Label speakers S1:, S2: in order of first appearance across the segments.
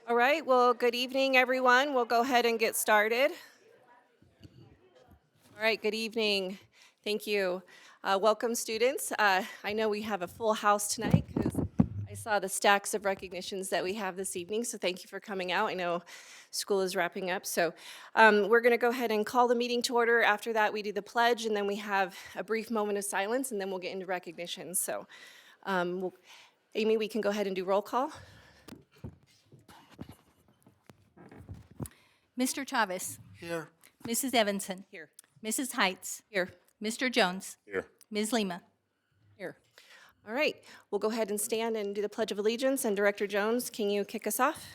S1: All right, well, good evening, everyone. We'll go ahead and get started. All right, good evening. Thank you. Welcome, students. I know we have a full house tonight because I saw the stacks of recognitions that we have this evening, so thank you for coming out. I know school is wrapping up, so we're going to go ahead and call the meeting to order. After that, we do the pledge, and then we have a brief moment of silence, and then we'll get into recognitions. So, Amy, we can go ahead and do roll call.
S2: Mr. Chavez.
S3: Here.
S2: Mrs. Evanson.
S1: Here.
S2: Mrs. Heights.
S1: Here.
S2: Mr. Jones.
S3: Here.
S2: Ms. Lima.
S1: Here. All right, we'll go ahead and stand and do the Pledge of Allegiance. And Director Jones, can you kick us off?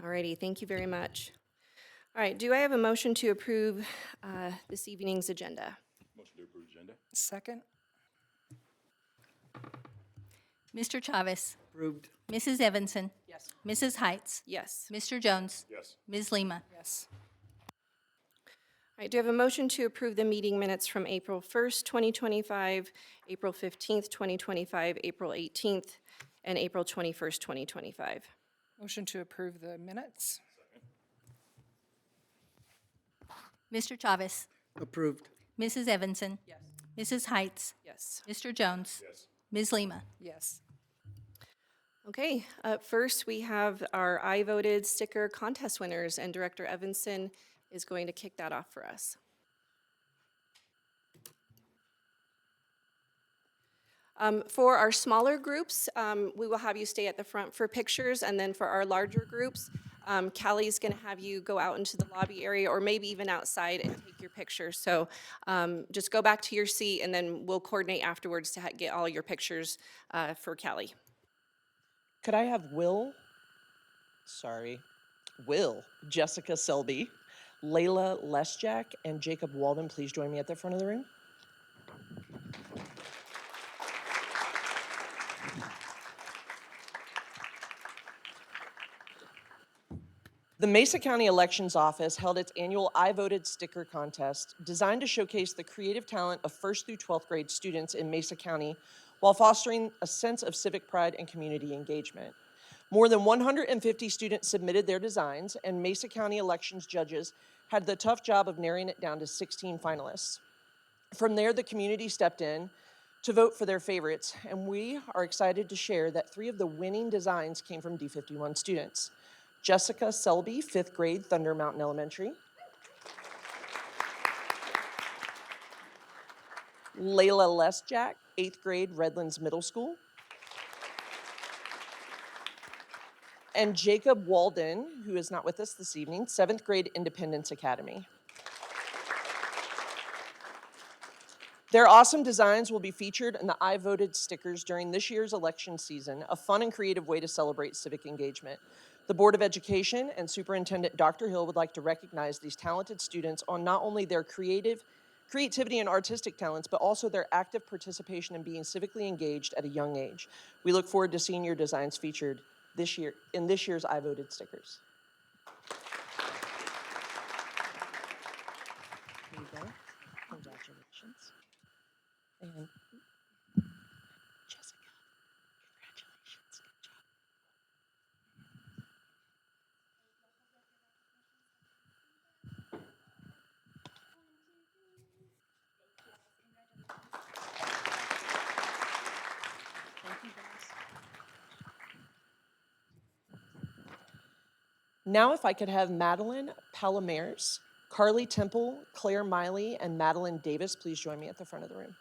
S1: All righty, thank you very much. All right, do I have a motion to approve this evening's agenda?
S3: Motion to approve agenda.
S4: Second.
S2: Mr. Chavez.
S4: Approved.
S2: Mrs. Evanson.
S4: Yes.
S2: Mrs. Heights.
S1: Yes.
S2: Mr. Jones.
S3: Yes.
S2: Ms. Lima.
S4: Yes.
S1: All right, do I have a motion to approve the meeting minutes from April 1st, 2025, April 15th, 2025, April 18th, and April 21st, 2025?
S4: Motion to approve the minutes.
S2: Mr. Chavez.
S4: Approved.
S2: Mrs. Evanson.
S4: Yes.
S2: Mrs. Heights.
S1: Yes.
S2: Mr. Jones.
S3: Yes.
S2: Ms. Lima.
S4: Yes.
S1: Okay, up first we have our I Voted sticker contest winners, and Director Evanson is going to kick that off for us. For our smaller groups, we will have you stay at the front for pictures, and then for our larger groups, Callie's going to have you go out into the lobby area or maybe even outside and take your picture. So just go back to your seat, and then we'll coordinate afterwards to get all your pictures for Callie.
S5: Could I have Will, Jessica Selby, Layla Lesjak, and Jacob Walden please join me at the front of the room? The Mesa County Elections Office held its annual I Voted sticker contest designed to showcase the creative talent of 1st through 12th grade students in Mesa County while fostering a sense of civic pride and community engagement. More than 150 students submitted their designs, and Mesa County elections judges had the tough job of narrowing it down to 16 finalists. From there, the community stepped in to vote for their favorites, and we are excited to share that 3 of the winning designs came from D51 students. Jessica Selby, 5th grade, Thunder Mountain Elementary. Layla Lesjak, 8th grade, Redlands Middle School. And Jacob Walden, who is not with us this evening, 7th grade, Independence Academy. Their awesome designs will be featured in the I Voted stickers during this year's election season, a fun and creative way to celebrate civic engagement. The Board of Education and Superintendent Dr. Hill would like to recognize these talented students on not only their creativity and artistic talents, but also their active participation in being civically engaged at a young age. We look forward to seeing your designs featured this year in this year's I Voted stickers. Here you go. Congratulations. And Jessica, congratulations. Good job. Thank you, guys. Now, if I could have Madeline Palomares, Carly Temple, Claire Miley, and Madeline Davis please join me at the front of the room.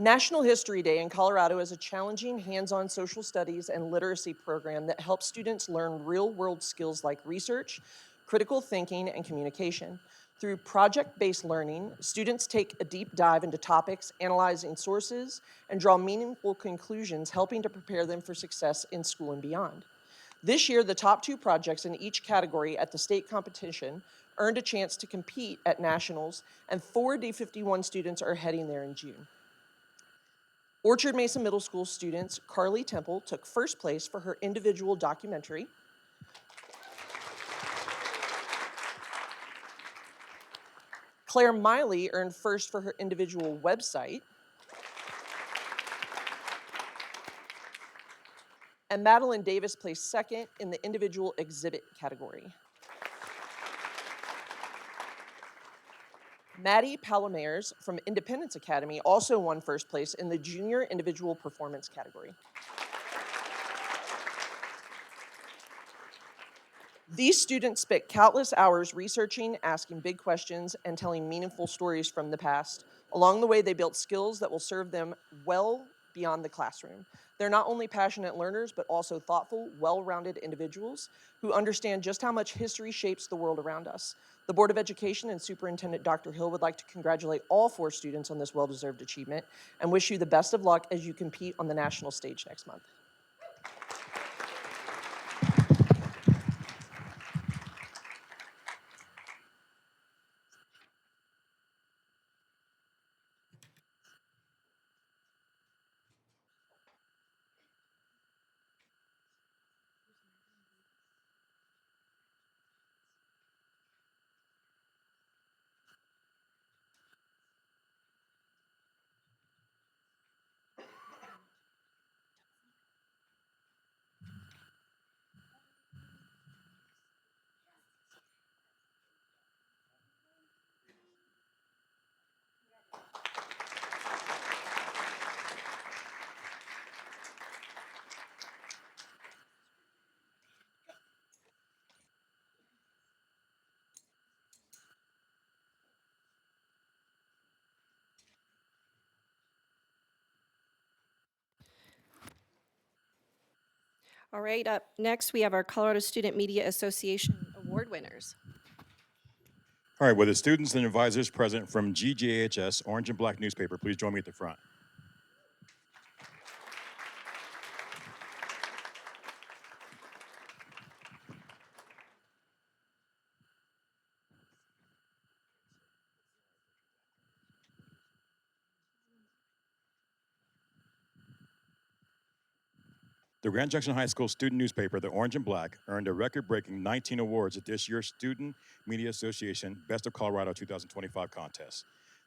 S5: National History Day in Colorado is a challenging hands-on social studies and literacy program that helps students learn real-world skills like research, critical thinking, and communication. Through project-based learning, students take a deep dive into topics, analyzing sources, and draw meaningful conclusions, helping to prepare them for success in school and beyond. This year, the top 2 projects in each category at the state competition earned a chance to compete at nationals, and 4 D51 students are heading there in June. Orchard Mesa Middle School students Carly Temple took first place for her individual documentary. Claire Miley earned first for her individual website. And Madeline Davis placed second in the individual exhibit category. Maddie Palomares from Independence Academy also won first place in the junior individual performance category. These students spent countless hours researching, asking big questions, and telling meaningful stories from the past. Along the way, they built skills that will serve them well beyond the classroom. They're not only passionate learners, but also thoughtful, well-rounded individuals who understand just how much history shapes the world around us. The Board of Education and Superintendent Dr. Hill would like to congratulate all 4 students on this well-deserved achievement and wish you the best of luck as you compete on the national stage next month.
S1: All right, up next, we have our Colorado Student Media Association award winners.
S3: All right, will the students and advisors present from GJHS Orange and Black newspaper please join me at the front? The Grand Junction High School student newspaper, the Orange and Black, earned a record-breaking 19 awards at this year's Student Media Association Best of Colorado 2025 contest.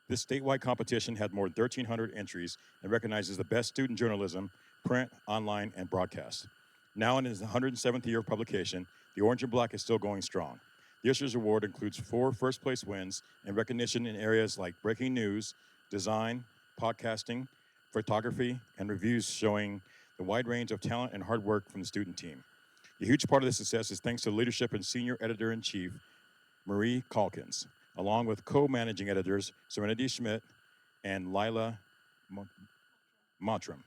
S3: This statewide competition had more than 1,300 entries and recognizes the best student journalism, print, online, and broadcast. Now in its 107th year of publication, the Orange and Black is still going strong. This year's award includes 4 first-place wins and recognition in areas like breaking news, design, podcasting, photography, and reviews showing the wide range of talent and hard work from the student team. A huge part of this success is thanks to the leadership and senior editor-in-chief, Marie Calkins, along with co-managing editors, Serenity Schmidt and Lila Montram.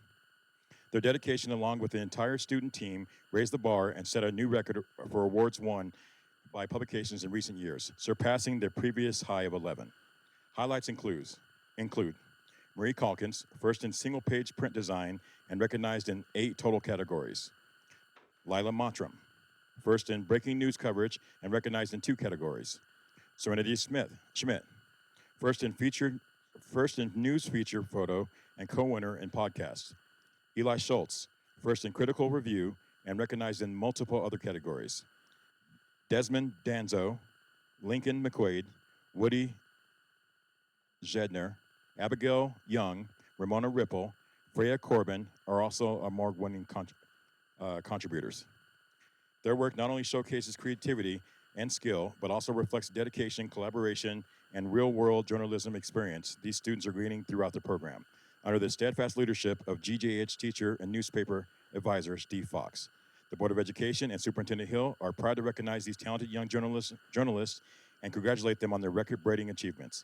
S3: Their dedication, along with the entire student team, raised the bar and set a new record for awards won by publications in recent years, surpassing their previous high of 11. Highlights include Marie Calkins, first in single-page print design and recognized in 8 total categories. Lila Montram, first in breaking news coverage and recognized in 2 categories. Serenity Schmidt, first in news feature photo and co-winner in podcast. Eli Schultz, first in critical review and recognized in multiple other categories. Desmond Danzo, Lincoln McQuaid, Woody Zedner, Abigail Young, Ramona Ripple, Freya Corbin are also award-winning contributors. Their work not only showcases creativity and skill, but also reflects dedication, collaboration, and real-world journalism experience these students are gaining throughout the program, under the steadfast leadership of GJH teacher and newspaper advisor Steve Fox. The Board of Education and Superintendent Hill are proud to recognize these talented young journalists and congratulate them on their record-breaking achievements.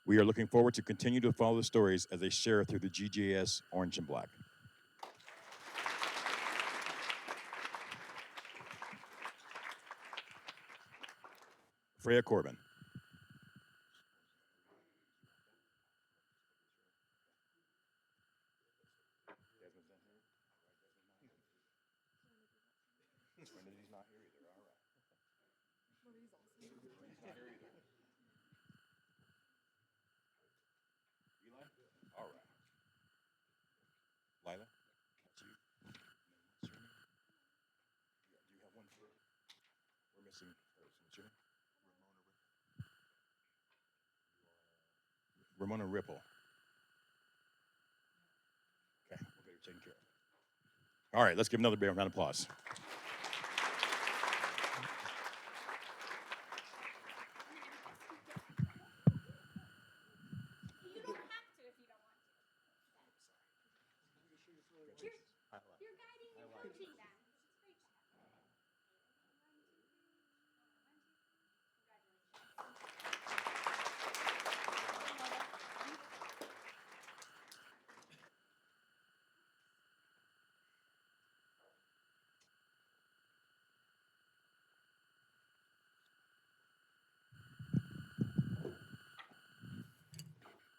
S3: We are looking forward to continue to follow the stories as they share through the GJS Orange and Black. Freya Corbin. All right. Lila, that's you. What's your name? Do you have one? We're missing hers. What's your name? Ramona Ripple. Okay, we'll get her taken care of. All right, let's give another round of applause.
S6: You're guiding and coaching them.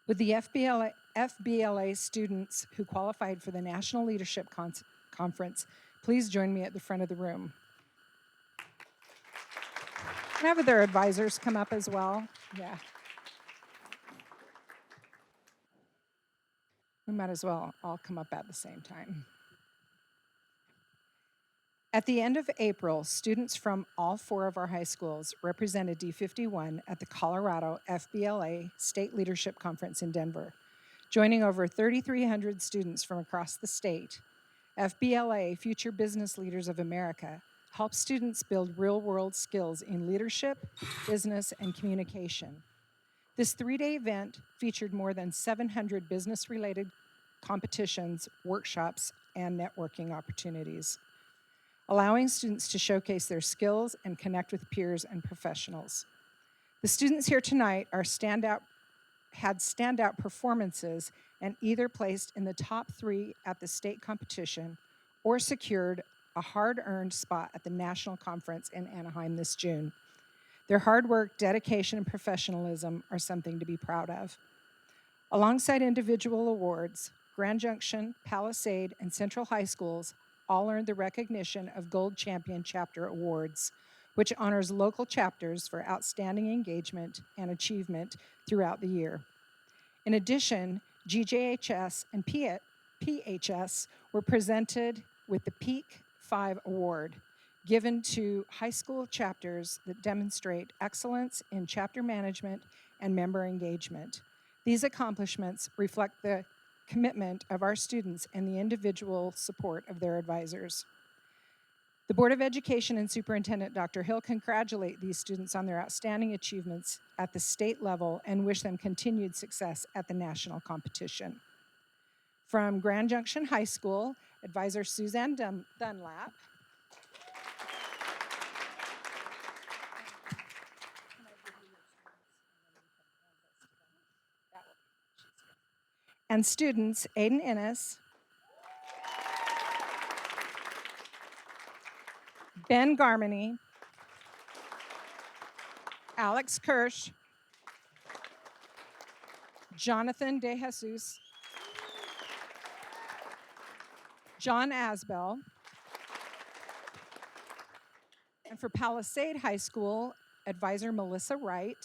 S4: Would the FBLA students who qualified for the National Leadership Conference please join me at the front of the room? Can I have their advisors come up as well? Yeah. We might as well all come up at the same time. At the end of April, students from all 4 of our high schools represented D51 at the Colorado FBLA State Leadership Conference in Denver. Joining over 3,300 students from across the state, FBLA Future Business Leaders of America helps students build real-world skills in leadership, business, and communication. This 3-day event featured more than 700 business-related competitions, workshops, and networking opportunities, allowing students to showcase their skills and connect with peers and professionals. The students here tonight had standout performances and either placed in the top 3 at the state competition or secured a hard-earned spot at the national conference in Anaheim this June. Their hard work, dedication, and professionalism are something to be proud of. Alongside individual awards, Grand Junction, Palisade, and Central High Schools all earned the recognition of Gold Champion Chapter Awards, which honors local chapters for outstanding engagement and achievement throughout the year. In addition, GJHS and PHS were presented with the Peak 5 Award, given to high school chapters that demonstrate excellence in chapter management and member engagement. These accomplishments reflect the commitment of our students and the individual support of their advisors. The Board of Education and Superintendent Dr. Hill congratulate these students on their outstanding achievements at the state level and wish them continued success at the national competition. From Grand Junction High School, Advisor Suzanne Dunlap. And students Aiden Ennis, Ben Garmany, Alex Kirsch, Jonathan De Jesus, John Asbell, and for Palisade High School, Advisor Melissa Wright,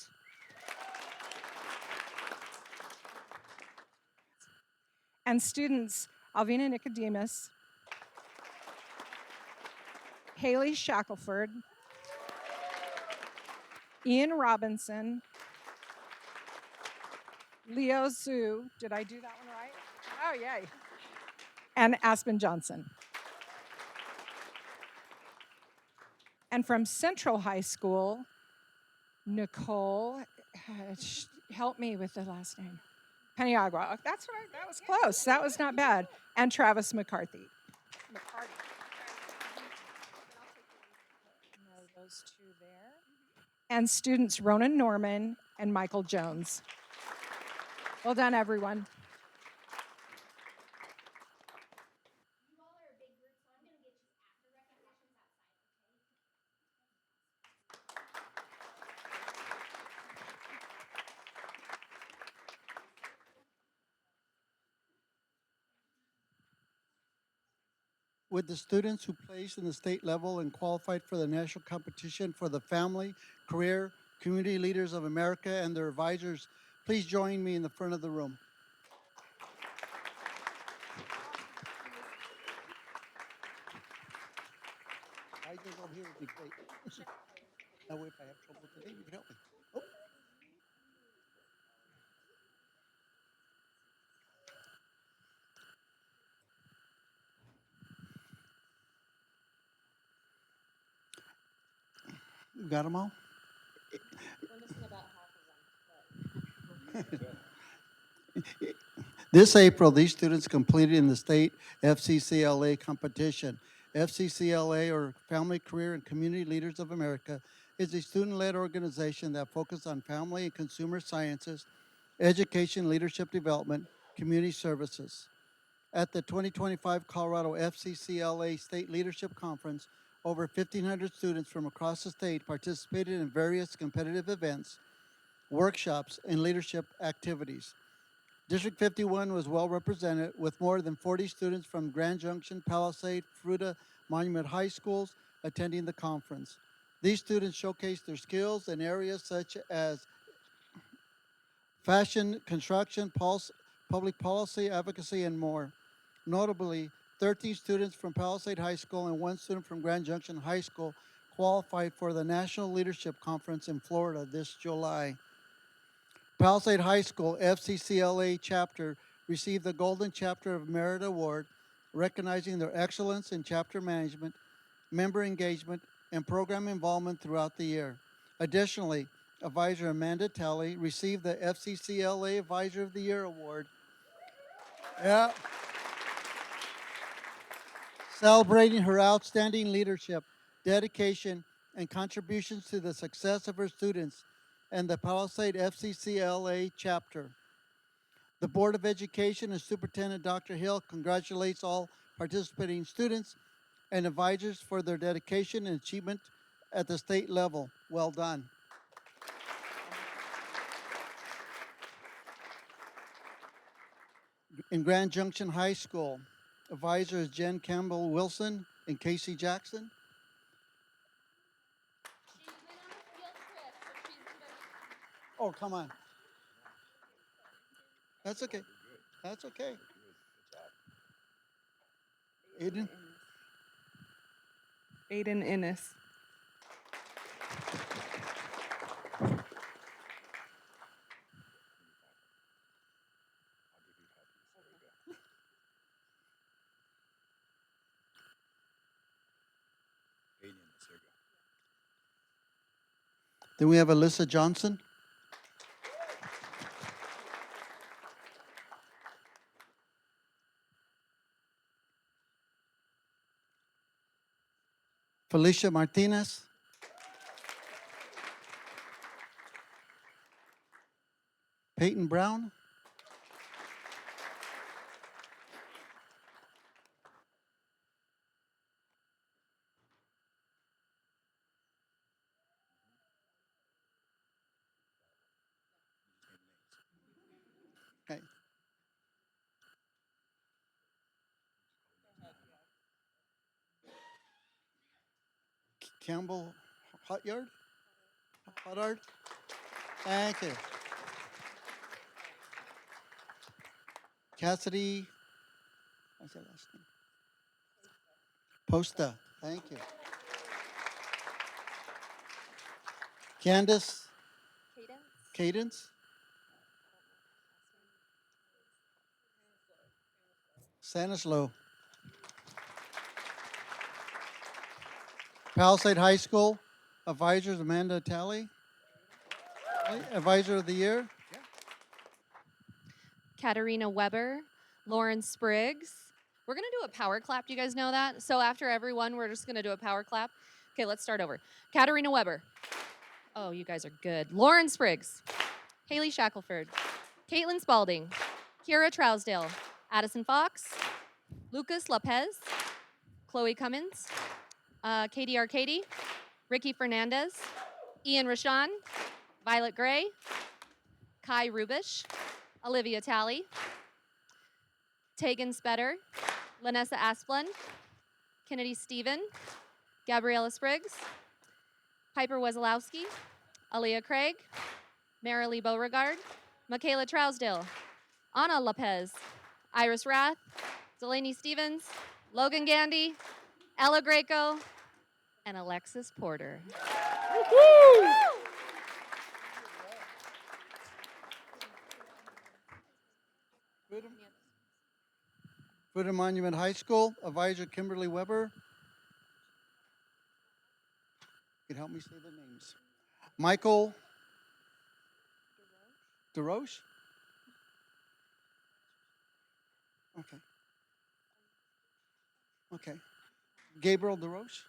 S4: and students Alvina Nicodemus, Haley Shackelford, Ian Robinson, Leo Zhu, did I do that one right? Oh, yay. And Aspen Johnson. And from Central High School, Nicole, help me with the last name. Paniagua. That's right, that was close. That was not bad. And Travis McCarthy. Those 2 there. And students Ronan Norman and Michael Jones. Well done, everyone.
S6: You all are a big group, so I'm going to get you after recognitions outside, okay?
S7: with the students who placed in the state level and qualified for the national competition for the Family, Career, Community Leaders of America and their advisors. Please join me in the front of the room. I just over here would be great. That way if I have trouble today, you can help me. Oh. You got them all? This April, these students competed in the state FCCLA competition. FCCLA, or Family, Career, and Community Leaders of America, is a student-led organization that focuses on family and consumer sciences, education, leadership development, community services. At the 2025 Colorado FCCLA State Leadership Conference, over 1,500 students from across the state participated in various competitive events, workshops, and leadership activities. District 51 was well represented with more than 40 students from Grand Junction, Palisade, Fruita, Monument High Schools attending the conference. These students showcased their skills in areas such as fashion, construction, public policy, advocacy, and more. Notably, 13 students from Palisade High School and 1 student from Grand Junction High School qualified for the National Leadership Conference in Florida this July. Palisade High School FCCLA chapter received the Golden Chapter of Merit Award, recognizing their excellence in chapter management, member engagement, and program involvement throughout the year. Additionally, Advisor Amanda Talley received the FCCLA Advisor of the Year Award. Yeah. Celebrating her outstanding leadership, dedication, and contributions to the success of her students and the Palisade FCCLA chapter. The Board of Education and Superintendent Dr. Hill congratulates all participating students and advisors for their dedication and achievement at the state level. Well done. In Grand Junction High School, advisors Jen Campbell Wilson and Casey Jackson.
S6: She's been on a field trip, so she's gonna.
S7: Oh, come on. That's okay. That's okay. Aiden?
S8: Aiden Innes.
S7: Then we have Alyssa Johnson. Felicia Martinez. Peyton Brown. Okay. Campbell Hotyard? Hotyard? Thank you. Cassidy, what's that last name? Posta, thank you. Candace Cadence? Sanislow. Palisade High School, advisors Amanda Talley. Advisor of the Year.
S9: Katarina Weber, Lauren Spriggs. We're gonna do a power clap. Do you guys know that? So after everyone, we're just gonna do a power clap. Okay, let's start over. Katarina Weber. Oh, you guys are good. Lauren Spriggs, Haley Shackelford, Caitlin Spalding, Kira Trousdale, Addison Fox, Lucas Lopez, Chloe Cummins, Katie Arcady, Ricky Fernandez, Ian Rashawn, Violet Gray, Kai Rubish, Olivia Talley, Tegan Spetter, Lanessa Asplund, Kennedy Steven, Gabriella Spriggs, Piper Wesolowski, Aaliyah Craig, Marilee Beauregard, Michaela Trousdale, Anna Lopez, Iris Rath, Delaney Stevens, Logan Gandy, Ella Greco, and Alexis Porter.
S7: Freedom Monument High School, Advisor Kimberly Weber. You can help me say the names. Michael DeRoche? Okay. Okay. Gabriel DeRoche?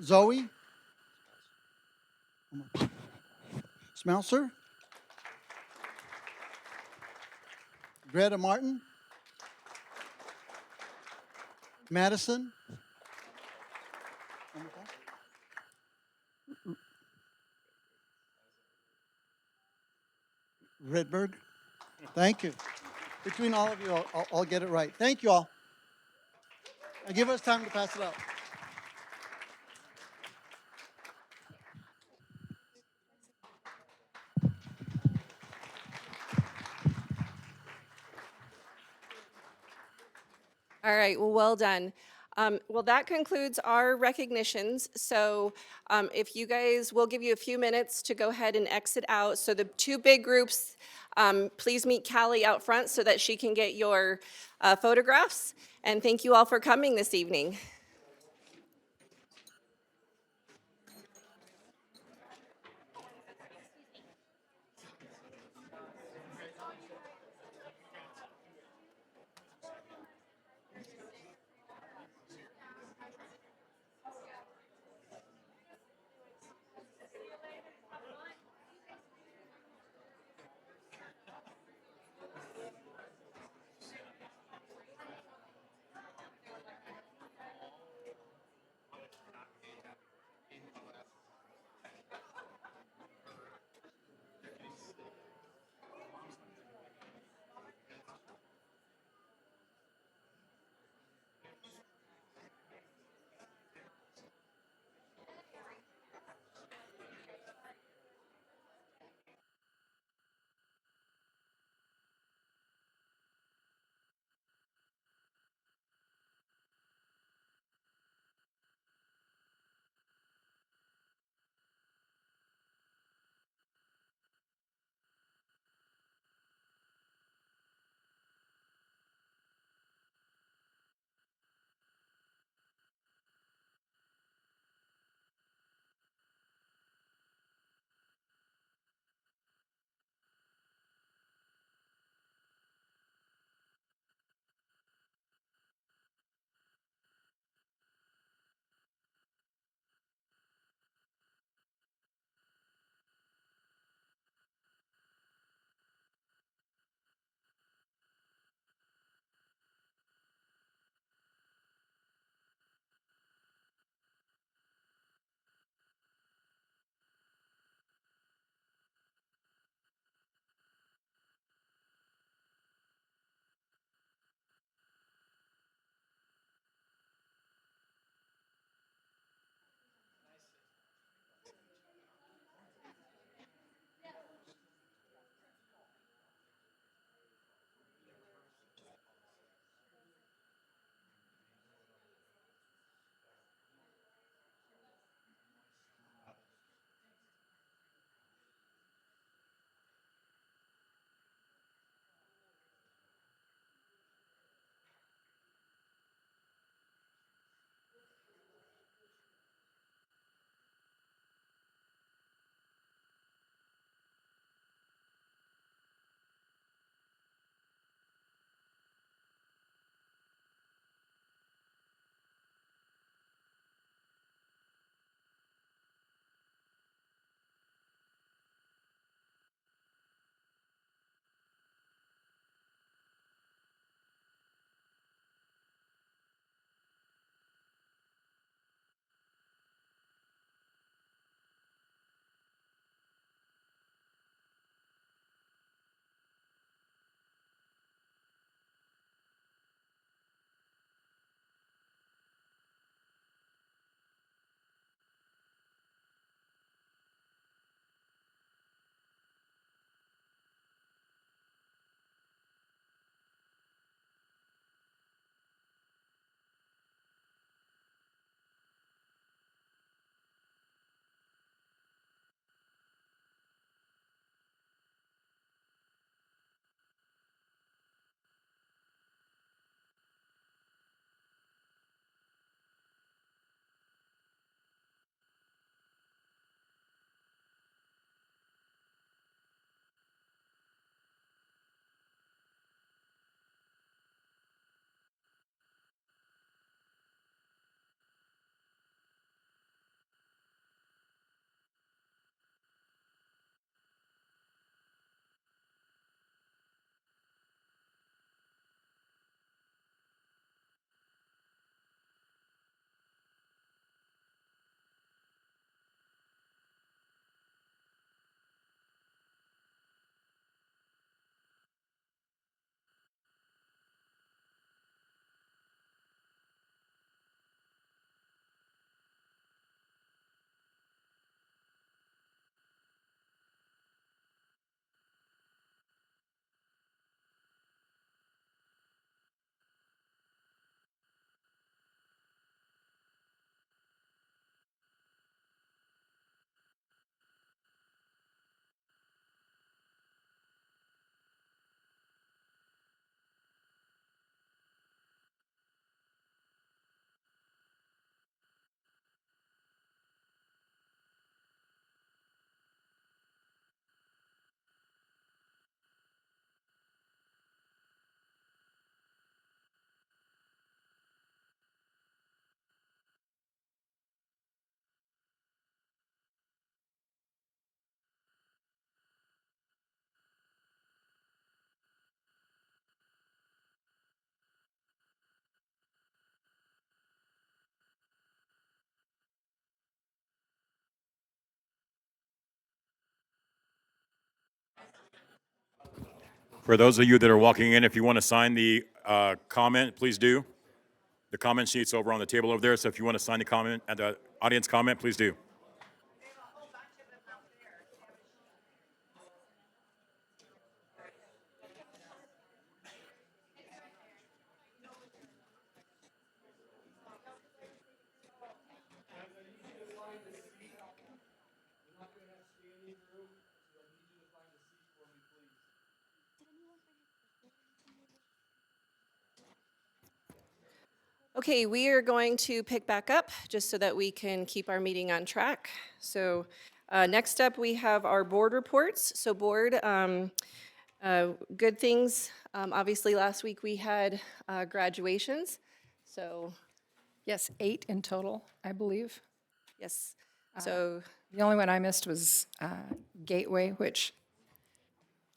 S7: Zoe? Smelser? Greta Martin? Madison? One more time. Redberg? Thank you. Between all of you, I'll get it right. Thank you all. Now give us time to pass it out.
S1: All right, well done. Well, that concludes our recognitions. So if you guys, we'll give you a few minutes to go ahead and exit out. So the two big groups, please meet Callie out front so that she can get your photographs. And thank you all for coming this evening.
S3: For those of you that are walking in, if you want to sign the comment, please do. The comment sheet's over on the table over there, so if you want to sign the comment, the audience comment, please do.
S1: Okay, we are going to pick back up just so that we can keep our meeting on track. So next up, we have our board reports. So board, good things. Obviously, last week we had graduations. So
S4: Yes, 8 in total, I believe.
S1: yes, so
S4: The only one I missed was Gateway, which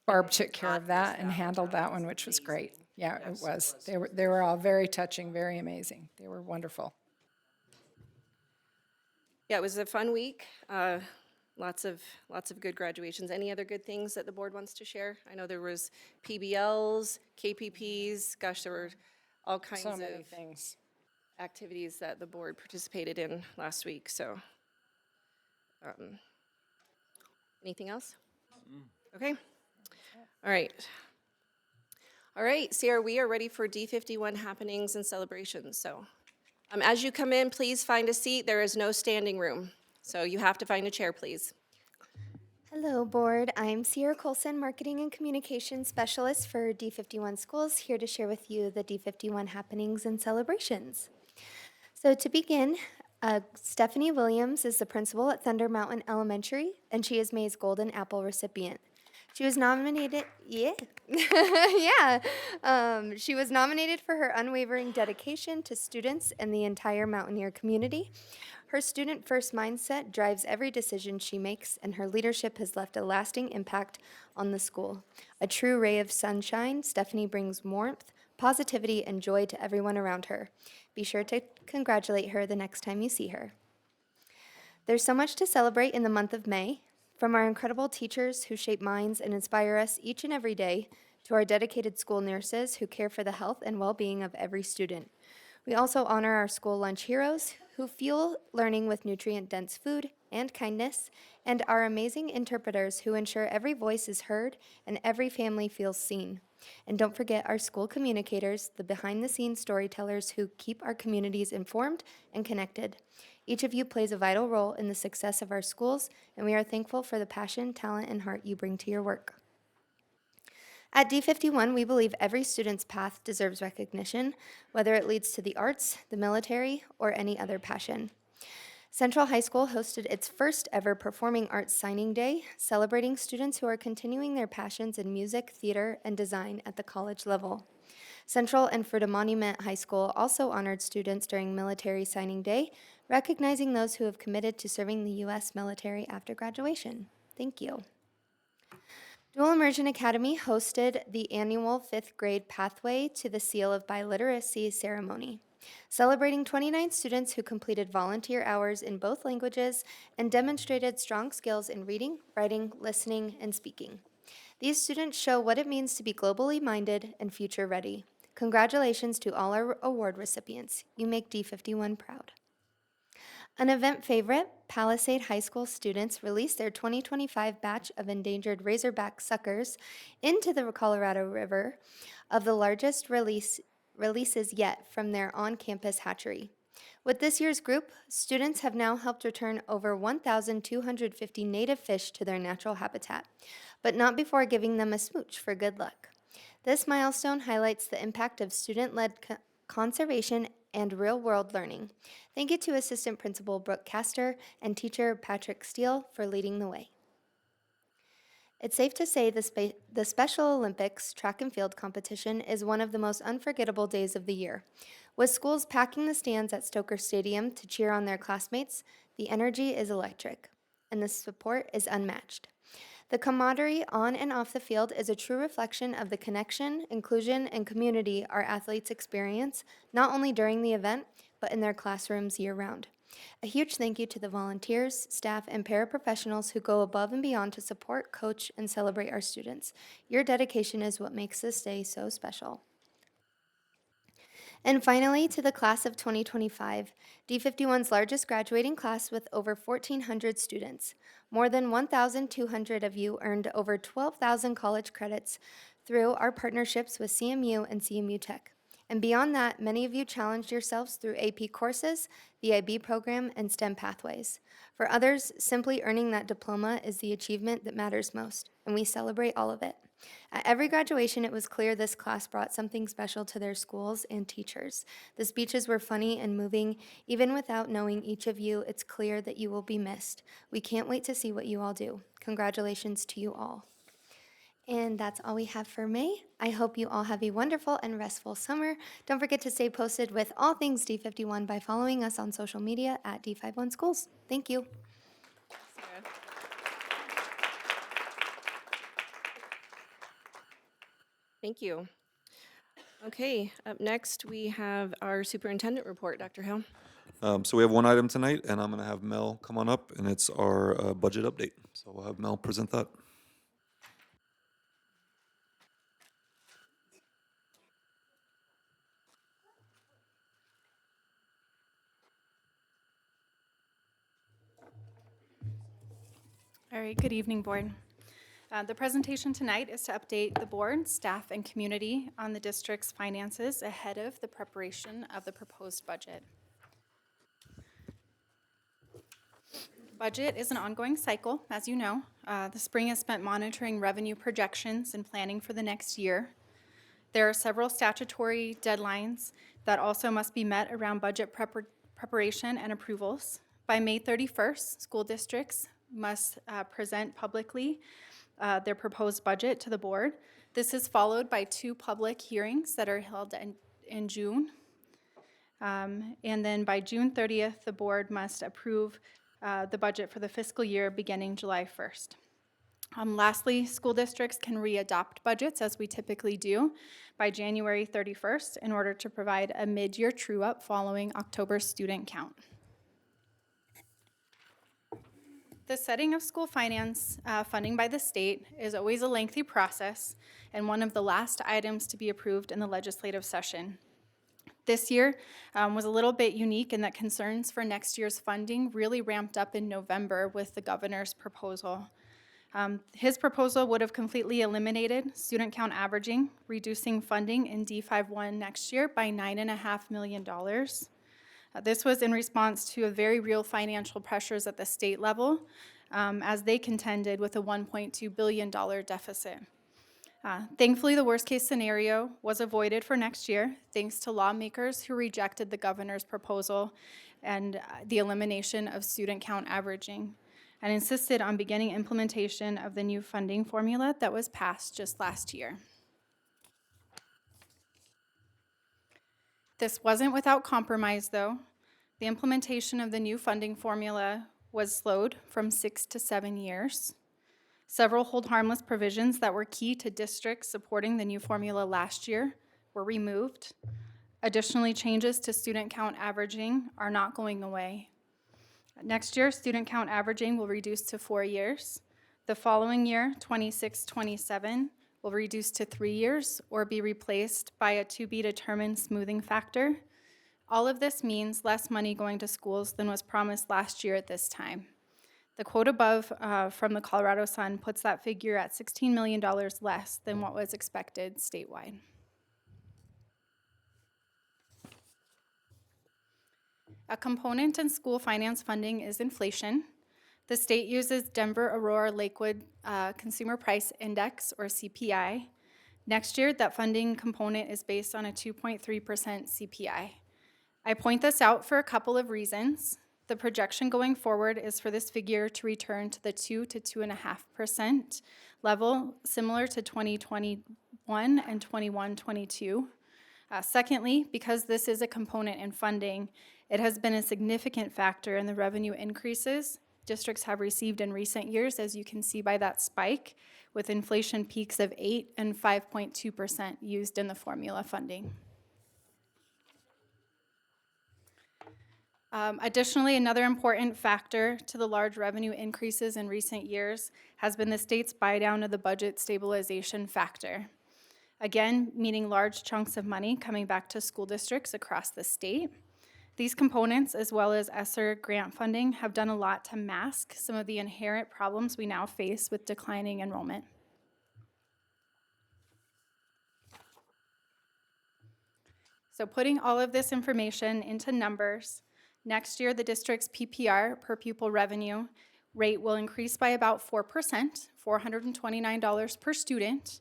S4: Barb took care of that and handled that one, which was great. Yeah, it was. They were all very touching, very amazing. They were wonderful.
S1: yeah, it was a fun week. Lots of good graduations. Any other good things that the board wants to share? I know there was PBLs, KPPs. Gosh, there were all kinds
S4: So
S1: of
S4: many things.
S1: activities that the board participated in last week. So, anything else? Okay. All right. All right, Sierra, we are ready for D51 happenings and celebrations. So, as you come in, please find a seat. There is no standing room. So you have to find a chair, please.
S6: Hello, board. I'm Sierra Colson, Marketing and Communications Specialist for D51 Schools, here to share with you the D51 happenings and celebrations. So to begin, Stephanie Williams is the principal at Thunder Mountain Elementary, and she is May's Golden Apple recipient. She was nominated, yeah, she was nominated for her unwavering dedication to students and the entire Mountaineer community. Her student-first mindset drives every decision she makes, and her leadership has left a lasting impact on the school. A true ray of sunshine, Stephanie brings warmth, positivity, and joy to everyone around her. Be sure to congratulate her the next time you see her. There's so much to celebrate in the month of May. From our incredible teachers who shape minds and inspire us each and every day, to our dedicated school nurses who care for the health and well-being of every student. We also honor our school lunch heroes who fuel learning with nutrient-dense food and kindness, and our amazing interpreters who ensure every voice is heard and every family feels seen. And don't forget our school communicators, the behind-the-scenes storytellers who keep our communities informed and connected. Each of you plays a vital role in the success of our schools, and we are thankful for the passion, talent, and heart you bring to your work. At D51, we believe every student's path deserves recognition, whether it leads to the arts, the military, or any other passion. Central High School hosted its first ever Performing Arts Signing Day, celebrating students who are continuing their passions in music, theater, and design at the college level. Central and Fruita Monument High School also honored students during Military Signing Day, recognizing those who have committed to serving the U.S. military after graduation. Thank you. Dual Immersion Academy hosted the annual 5th grade Pathway to the Seal of Biliteracy ceremony, celebrating 29 students who completed volunteer hours in both languages and demonstrated strong skills in reading, writing, listening, and speaking. These students show what it means to be globally minded and future ready. Congratulations to all our award recipients. You make D51 proud. An event favorite, Palisade High School students released their 2025 batch of endangered razorback suckers into the Colorado River, of the largest releases yet from their on-campus hatchery. With this year's group, students have now helped return over 1,250 native fish to their natural habitat, but not before giving them a smooch for good luck. This milestone highlights the impact of student-led conservation and real-world learning. Thank you to Assistant Principal Brooke Castor and teacher Patrick Steele for leading the way. It's safe to say the Special Olympics track and field competition is one of the most unforgettable days of the year. With schools packing the stands at Stoker Stadium to cheer on their classmates, the energy is electric, and the support is unmatched. The camaraderie on and off the field is a true reflection of the connection, inclusion, and community our athletes experience, not only during the event, but in their classrooms year-round. A huge thank you to the volunteers, staff, and paraprofessionals who go above and beyond to support, coach, and celebrate our students. Your dedication is what makes this day so special. And finally, to the class of 2025, D51's largest graduating class with over 1,400 students. More than 1,200 of you earned over 12,000 college credits through our partnerships with CMU and CMU Tech. And beyond that, many of you challenged yourselves through AP courses, the IB program, and STEM pathways. For others, simply earning that diploma is the achievement that matters most, and we celebrate all of it. At every graduation, it was clear this class brought something special to their schools and teachers. The speeches were funny and moving. Even without knowing each of you, it's clear that you will be missed. We can't wait to see what you all do. Congratulations to you all. And that's all we have for May. I hope you all have a wonderful and restful summer. Don't forget to stay posted with all things D51 by following us on social media at D51 Schools. Thank you.
S1: Thank you. Okay, up next, we have our superintendent report, Dr. Hill.
S8: So we have one item tonight, and I'm going to have Mel come on up, and it's our budget update. So we'll have Mel present that.
S10: All right, good evening, Board. The presentation tonight is to update the board, staff, and community on the district's finances ahead of the preparation of the proposed budget. Budget is an ongoing cycle, as you know. The spring is spent monitoring revenue projections and planning for the next year. There are several statutory deadlines that also must be met around budget preparation and approvals. By May 31st, school districts must present publicly their proposed budget to the board. This is followed by 2 public hearings that are held in June. And then by June 30th, the board must approve the budget for the fiscal year beginning July 1st. Lastly, school districts can re-adopt budgets, as we typically do, by January 31st in order to provide a mid-year true-up following October's student count. The setting of school finance funding by the state is always a lengthy process and one of the last items to be approved in the legislative session. This year was a little bit unique in that concerns for next year's funding really ramped up in November with the governor's proposal. His proposal would have completely eliminated student count averaging, reducing funding in D51 next year by $9.5 million. This was in response to a very real financial pressures at the state level as they contended with a $1.2 billion deficit. Thankfully, the worst case scenario was avoided for next year thanks to lawmakers who rejected the governor's proposal and the elimination of student count averaging and insisted on beginning implementation of the new funding formula that was passed just last year. This wasn't without compromise, though. The implementation of the new funding formula was slowed from 6 to 7 years. Several hold harmless provisions that were key to districts supporting the new formula last year were removed. Additionally, changes to student count averaging are not going away. Next year, student count averaging will reduce to 4 years. The following year, 26-27, will reduce to 3 years or be replaced by a to-be-determined smoothing factor. All of this means less money going to schools than was promised last year at this time. The quote above from the Colorado Sun puts that figure at $16 million less than what was expected statewide. A component in school finance funding is inflation. The state uses Denver Aurora Lakewood Consumer Price Index, or CPI. Next year, that funding component is based on a 2.3% CPI. I point this out for a couple of reasons. The projection going forward is for this figure to return to the 2 to 2.5% level, similar to 2021 and 21-22. Secondly, because this is a component in funding, it has been a significant factor in the revenue increases districts have received in recent years, as you can see by that spike, with inflation peaks of 8 and 5.2% used in the formula funding. Additionally, another important factor to the large revenue increases in recent years has been the state's buy-down of the budget stabilization factor. Again, meaning large chunks of money coming back to school districts across the state. These components, as well as ESSER grant funding, have done a lot to mask some of the inherent problems we now face with declining enrollment. So putting all of this information into numbers, next year the district's PPR, per pupil revenue, rate will increase by about 4%, $429 per student.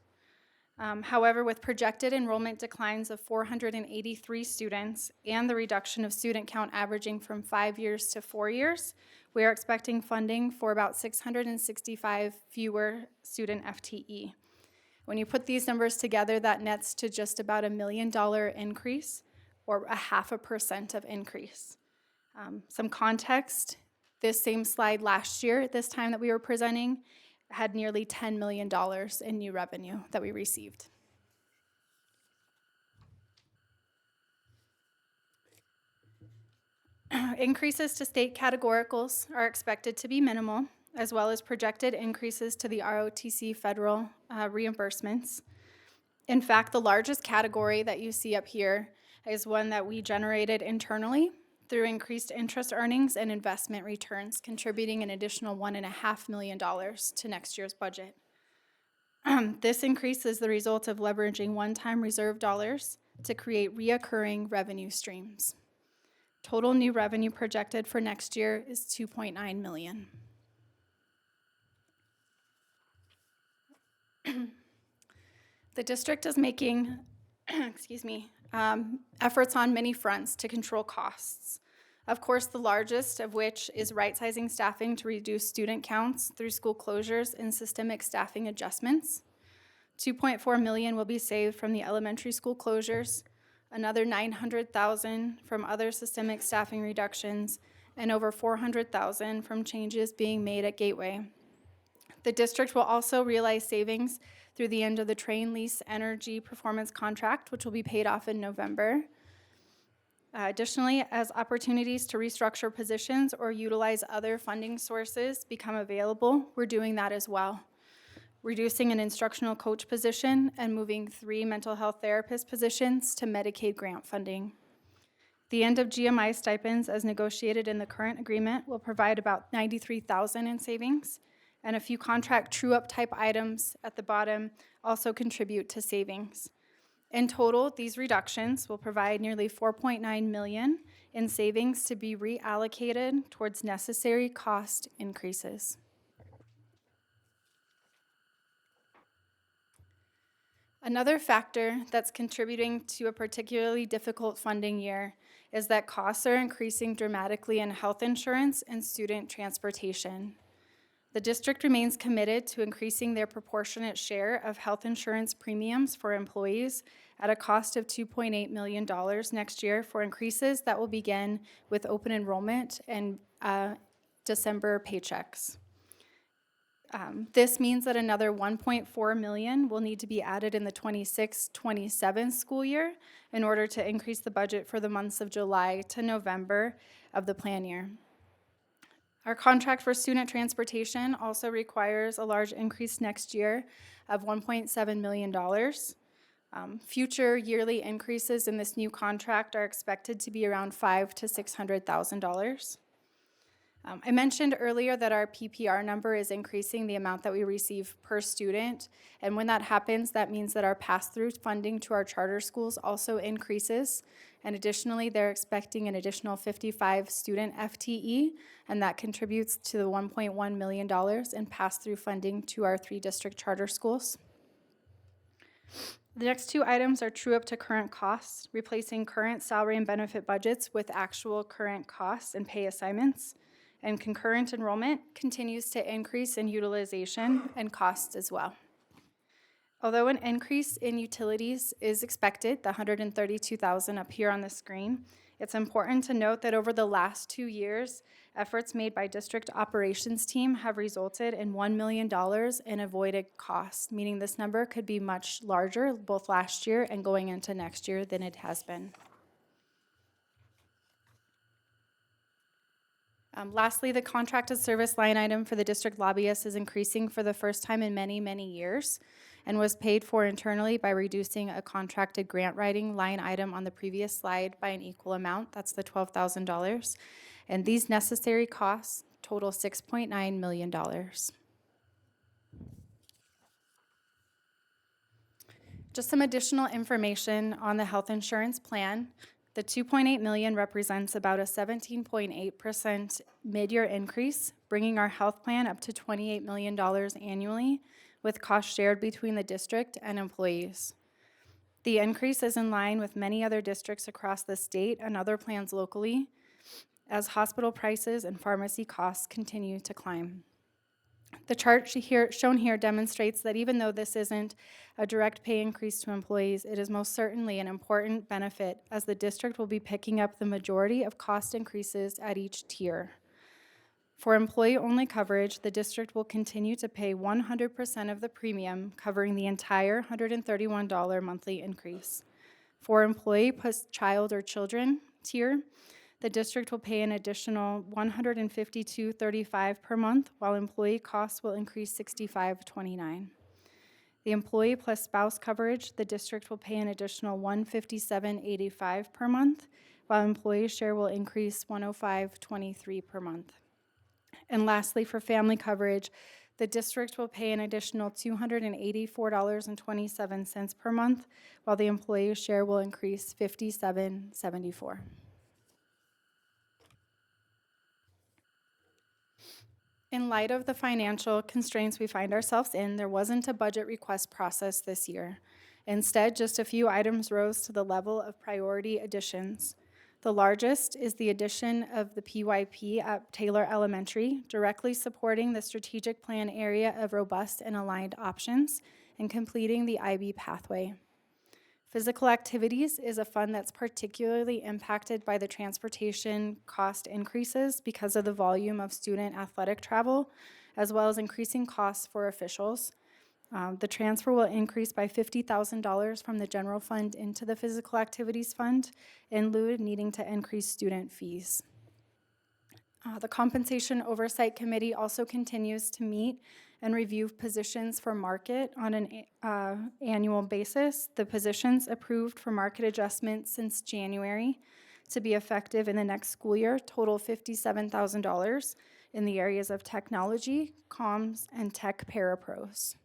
S10: However, with projected enrollment declines of 483 students and the reduction of student count averaging from 5 years to 4 years, we are expecting funding for about 665 fewer student FTE. When you put these numbers together, that nets to just about $1 million increase, or 0.5% of increase. Some context, this same slide last year, at this time that we were presenting, had nearly $10 million in new revenue that we received. Increases to state categoricals are expected to be minimal, as well as projected increases to the ROTC federal reimbursements. In fact, the largest category that you see up here is one that we generated internally through increased interest earnings and investment returns, contributing an additional $1.5 million to next year's budget. This increase is the result of leveraging one-time reserve dollars to create reoccurring revenue streams. Total new revenue projected for next year is $2.9 million. The district is making, efforts on many fronts to control costs. Of course, the largest of which is right-sizing staffing to reduce student counts through school closures and systemic staffing adjustments. $2.4 million will be saved from the elementary school closures, another $900,000 from other systemic staffing reductions, and over $400,000 from changes being made at Gateway. The district will also realize savings through the end of the train lease energy performance contract, which will be paid off in November. Additionally, as opportunities to restructure positions or utilize other funding sources become available, we're doing that as well. Reducing an instructional coach position and moving 3 mental health therapist positions to Medicaid grant funding. The end of GMI stipends as negotiated in the current agreement will provide about $93,000 in savings, and a few contract true-up type items at the bottom also contribute to savings. In total, these reductions will provide nearly $4.9 million in savings to be reallocated towards necessary cost increases. Another factor that's contributing to a particularly difficult funding year is that costs are increasing dramatically in health insurance and student transportation. The district remains committed to increasing their proportionate share of health insurance premiums for employees at a cost of $2.8 million next year for increases that will begin with open enrollment and December paychecks. This means that another $1.4 million will need to be added in the 26-27 school year in order to increase the budget for the months of July to November of the plan year. Our contract for student transportation also requires a large increase next year of $1.7 million. Future yearly increases in this new contract are expected to be around $500,000 to $600,000. I mentioned earlier that our PPR number is increasing the amount that we receive per student, and when that happens, that means that our pass-through funding to our charter schools also increases, and additionally, they're expecting an additional 55 student FTE, and that contributes to the $1.1 million in pass-through funding to our 3 district charter schools. The next 2 items are true up to current costs, replacing current salary and benefit budgets with actual current costs and pay assignments. And concurrent enrollment continues to increase in utilization and costs as well. Although an increase in utilities is expected, the $132,000 up here on the screen, it's important to note that over the last 2 years, efforts made by district operations team have resulted in $1 million in avoided costs, meaning this number could be much larger both last year and going into next year than it has been. Lastly, the contracted service line item for the district lobbyist is increasing for the first time in many, many years and was paid for internally by reducing a contracted grant writing line item on the previous slide by an equal amount. That's the $12,000. And these necessary costs total $6.9 million. Just some additional information on the health insurance plan. The $2.8 million represents about a 17.8% mid-year increase, bringing our health plan up to $28 million annually, with costs shared between the district and employees. The increase is in line with many other districts across the state and other plans locally, as hospital prices and pharmacy costs continue to climb. The chart shown here demonstrates that even though this isn't a direct pay increase to employees, it is most certainly an important benefit, as the district will be picking up the majority of cost increases at each tier. For employee-only coverage, the district will continue to pay 100% of the premium, covering the entire $131 monthly increase. For employee plus child or children tier, the district will pay an additional $152.35 per month, while employee costs will increase $65.29. The employee plus spouse coverage, the district will pay an additional $157.85 per month, while employee share will increase $105.23 per month. And lastly, for family coverage, the district will pay an additional $284.27 per month, while the employee share will increase $57.74. In light of the financial constraints we find ourselves in, there wasn't a budget request process this year. Instead, just a few items rose to the level of priority additions. The largest is the addition of the PYP at Taylor Elementary, directly supporting the strategic plan area of robust and aligned options and completing the IB pathway. Physical activities is a fund that's particularly impacted by the transportation cost increases because of the volume of student athletic travel, as well as increasing costs for officials. The transfer will increase by $50,000 from the general fund into the physical activities fund, in lieu of needing to increase student fees. The Compensation Oversight Committee also continues to meet and review positions for market on an annual basis. The positions approved for market adjustment since January to be effective in the next school year total $57,000 in the areas of technology, comms, and tech parapros.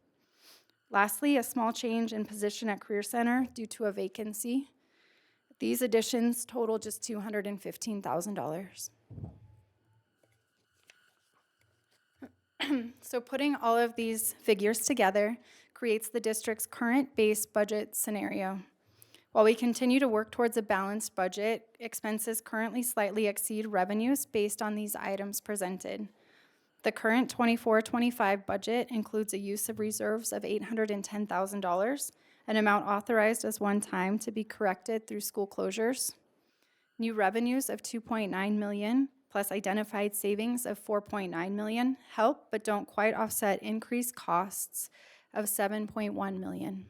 S10: Lastly, a small change in position at Career Center due to a vacancy. These additions total just $215,000. So putting all of these figures together creates the district's current base budget scenario. While we continue to work towards a balanced budget, expenses currently slightly exceed revenues based on these items presented. The current 24-25 budget includes a use of reserves of $810,000, an amount authorized as one time to be corrected through school closures, new revenues of $2.9 million, plus identified savings of $4.9 million help but don't quite offset increased costs of $7.1 million.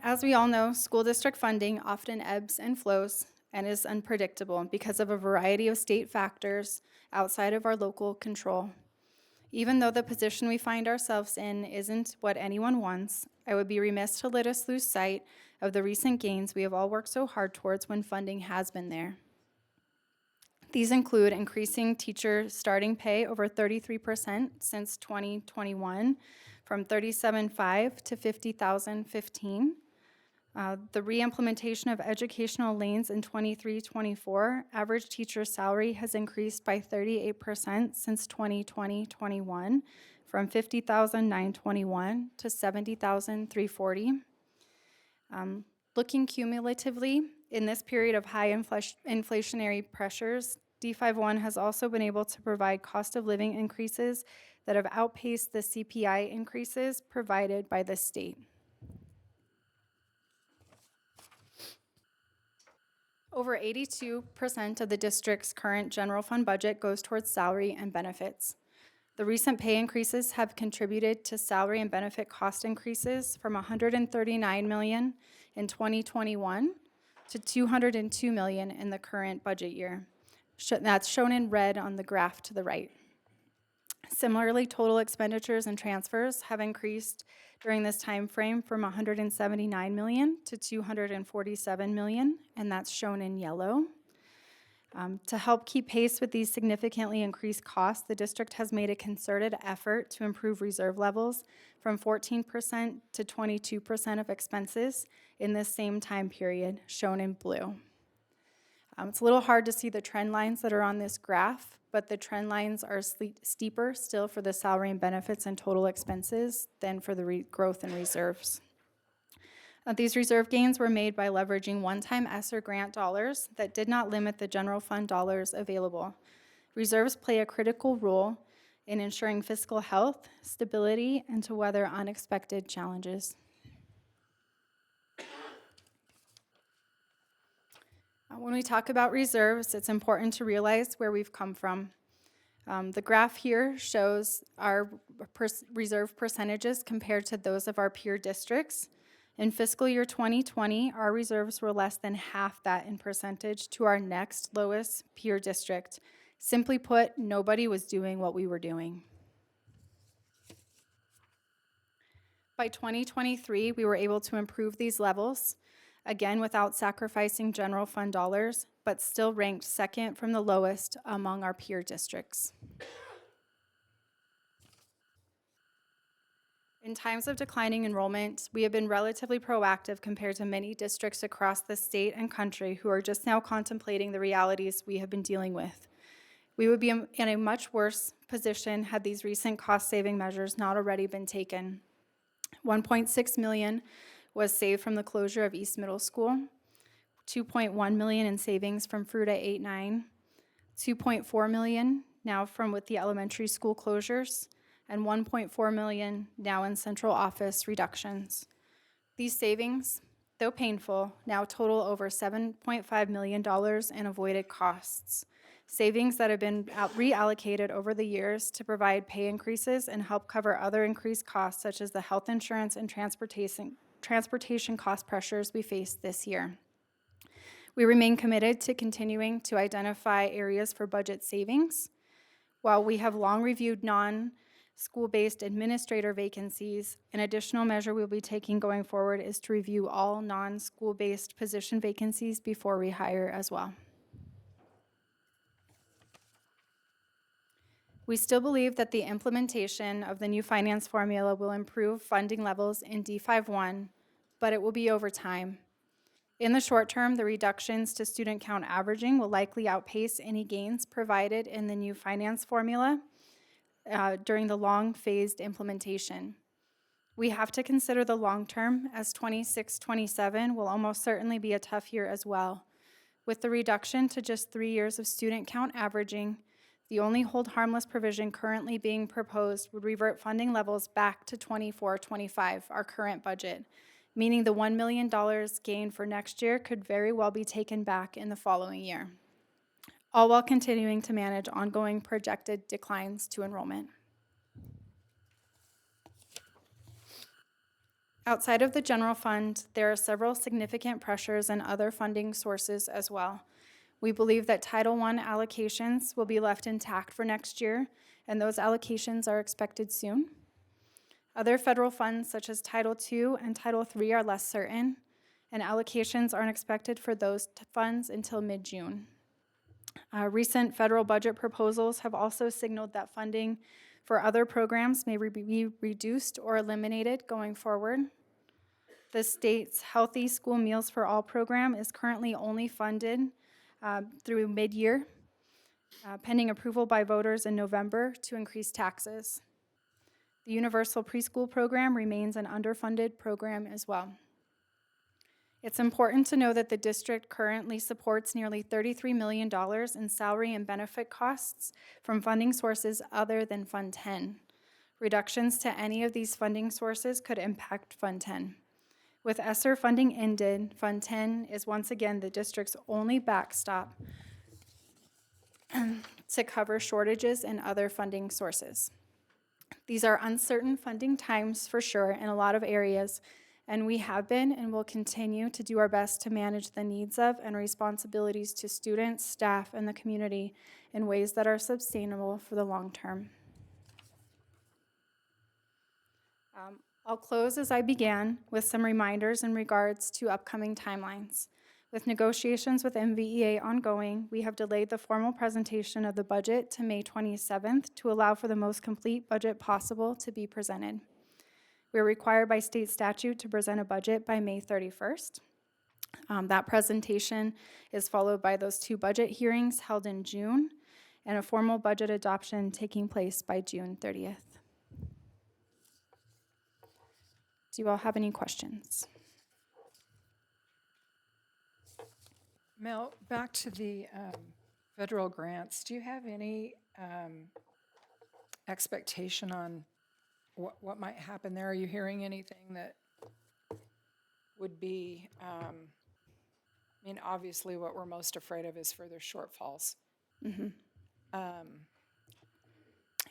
S10: As we all know, school district funding often ebbs and flows and is unpredictable because of a variety of state factors outside of our local control. Even though the position we find ourselves in isn't what anyone wants, I would be remiss to let us lose sight of the recent gains we have all worked so hard towards when funding has been there. These include increasing teacher starting pay over 33% since 2021, from $37,500 to $50,015. The re-implementation of educational lanes in 23-24, average teacher salary has increased by 38% since 2020-21, from $50,921 to $70,340. Looking cumulatively, in this period of high inflationary pressures, D51 has also been able to provide cost of living increases that have outpaced the CPI increases provided by the state. Over 82% of the district's current general fund budget goes towards salary and benefits. The recent pay increases have contributed to salary and benefit cost increases from $139 million in 2021 to $202 million in the current budget year. That's shown in red on the graph to the right. Similarly, total expenditures and transfers have increased during this time frame from $179 million to $247 million, and that's shown in yellow. To help keep pace with these significantly increased costs, the district has made a concerted effort to improve reserve levels from 14% to 22% of expenses in this same time period, shown in blue. It's a little hard to see the trend lines that are on this graph, but the trend lines are steeper still for the salary and benefits and total expenses than for the growth in reserves. These reserve gains were made by leveraging one-time ESSER grant dollars that did not limit the general fund dollars available. Reserves play a critical role in ensuring fiscal health, stability, and to weather unexpected challenges. When we talk about reserves, it's important to realize where we've come from. The graph here shows our reserve percentages compared to those of our peer districts. In fiscal year 2020, our reserves were less than half that in percentage to our next lowest peer district. Simply put, nobody was doing what we were doing. By 2023, we were able to improve these levels, again without sacrificing general fund dollars, but still ranked second from the lowest among our peer districts. In times of declining enrollment, we have been relatively proactive compared to many districts across the state and country who are just now contemplating the realities we have been dealing with. We would be in a much worse position had these recent cost-saving measures not already been taken. $1.6 million was saved from the closure of East Middle School, $2.1 million in savings from Fruita 8-9, $2.4 million now from with the elementary school closures, and $1.4 million now in central office reductions. These savings, though painful, now total over $7.5 million in avoided costs. Savings that have been reallocated over the years to provide pay increases and help cover other increased costs such as the health insurance and transportation cost pressures we faced this year. We remain committed to continuing to identify areas for budget savings. While we have long reviewed non-school-based administrator vacancies, an additional measure we'll be taking going forward is to review all non-school-based position vacancies before rehire as well. We still believe that the implementation of the new finance formula will improve funding levels in D51, but it will be over time. In the short term, the reductions to student count averaging will likely outpace any gains provided in the new finance formula during the long phased implementation. We have to consider the long term, as 26-27 will almost certainly be a tough year as well. With the reduction to just 3 years of student count averaging, the only hold harmless provision currently being proposed would revert funding levels back to 24-25, our current budget, meaning the $1 million gained for next year could very well be taken back in the following year, all while continuing to manage ongoing projected declines to enrollment. Outside of the general fund, there are several significant pressures and other funding sources as well. We believe that Title I allocations will be left intact for next year, and those allocations are expected soon. Other federal funds, such as Title II and Title III, are less certain, and allocations aren't expected for those funds until mid-June. Recent federal budget proposals have also signaled that funding for other programs may be reduced or eliminated going forward. The state's Healthy School Meals for All program is currently only funded through mid-year, pending approval by voters in November to increase taxes. The Universal Preschool program remains an underfunded program as well. It's important to know that the district currently supports nearly $33 million in salary and benefit costs from funding sources other than Fund 10. Reductions to any of these funding sources could impact Fund 10. With ESSER funding ended, Fund 10 is once again the district's only backstop to cover shortages in other funding sources. These are uncertain funding times for sure in a lot of areas, and we have been and will continue to do our best to manage the needs of and responsibilities to students, staff, and the community in ways that are sustainable for the long term. I'll close as I began with some reminders in regards to upcoming timelines. With negotiations with MVEA ongoing, we have delayed the formal presentation of the budget to May 27th to allow for the most complete budget possible to be presented. We are required by state statute to present a budget by May 31st. That presentation is followed by those 2 budget hearings held in June and a formal budget adoption taking place by June 30th. Do you all have any questions?
S4: Mel, back to the federal grants. Do you have any expectation on what might happen there? Are you hearing anything that would be, I mean, obviously what we're most afraid of is further shortfalls.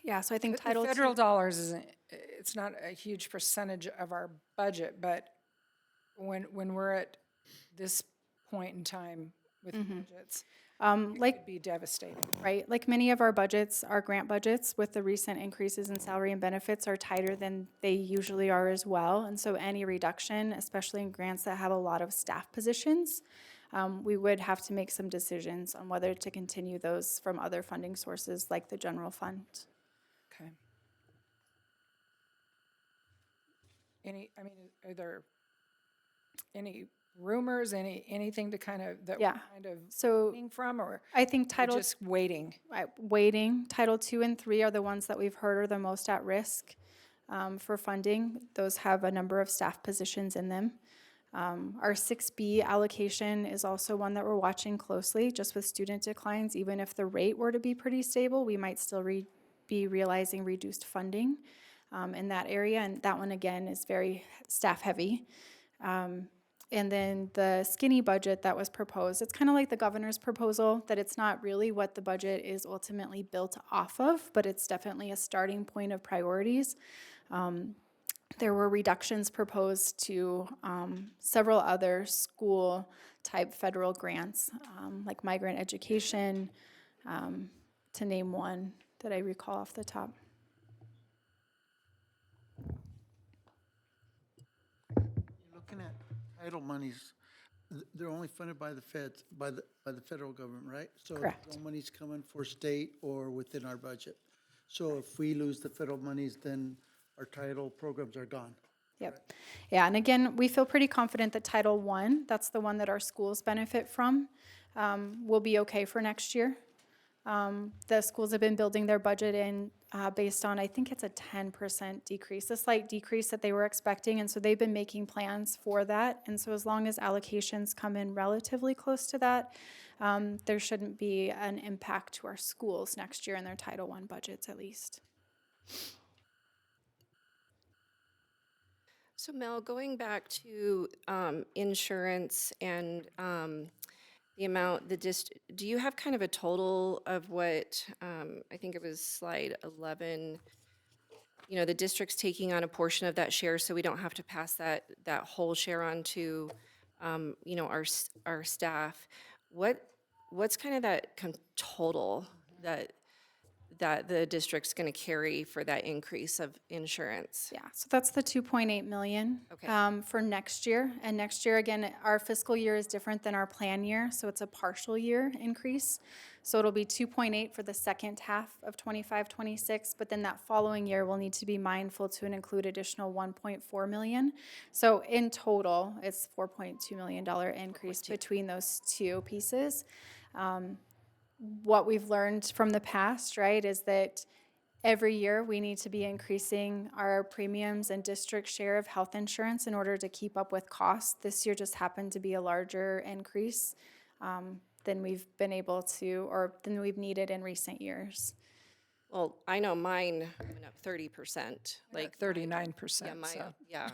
S10: Yeah, so I think
S4: The
S10: Title II.
S4: federal dollars isn't, it's not a huge percentage of our budget, but when we're at this point in time with budgets, it
S10: Like
S4: could be devastating.
S10: Right, like many of our budgets, our grant budgets, with the recent increases in salary and benefits are tighter than they usually are as well. And so any reduction, especially in grants that have a lot of staff positions, we would have to make some decisions on whether to continue those from other funding sources like the general fund.
S4: Okay. I mean, are there any rumors, anything to kind of, that we're
S10: Yeah.
S4: kind of
S10: So
S4: waiting from, or
S10: I think
S4: we're
S10: Title
S4: just waiting?
S10: waiting. Title II and III are the ones that we've heard are the most at risk for funding. Those have a number of staff positions in them. Our 6B allocation is also one that we're watching closely, just with student declines. Even if the rate were to be pretty stable, we might still be realizing reduced funding in that area. And that one, again, is very staff heavy. And then the skinny budget that was proposed, it's kind of like the governor's proposal, that it's not really what the budget is ultimately built off of, but it's definitely a starting point of priorities. There were reductions proposed to several other school-type federal grants, like migrant education, to name one that I recall off the top.
S7: Looking at title monies, they're only funded by the feds, by the federal government, right?
S10: Correct.
S7: So no money's coming for state or within our budget. So if we lose the federal monies, then our title programs are gone.
S10: Yep. Yeah, and again, we feel pretty confident that Title I, that's the one that our schools benefit from, will be okay for next year. The schools have been building their budget in based on, I think it's a 10% decrease, a slight decrease that they were expecting, and so they've been making plans for that. And so as long as allocations come in relatively close to that, there shouldn't be an impact to our schools next year in their Title I budgets at least.
S1: So Mel, going back to insurance and the amount, do you have kind of a total of what, I think it was slide 11, the district's taking on a portion of that share, so we don't have to pass that whole share on to, our staff. What's kind of that total that the district's going to carry for that increase of insurance?
S10: Yeah, so that's the 2.8 million
S1: Okay.
S10: for next year. And next year, again, our fiscal year is different than our plan year, so it's a partial year increase. So it'll be 2.8 for the second half of 25-26, but then that following year, we'll need to be mindful to include additional 1.4 million. So in total, it's $4.2 million increase between those two pieces. What we've learned from the past, right, is that every year we need to be increasing our premiums and district share of health insurance in order to keep up with costs. This year just happened to be a larger increase than we've been able to, or than we've needed in recent years.
S1: Well, I know mine went up 30%, like
S4: 39%.
S1: yeah, my
S4: so.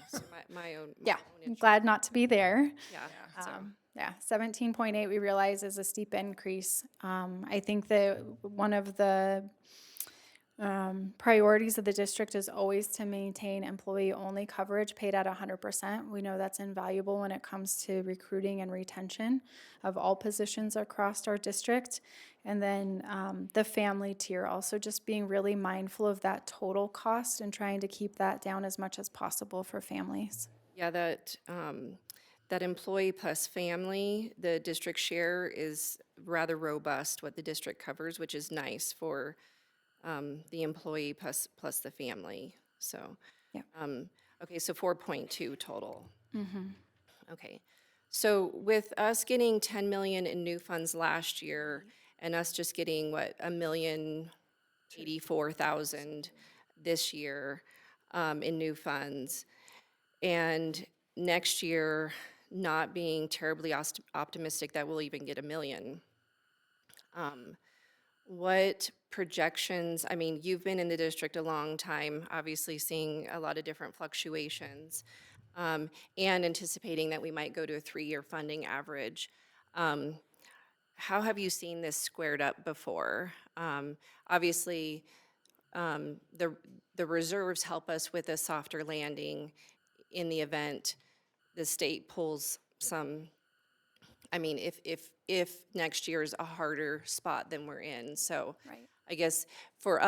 S1: so my own.
S10: Yeah,
S1: own
S10: I'm glad not to be there.
S1: Yeah. So.
S10: Yeah, 17.8 we realize is a steep increase. I think that one of the Priorities of the district is always to maintain employee-only coverage paid at 100%. We know that's invaluable when it comes to recruiting and retention of all positions across our district. And then the family tier, also just being really mindful of that total cost and trying to keep that down as much as possible for families.
S1: Yeah, that employee plus family, the district share is rather robust, what the district covers, which is nice for the employee plus the family. So,
S10: Yeah.
S1: okay, so 4.2 total. Okay, so with us getting 10 million in new funds last year, and us just getting what, 1,084,000 this year in new funds, and next year not being terribly optimistic that we'll even get 1 million. What projections, I mean, you've been in the district a long time, obviously seeing a lot of different fluctuations, and anticipating that we might go to a 3-year funding average. How have you seen this squared up before? Obviously, the reserves help us with a softer landing in the event the state pulls some, I mean, if next year is a harder spot than we're in. So
S10: Right.
S1: I guess for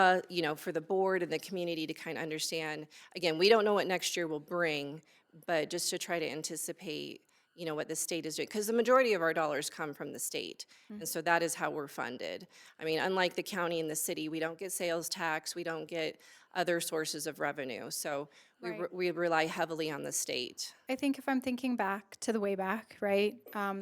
S1: for the board and the community to kind of understand, again, we don't know what next year will bring, but just to try to anticipate, what the state is doing, because the majority of our dollars come from the state. And so that is how we're funded. I mean, unlike the county and the city, we don't get sales tax, we don't get other sources of revenue. So
S10: Right.
S1: we rely heavily on the state.
S10: I think if I'm thinking back to the way back, right,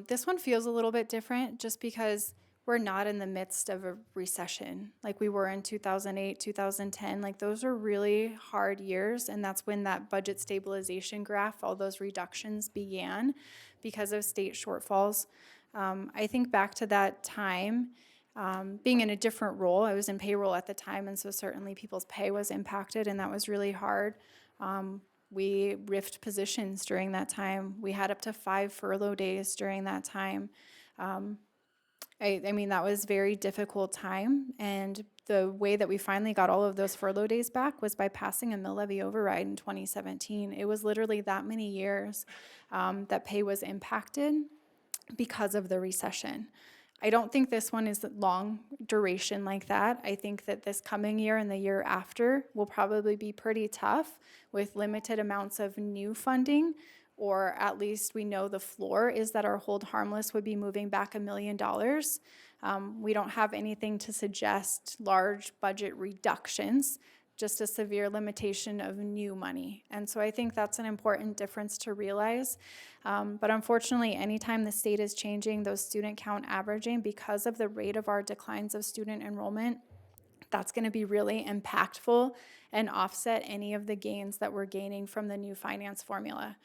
S10: this one feels a little bit different just because we're not in the midst of a recession like we were in 2008, 2010. Like those are really hard years, and that's when that budget stabilization graph, all those reductions began because of state shortfalls. I think back to that time, being in a different role. I was in payroll at the time, and so certainly people's pay was impacted, and that was really hard. We riffed positions during that time. We had up to 5 furlough days during that time. I mean, that was a very difficult time, and the way that we finally got all of those furlough days back was by passing a mill levy override in 2017. It was literally that many years that pay was impacted because of the recession. I don't think this one is long duration like that. I think that this coming year and the year after will probably be pretty tough with limited amounts of new funding, or at least we know the floor is that our hold harmless would be moving back $1 million. We don't have anything to suggest large budget reductions, just a severe limitation of new money. And so I think that's an important difference to realize. But unfortunately, anytime the state is changing those student count averaging because of the rate of our declines of student enrollment, that's going to be really impactful and offset any of the gains that we're gaining from the new finance formula.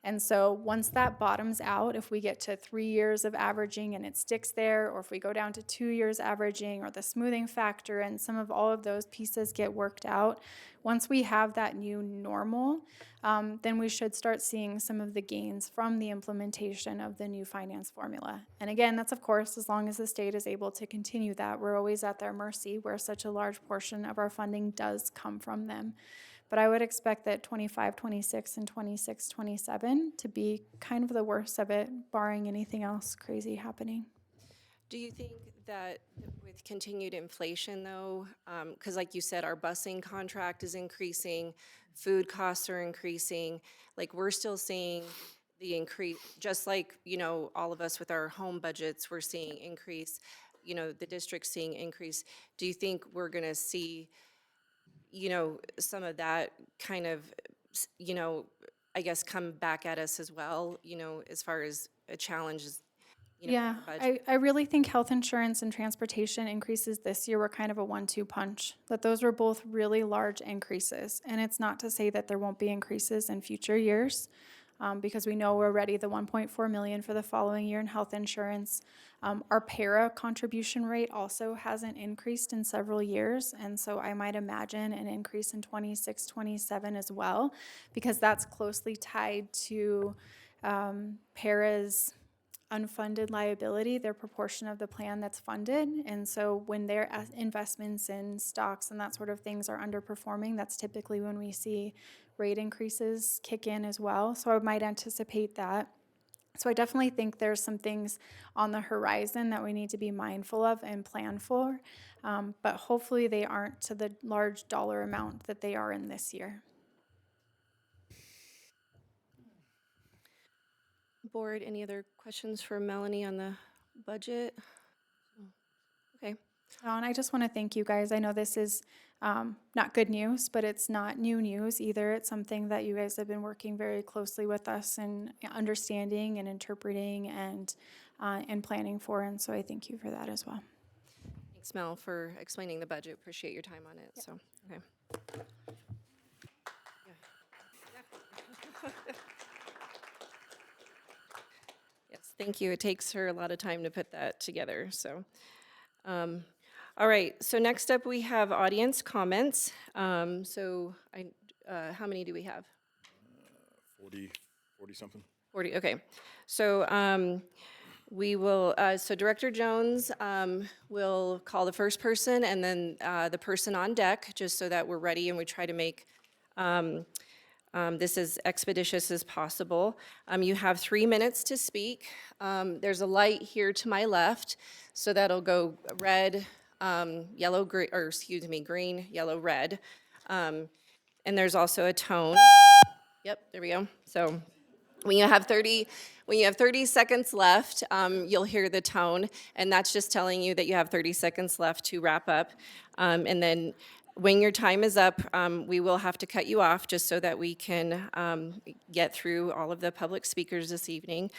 S10: And so once that bottoms out, if we get to 3 years of averaging and it sticks there, or if we go down to 2 years averaging, or the smoothing factor and some of all of those pieces get worked out, once we have that new normal, then we should start seeing some of the gains from the implementation of the new finance formula. And again, that's of course, as long as the state is able to continue that. We're always at their mercy where such a large portion of our funding does come from them. But I would expect that 25, 26, and 26, 27 to be kind of the worst of it, barring anything else crazy happening.
S1: Do you think that with continued inflation, though, because like you said, our busing contract is increasing, food costs are increasing, like we're still seeing the increase, just like, all of us with our home budgets, we're seeing increase, the district's seeing increase. Do you think we're going to see some of that kind of, I guess, come back at us as well, as far as a challenge is,
S10: Yeah,
S1: budget?
S10: I really think health insurance and transportation increases this year were kind of a 1-2 punch, that those were both really large increases. And it's not to say that there won't be increases in future years, because we know we're already the 1.4 million for the following year in health insurance. Our para contribution rate also hasn't increased in several years, and so I might imagine an increase in 26, 27 as well, because that's closely tied to para's unfunded liability, their proportion of the plan that's funded. And so when their investments in stocks and that sort of things are underperforming, that's typically when we see rate increases kick in as well. So I might anticipate that. So I definitely think there's some things on the horizon that we need to be mindful of and plan for, but hopefully they aren't to the large dollar amount that they are in this year.
S1: Board, any other questions for Melanie on the budget? Okay.
S10: And I just want to thank you guys. I know this is not good news, but it's not new news either. It's something that you guys have been working very closely with us and understanding and interpreting and planning for. And so I thank you for that as well.
S1: Thanks, Mel, for explaining the budget. Appreciate your time on it. So, okay. Yes, thank you. It takes her a lot of time to put that together. So, all right. So next up, we have audience comments. How many do we have?
S3: 40 something.
S1: 40, okay. So we will, so Director Jones will call the first person and then the person on deck, just so that we're ready and we try to make this as expeditious as possible. You have 3 minutes to speak. There's a light here to my left, so that'll go red, yellow, green, or excuse me, green, yellow, red. And there's also a tone. Yep, there we go. So when you have 30 seconds left, you'll hear the tone, and that's just telling you that you have 30 seconds left to wrap up. And then when your time is up, we will have to cut you off just so that we can get through all of the public speakers this evening.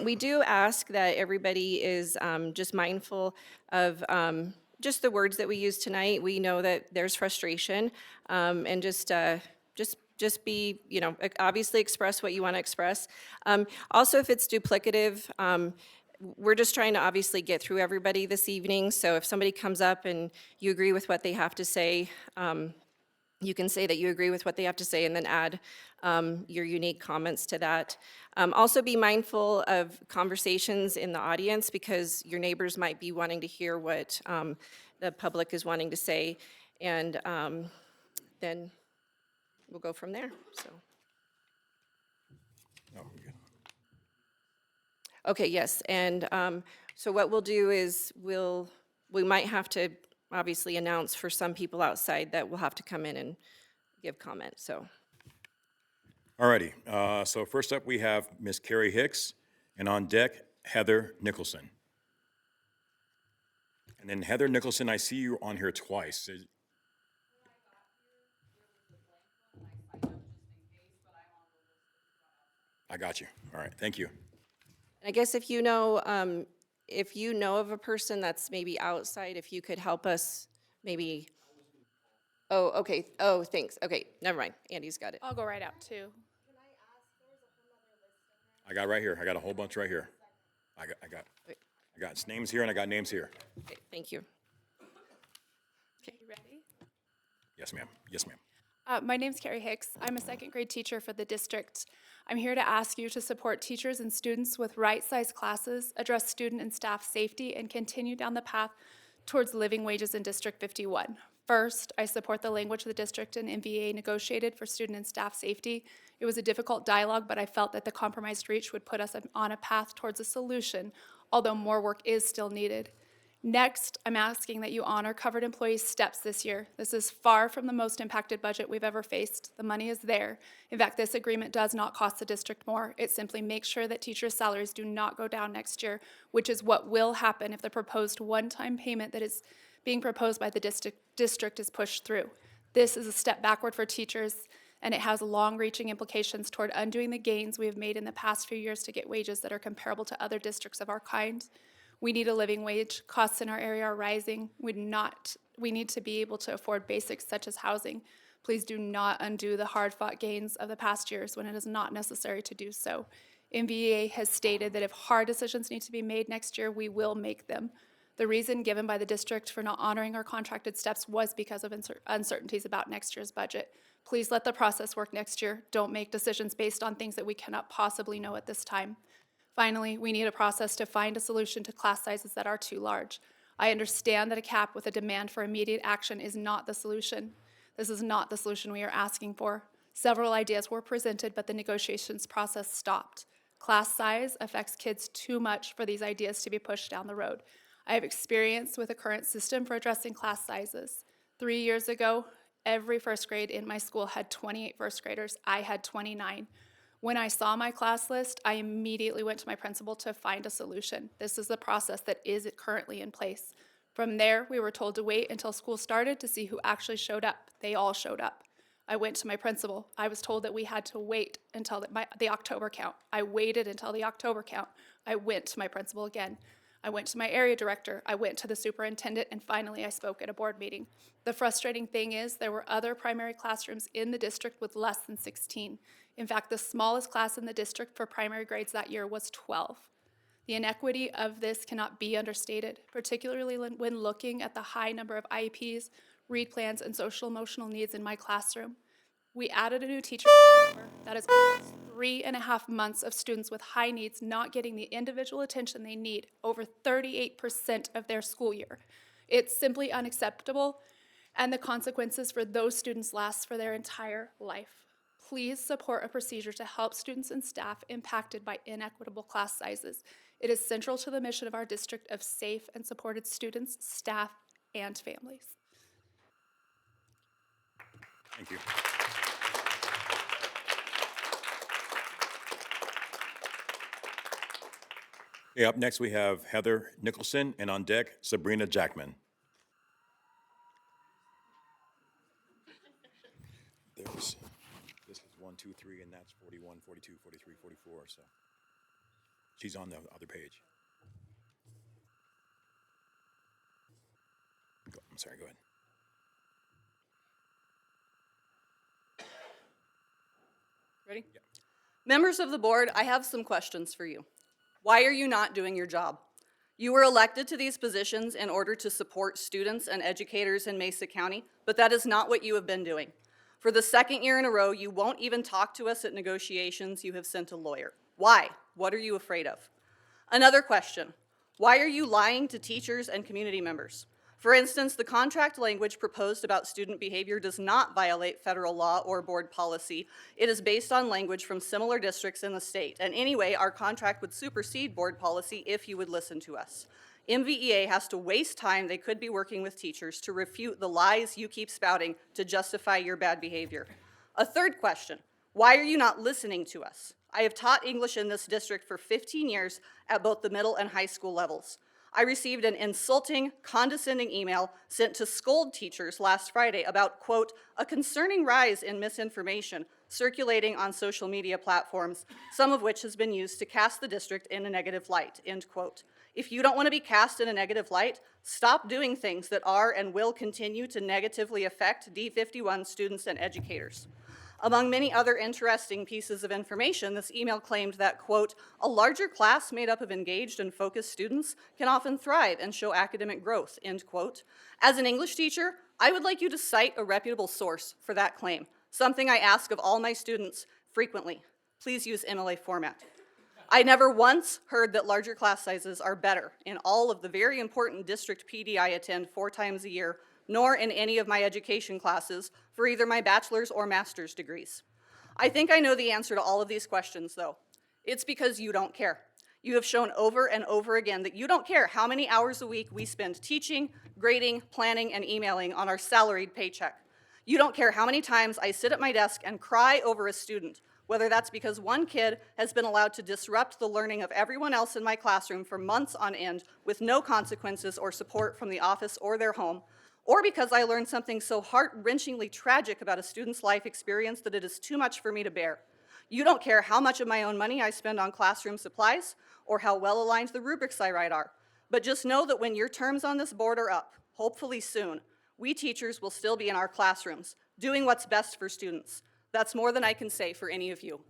S1: We do ask that everybody is just mindful of just the words that we use tonight. We know that there's frustration, and just be, obviously express what you want to express. Also, if it's duplicative, we're just trying to obviously get through everybody this evening. So if somebody comes up and you agree with what they have to say, you can say that you agree with what they have to say and then add your unique comments to that. Also be mindful of conversations in the audience, because your neighbors might be wanting to hear what the public is wanting to say, and then we'll go from there. So.
S3: Oh, we're good.
S1: Okay, yes, and so what we'll do is we might have to obviously announce for some people outside that we'll have to come in and give comment, so.
S3: All righty. So first up, we have Ms. Carrie Hicks, and on deck, Heather Nicholson. And then Heather Nicholson, I see you on here twice. I got you. All right, thank you.
S1: I guess if you know of a person that's maybe outside, if you could help us maybe, oh, okay, oh, thanks, okay, never mind, Andy's got it.
S10: I'll go right out too.
S3: I got right here. I got a whole bunch right here. I got names here and I got names here.
S1: Okay, thank you.
S10: Okay, you ready?
S3: Yes, ma'am. Yes, ma'am.
S11: My name's Carrie Hicks. I'm a second grade teacher for the district. I'm here to ask you to support teachers and students with right-sized classes, address student and staff safety, and continue down the path towards living wages in District 51. First, I support the language the district and MVA negotiated for student and staff safety. It was a difficult dialogue, but I felt that the compromised reach would put us on a path towards a solution, although more work is still needed. Next, I'm asking that you honor covered employees' steps this year. This is far from the most impacted budget we've ever faced. The money is there. In fact, this agreement does not cost the district more. It simply makes sure that teachers' salaries do not go down next year, which is what will happen if the proposed one-time payment that is being proposed by the district is pushed through. This is a step backward for teachers, and it has long-reaching implications toward undoing the gains we have made in the past few years to get wages that are comparable to other districts of our kind. We need a living wage. Costs in our area are rising. We need to be able to afford basics such as housing. Please do not undo the hard-fought gains of the past years when it is not necessary to do so. MVA has stated that if hard decisions need to be made next year, we will make them. The reason given by the district for not honoring our contracted steps was because of uncertainties about next year's budget. Please let the process work next year. Don't make decisions based on things that we cannot possibly know at this time. Finally, we need a process to find a solution to class sizes that are too large. I understand that a cap with a demand for immediate action is not the solution. This is not the solution we are asking for. Several ideas were presented, but the negotiations process stopped. Class size affects kids too much for these ideas to be pushed down the road. I have experience with the current system for addressing class sizes. 3 years ago, every first grade in my school had 28 first graders. I had 29. When I saw my class list, I immediately went to my principal to find a solution. This is the process that is currently in place. From there, we were told to wait until school started to see who actually showed up. They all showed up. I went to my principal. I was told that we had to wait until the October count. I waited until the October count. I went to my principal again. I went to my area director. I went to the superintendent, and finally I spoke at a board meeting. The frustrating thing is there were other primary classrooms in the district with less than 16. In fact, the smallest class in the district for primary grades that year was 12. The inequity of this cannot be understated, particularly when looking at the high number of IEPs, read plans, and social emotional needs in my classroom. We added a new teacher that is almost 3.5 months of students with high needs not getting the individual attention they need, over 38% of their school year. It's simply unacceptable, and the consequences for those students last for their entire life. Please support a procedure to help students and staff impacted by inequitable class sizes. It is central to the mission of our district of safe and supported students, staff, and families.
S3: Thank you. Okay, up next we have Heather Nicholson, and on deck, Sabrina Jackman. This is 1, 2, 3, and that's 41, 42, 43, 44, so she's on the other page. I'm sorry, go ahead.
S12: Ready? Yeah. Members of the board, I have some questions for you. Why are you not doing your job? You were elected to these positions in order to support students and educators in Mesa County, but that is not what you have been doing. For the second year in a row, you won't even talk to us at negotiations. You have sent a lawyer. Why? What are you afraid of? Another question. Why are you lying to teachers and community members? For instance, the contract language proposed about student behavior does not violate federal law or board policy. It is based on language from similar districts in the state. And anyway, our contract would supersede board policy if you would listen to us. MVEA has to waste time they could be working with teachers to refute the lies you keep spouting to justify your bad behavior. A third question, why are you not listening to us? I have taught English in this district for 15 years at both the middle and high school levels. I received an insulting, condescending email sent to scold teachers last Friday about, quote, a concerning rise in misinformation circulating on social media platforms, some of which has been used to cast the district in a negative light, end quote. If you don't want to be cast in a negative light, stop doing things that are and will continue to negatively affect D51 students and educators. Among many other interesting pieces of information, this email claimed that, quote, a larger class made up of engaged and focused students can often thrive and show academic growth, end quote. As an English teacher, I would like you to cite a reputable source for that claim, something I ask of all my students frequently. Please use MLA format. I never once heard that larger class sizes are better in all of the very important district PD I attend 4 times a year, nor in any of my education classes for either my bachelor's or master's degrees. I think I know the answer to all of these questions, though. It's because you don't care. You have shown over and over again that you don't care how many hours a week we spend teaching, grading, planning, and emailing on our salaried paycheck. You don't care how many times I sit at my desk and cry over a student, whether that's because one kid has been allowed to disrupt the learning of everyone else in my classroom for months on end with no consequences or support from the office or their home, or because I learned something so heart-wrenchingly tragic about a student's life experience that it is too much for me to bear. You don't care how much of my own money I spend on classroom supplies or how well aligned the rubrics I write are. But just know that when your terms on this board are up, hopefully soon, we teachers will still be in our classrooms, doing what's best for students. That's more than I can say for any of you.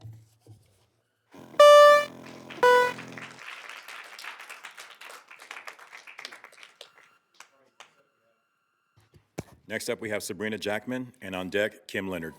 S3: Next up, we have Sabrina Jackman, and on deck, Kim Leonard.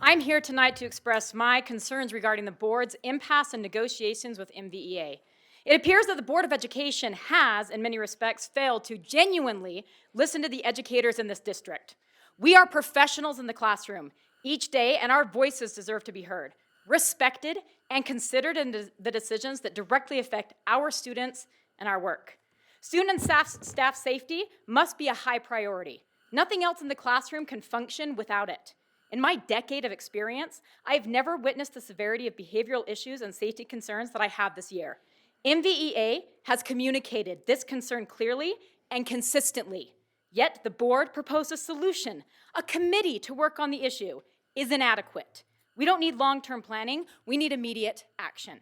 S13: I'm here tonight to express my concerns regarding the board's impasse in negotiations with MVEA. It appears that the Board of Education has, in many respects, failed to genuinely listen to the educators in this district. We are professionals in the classroom each day, and our voices deserve to be heard, respected, and considered in the decisions that directly affect our students and our work. Student and staff safety must be a high priority. Nothing else in the classroom can function without it. In my decade of experience, I have never witnessed the severity of behavioral issues and safety concerns that I have this year. MVEA has communicated this concern clearly and consistently, yet the board proposed a solution. A committee to work on the issue is inadequate. We don't need long-term planning, we need immediate action.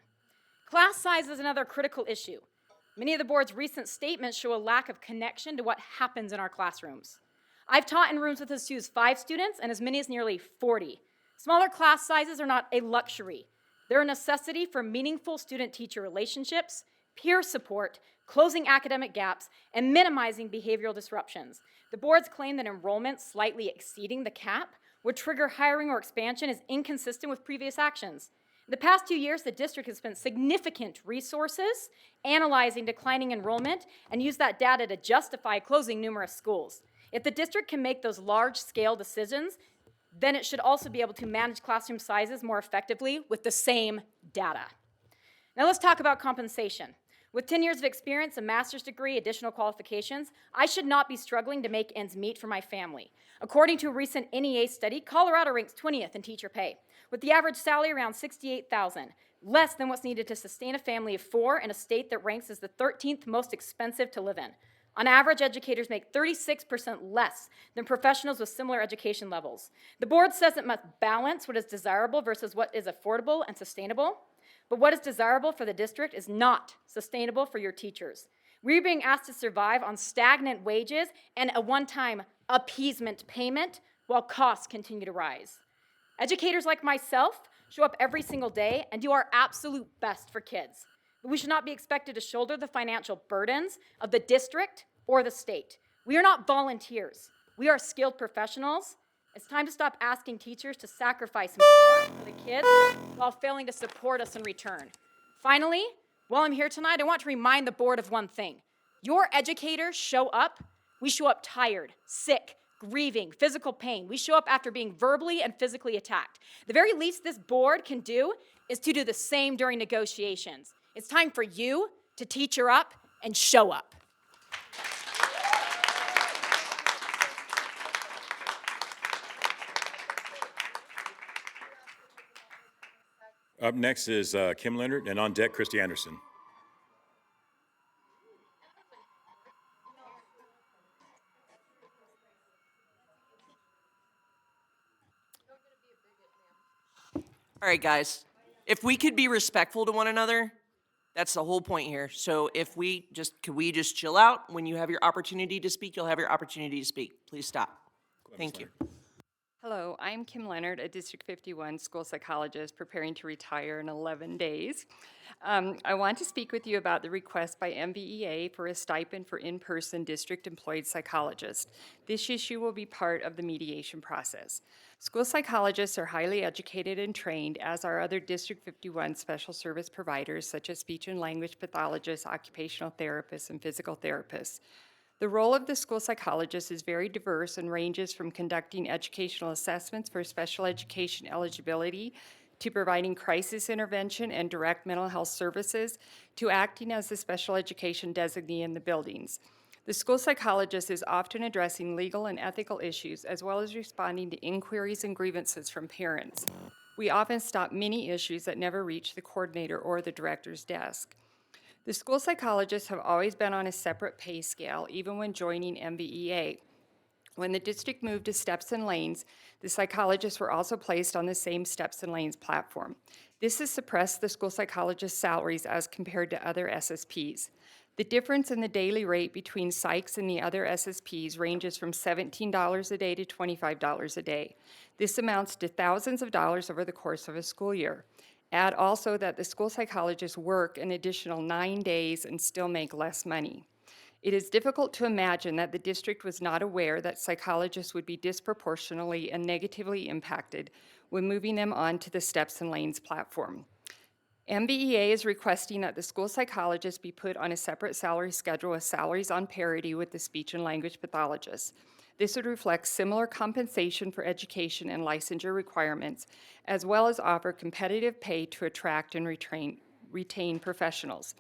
S13: Class size is another critical issue. Many of the board's recent statements show a lack of connection to what happens in our classrooms. I've taught in rooms with as few as 5 students and as many as nearly 40. Smaller class sizes are not a luxury. They're a necessity for meaningful student-teacher relationships, peer support, closing academic gaps, and minimizing behavioral disruptions. The board's claim that enrollment slightly exceeding the cap would trigger hiring or expansion is inconsistent with previous actions. In the past 2 years, the district has spent significant resources analyzing declining enrollment and used that data to justify closing numerous schools. If the district can make those large-scale decisions, then it should also be able to manage classroom sizes more effectively with the same data. Now let's talk about compensation. With 10 years of experience, a master's degree, additional qualifications, I should not be struggling to make ends meet for my family. According to a recent NEA study, Colorado ranks 20th in teacher pay, with the average salary around $68,000, less than what's needed to sustain a family of 4 in a state that ranks as the 13th most expensive to live in. On average, educators make 36% less than professionals with similar education levels. The board says it must balance what is desirable versus what is affordable and sustainable, but what is desirable for the district is not sustainable for your teachers. We're being asked to survive on stagnant wages and a one-time appeasement payment while costs continue to rise. Educators like myself show up every single day and do our absolute best for kids. But we should not be expected to shoulder the financial burdens of the district or the state. We are not volunteers. We are skilled professionals. It's time to stop asking teachers to sacrifice more for the kids while failing to support us in return. Finally, while I'm here tonight, I want to remind the board of one thing. Your educators show up. We show up tired, sick, grieving, physical pain. We show up after being verbally and physically attacked. The very least this board can do is to do the same during negotiations. It's time for you to teacher up and show up.
S3: Up next is Kim Leonard, and on deck, Christy Anderson.
S5: All right, guys, if we could be respectful to one another, that's the whole point here. So if could we just chill out? When you have your opportunity to speak, you'll have your opportunity to speak. Please stop. Thank you.
S14: Hello, I'm Kim Leonard, a District 51 school psychologist preparing to retire in 11 days. I want to speak with you about the request by MVEA for a stipend for in-person district employed psychologists. This issue will be part of the mediation process. School psychologists are highly educated and trained, as are other District 51 special service providers, such as speech and language pathologists, occupational therapists, and physical therapists. The role of the school psychologist is very diverse and ranges from conducting educational assessments for special education eligibility to providing crisis intervention and direct mental health services to acting as the special education designee in the buildings. The school psychologist is often addressing legal and ethical issues as well as responding to inquiries and grievances from parents. We often stop many issues that never reach the coordinator or the director's desk. The school psychologists have always been on a separate pay scale, even when joining MVEA. When the district moved to Steps and Lanes, the psychologists were also placed on the same Steps and Lanes platform. This has suppressed the school psychologist salaries as compared to other SSPs. The difference in the daily rate between psychs and the other SSPs ranges from $17 a day to $25 a day. This amounts to thousands of dollars over the course of a school year. Add also that the school psychologists work an additional 9 days and still make less money. It is difficult to imagine that the district was not aware that psychologists would be disproportionately and negatively impacted when moving them onto the Steps and Lanes platform. MVEA is requesting that the school psychologist be put on a separate salary schedule with salaries on parity with the speech and language pathologists. This would reflect similar compensation for education and licensure requirements, as well as offer competitive pay to attract and retain professionals.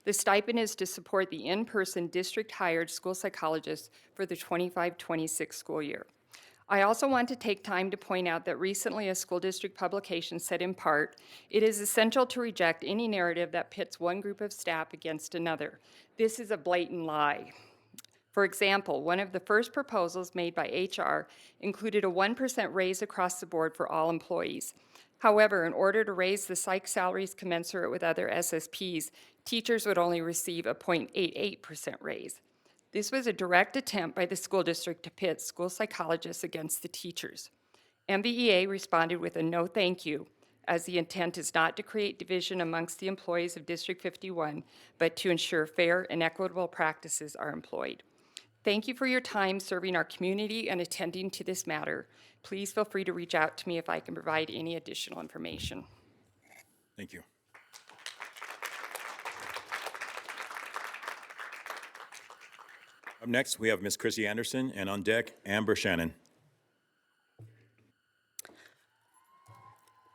S14: The stipend is to support the in-person district-hired school psychologists for the 25-26 school year. I also want to take time to point out that recently a school district publication said in part, it is essential to reject any narrative that pits one group of staff against another. This is a blatant lie. For example, one of the first proposals made by HR included a 1% raise across the board for all employees. However, in order to raise the psych salaries commensurate with other SSPs, teachers would only receive a 0.88% raise. This was a direct attempt by the school district to pit school psychologists against the teachers. MVEA responded with a no thank you, as the intent is not to create division amongst the employees of District 51, but to ensure fair and equitable practices are employed. Thank you for your time serving our community and attending to this matter. Please feel free to reach out to me if I can provide any additional information.
S3: Thank you. Up next, we have Ms. Chrissy Anderson, and on deck, Amber Shannon.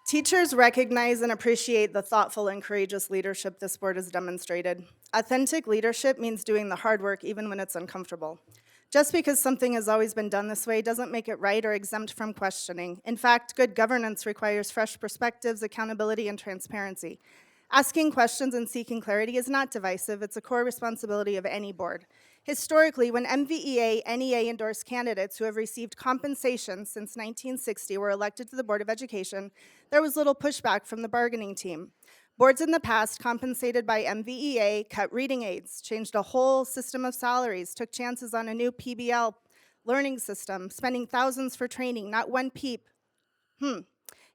S15: Teachers recognize and appreciate the thoughtful and courageous leadership this board has demonstrated. Authentic leadership means doing the hard work even when it's uncomfortable. Just because something has always been done this way doesn't make it right or exempt from questioning. In fact, good governance requires fresh perspectives, accountability, and transparency. Asking questions and seeking clarity is not divisive. It's a core responsibility of any board. Historically, when MVEA, NEA endorsed candidates who have received compensation since 1960 were elected to the Board of Education, there was little pushback from the bargaining team. Boards in the past compensated by MVEA cut reading aids, changed a whole system of salaries, took chances on a new PBL learning system, spending thousands for training, not one peep.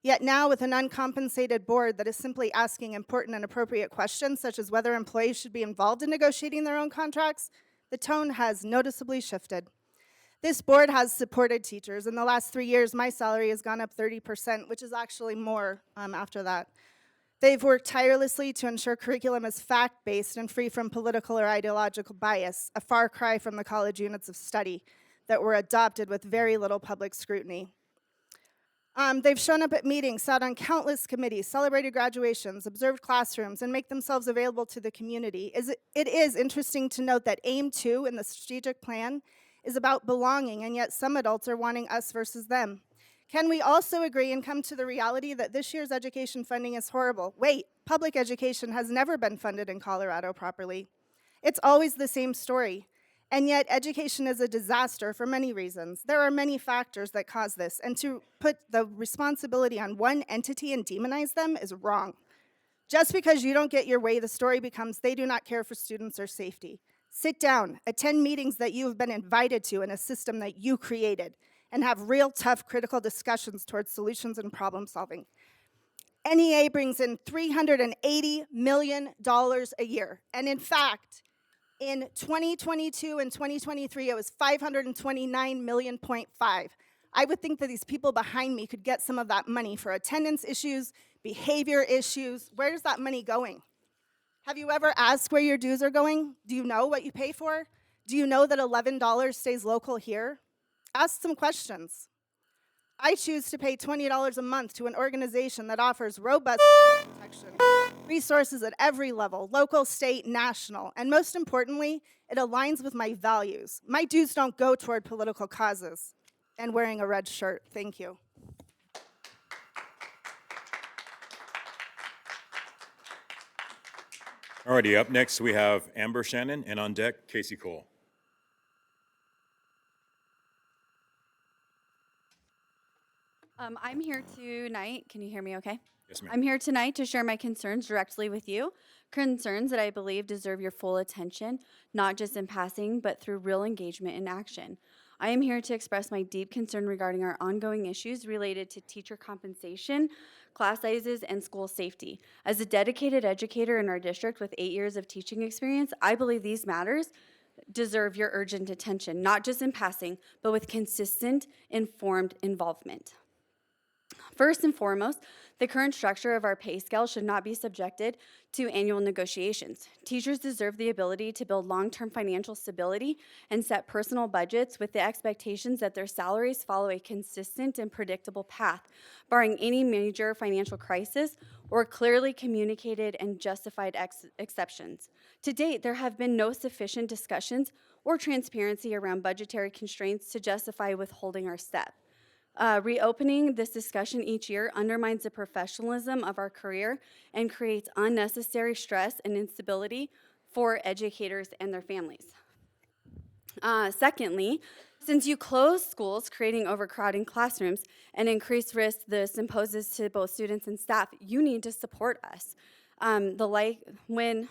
S15: Yet now, with an uncompensated board that is simply asking important and appropriate questions, such as whether employees should be involved in negotiating their own contracts, the tone has noticeably shifted. This board has supported teachers. In the last 3 years, my salary has gone up 30%, which is actually more after that. They've worked tirelessly to ensure curriculum is fact-based and free from political or ideological bias, a far cry from the college units of study that were adopted with very little public scrutiny. They've shown up at meetings, sat on countless committees, celebrated graduations, observed classrooms, and make themselves available to the community. It is interesting to note that AIM 2 in the strategic plan is about belonging, and yet some adults are wanting us versus them. Can we also agree and come to the reality that this year's education funding is horrible? Wait, public education has never been funded in Colorado properly. It's always the same story. And yet, education is a disaster for many reasons. There are many factors that cause this, and to put the responsibility on one entity and demonize them is wrong. Just because you don't get your way, the story becomes they do not care for students or safety. Sit down, attend meetings that you have been invited to in a system that you created, and have real tough critical discussions towards solutions and problem solving. NEA brings in $380 million a year, and in fact, in 2022 and 2023, it was $529.5 million. I would think that these people behind me could get some of that money for attendance issues, behavior issues. Where is that money going? Have you ever asked where your dues are going? Do you know what you pay for? Do you know that $11 stays local here? Ask some questions. I choose to pay $20 a month to an organization that offers robust protection, resources at every level, local, state, national, and most importantly, it aligns with my values. My dues don't go toward political causes and wearing a red shirt. Thank you.
S3: Alrighty, up next we have Amber Shannon, and on deck, Casey Cole.
S16: I'm here tonight. Can you hear me okay?
S3: Yes, ma'am.
S16: I'm here tonight to share my concerns directly with you. Concerns that I believe deserve your full attention, not just in passing, but through real engagement and action. I am here to express my deep concern regarding our ongoing issues related to teacher compensation, class sizes, and school safety. As a dedicated educator in our district with 8 years of teaching experience, I believe these matters deserve your urgent attention, not just in passing, but with consistent, informed involvement. First and foremost, the current structure of our pay scale should not be subjected to annual negotiations. Teachers deserve the ability to build long-term financial stability and set personal budgets with the expectations that their salaries follow a consistent and predictable path, barring any major financial crisis or clearly communicated and justified exceptions. To date, there have been no sufficient discussions or transparency around budgetary constraints to justify withholding our step. Reopening this discussion each year undermines the professionalism of our career and creates unnecessary stress and instability for educators and their families. Secondly, since you close schools, creating overcrowding classrooms and increased risk this imposes to both students and staff, you need to support us. When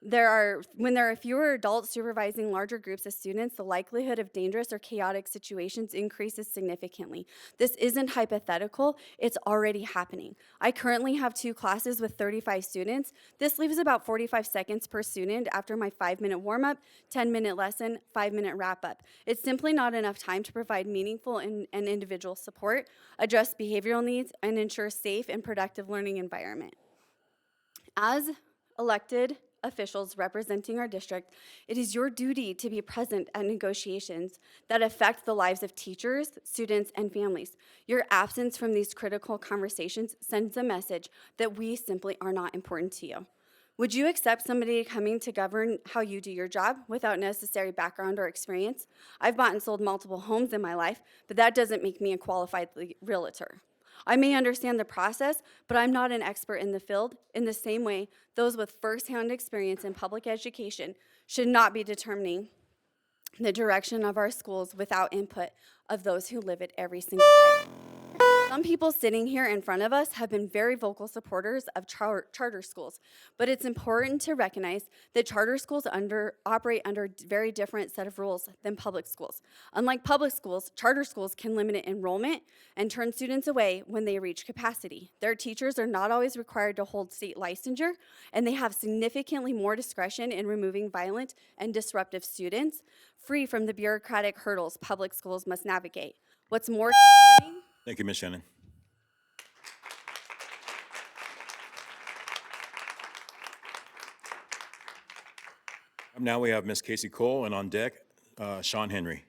S16: there are fewer adults supervising larger groups of students, the likelihood of dangerous or chaotic situations increases significantly. This isn't hypothetical, it's already happening. I currently have 2 classes with 35 students. This leaves about 45 seconds per student after my 5-minute warm-up, 10-minute lesson, 5-minute wrap-up. It's simply not enough time to provide meaningful and individual support, address behavioral needs, and ensure a safe and productive learning environment. As elected officials representing our district, it is your duty to be present at negotiations that affect the lives of teachers, students, and families. Your absence from these critical conversations sends a message that we simply are not important to you. Would you accept somebody coming to govern how you do your job without necessary background or experience? I've bought and sold multiple homes in my life, but that doesn't make me a qualified realtor. I may understand the process, but I'm not an expert in the field. In the same way, those with firsthand experience in public education should not be determining the direction of our schools without input of those who live it every single day. Some people sitting here in front of us have been very vocal supporters of charter schools, but it's important to recognize that charter schools operate under a very different set of rules than public schools. Unlike public schools, charter schools can limit enrollment and turn students away when they reach capacity. Their teachers are not always required to hold state licensure, and they have significantly more discretion in removing violent and disruptive students, free from the bureaucratic hurdles public schools must navigate. What's more concerning—
S3: Thank you, Ms. Shannon. Now we have Ms. Casey Cole, and on deck, Sean Henry.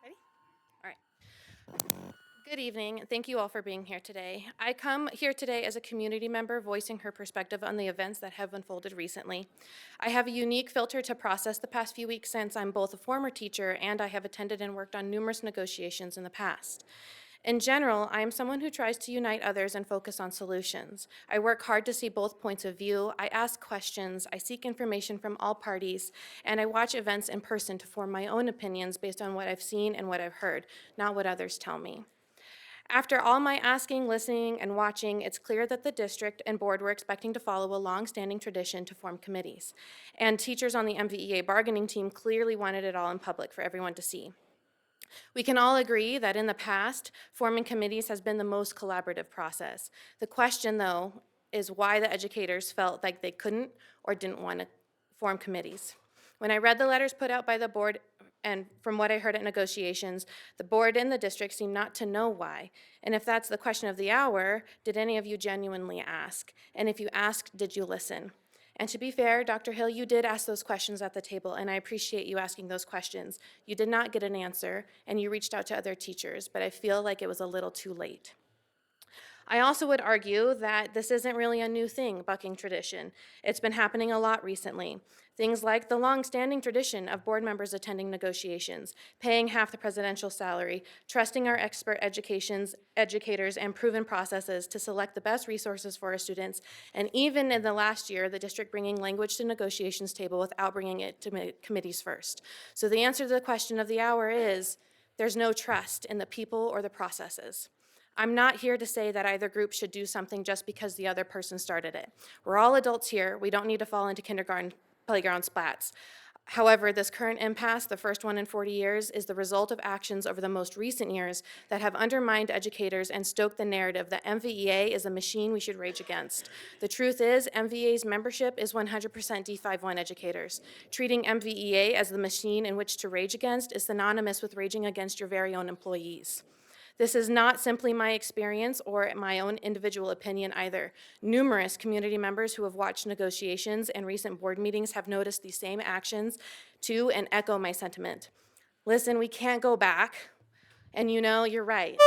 S17: Ready? All right. Good evening. Thank you all for being here today. I come here today as a community member voicing her perspective on the events that have unfolded recently. I have a unique filter to process the past few weeks since I'm both a former teacher and I have attended and worked on numerous negotiations in the past. In general, I am someone who tries to unite others and focus on solutions. I work hard to see both points of view, I ask questions, I seek information from all parties, and I watch events in person to form my own opinions based on what I've seen and what I've heard, not what others tell me. After all my asking, listening, and watching, it's clear that the district and board were expecting to follow a long-standing tradition to form committees. And teachers on the MVEA bargaining team clearly wanted it all in public for everyone to see. We can all agree that in the past, forming committees has been the most collaborative process. The question, though, is why the educators felt like they couldn't or didn't want to form committees. When I read the letters put out by the board, and from what I heard at negotiations, the board and the district seem not to know why. And if that's the question of the hour, did any of you genuinely ask? And if you asked, did you listen? And to be fair, Dr. Hill, you did ask those questions at the table, and I appreciate you asking those questions. You did not get an answer, and you reached out to other teachers, but I feel like it was a little too late. I also would argue that this isn't really a new thing, bucking tradition. It's been happening a lot recently. Things like the long-standing tradition of board members attending negotiations, paying half the presidential salary, trusting our expert educators and proven processes to select the best resources for our students, and even in the last year, the district bringing language to negotiations table without bringing it to committees first. So the answer to the question of the hour is, there's no trust in the people or the processes. I'm not here to say that either group should do something just because the other person started it. We're all adults here. We don't need to fall into kindergarten playground splats. However, this current impasse, the first one in 40 years, is the result of actions over the most recent years that have undermined educators and stoked the narrative that MVEA is a machine we should rage against. The truth is, MVEA's membership is 100% D51 educators. Treating MVEA as the machine in which to rage against is synonymous with raging against your very own employees. This is not simply my experience or my own individual opinion either. Numerous community members who have watched negotiations and recent board meetings have noticed these same actions too and echo my sentiment. Listen, we can't go back, and you know, you're right.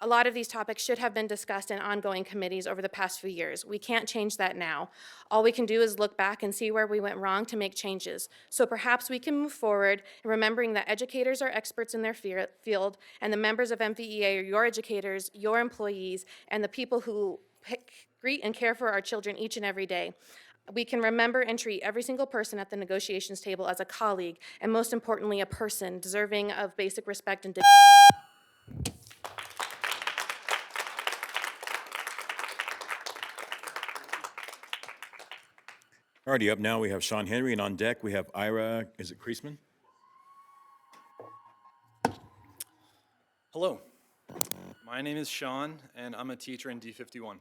S17: A lot of these topics should have been discussed in ongoing committees over the past few years. We can't change that now. All we can do is look back and see where we went wrong to make changes. So perhaps we can move forward, remembering that educators are experts in their field, and the members of MVEA are your educators, your employees, and the people who greet and care for our children each and every day. We can remember and treat every single person at the negotiations table as a colleague, and most importantly, a person deserving of basic respect and dignity.
S3: Alrighty, up now we have Sean Henry, and on deck we have Ira, is it Kreisman?
S18: Hello, my name is Sean, and I'm a teacher in D51.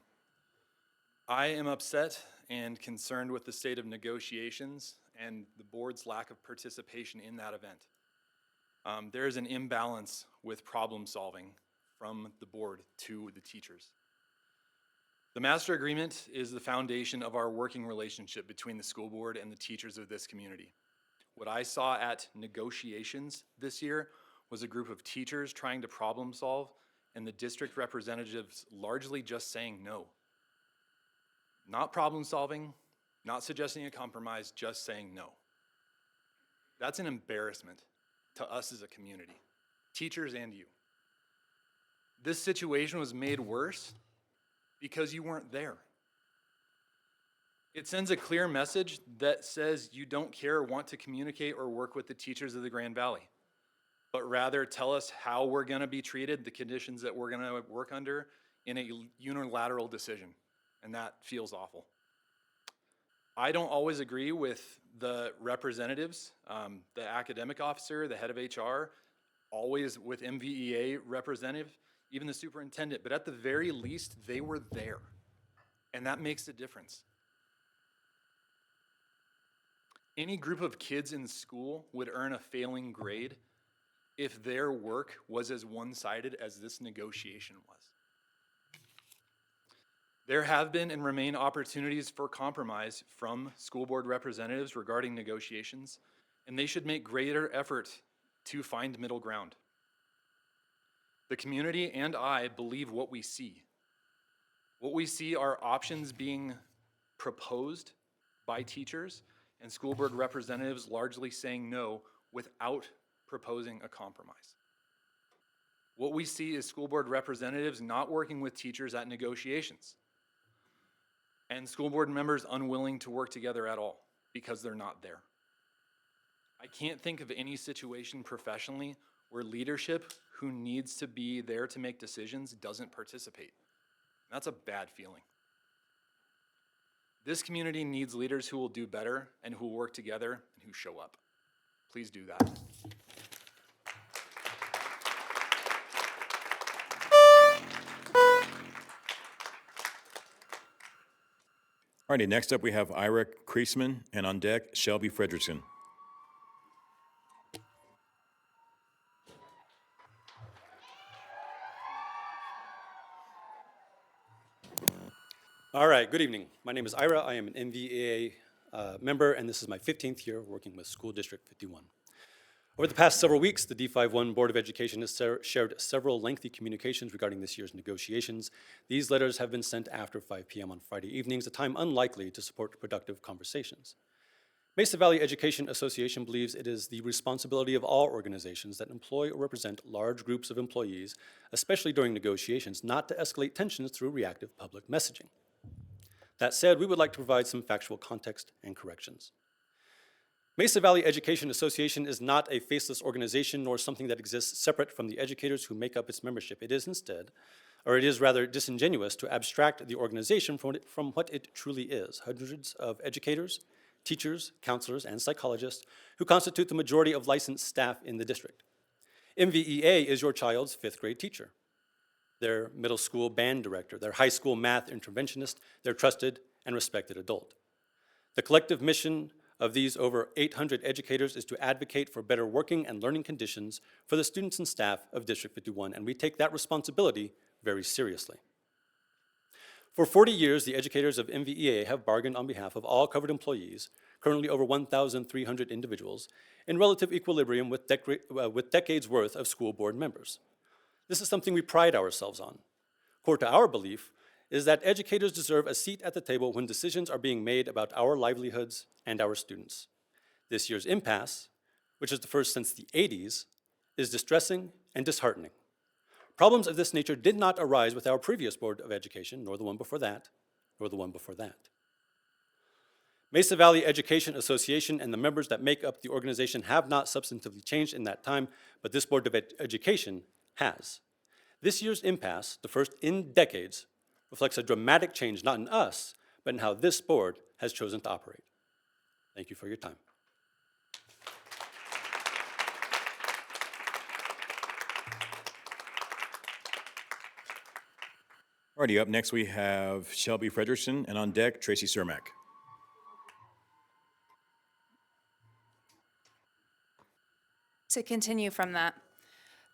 S18: I am upset and concerned with the state of negotiations and the board's lack of participation in that event. There is an imbalance with problem solving from the board to the teachers. The master agreement is the foundation of our working relationship between the school board and the teachers of this community. What I saw at negotiations this year was a group of teachers trying to problem solve and the district representatives largely just saying no. Not problem solving, not suggesting a compromise, just saying no. That's an embarrassment to us as a community, teachers and you. This situation was made worse because you weren't there. It sends a clear message that says you don't care or want to communicate or work with the teachers of the Grand Valley, but rather tell us how we're gonna be treated, the conditions that we're gonna work under in a unilateral decision, and that feels awful. I don't always agree with the representatives, the academic officer, the head of HR, always with MVEA representative, even the superintendent, but at the very least, they were there, and that makes a difference. Any group of kids in school would earn a failing grade if their work was as one-sided as this negotiation was. There have been and remain opportunities for compromise from school board representatives regarding negotiations, and they should make greater effort to find middle ground. The community and I believe what we see. What we see are options being proposed by teachers and school board representatives largely saying no without proposing a compromise. What we see is school board representatives not working with teachers at negotiations and school board members unwilling to work together at all because they're not there. I can't think of any situation professionally where leadership who needs to be there to make decisions doesn't participate. That's a bad feeling. This community needs leaders who will do better and who will work together and who show up. Please do that.
S3: Alrighty, next up we have Ira Kreisman, and on deck, Shelby Frederickson.
S19: All right, good evening. My name is Ira. I am an MVEA member, and this is my 15th year working with School District 51. Over the past several weeks, the D51 Board of Education has shared several lengthy communications regarding this year's negotiations. These letters have been sent after 5 p.m. on Friday evenings, a time unlikely to support productive conversations. Mesa Valley Education Association believes it is the responsibility of all organizations that employ or represent large groups of employees, especially during negotiations, not to escalate tensions through reactive public messaging. That said, we would like to provide some factual context and corrections. Mesa Valley Education Association is not a faceless organization nor something that exists separate from the educators who make up its membership. It is rather disingenuous to abstract the organization from what it truly is: hundreds of educators, teachers, counselors, and psychologists who constitute the majority of licensed staff in the district. MVEA is your child's 5th grade teacher, their middle school band director, their high school math interventionist, their trusted and respected adult. The collective mission of these over 800 educators is to advocate for better working and learning conditions for the students and staff of District 51, and we take that responsibility very seriously. For 40 years, the educators of MVEA have bargained on behalf of all covered employees, currently over 1,300 individuals, in relative equilibrium with decades worth of school board members. This is something we pride ourselves on. Core to our belief is that educators deserve a seat at the table when decisions are being made about our livelihoods and our students. This year's impasse, which is the first since the 80s, is distressing and disheartening. Problems of this nature did not arise with our previous Board of Education, nor the one before that, nor the one before that. Mesa Valley Education Association and the members that make up the organization have not substantively changed in that time, but this Board of Education has. This year's impasse, the first in decades, reflects a dramatic change not in us, but in how this board has chosen to operate. Thank you for your time.
S3: Alrighty, up next we have Shelby Frederickson, and on deck, Tracy Cermak.
S11: To continue from that,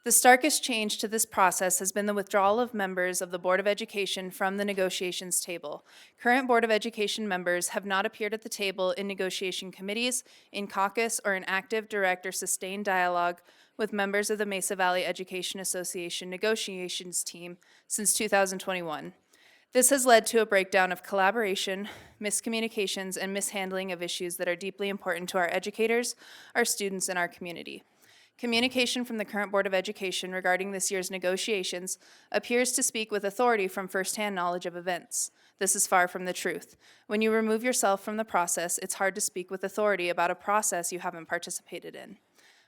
S11: the starkest change to this process has been the withdrawal of members of the Board of Education from the negotiations table. Current Board of Education members have not appeared at the table in negotiation committees, in caucus, or in active, direct, or sustained dialogue with members of the Mesa Valley Education Association negotiations team since 2021. This has led to a breakdown of collaboration, miscommunications, and mishandling of issues that are deeply important to our educators, our students, and our community. Communication from the current Board of Education regarding this year's negotiations appears to speak with authority from firsthand knowledge of events. This is far from the truth. When you remove yourself from the process, it's hard to speak with authority about a process you haven't participated in.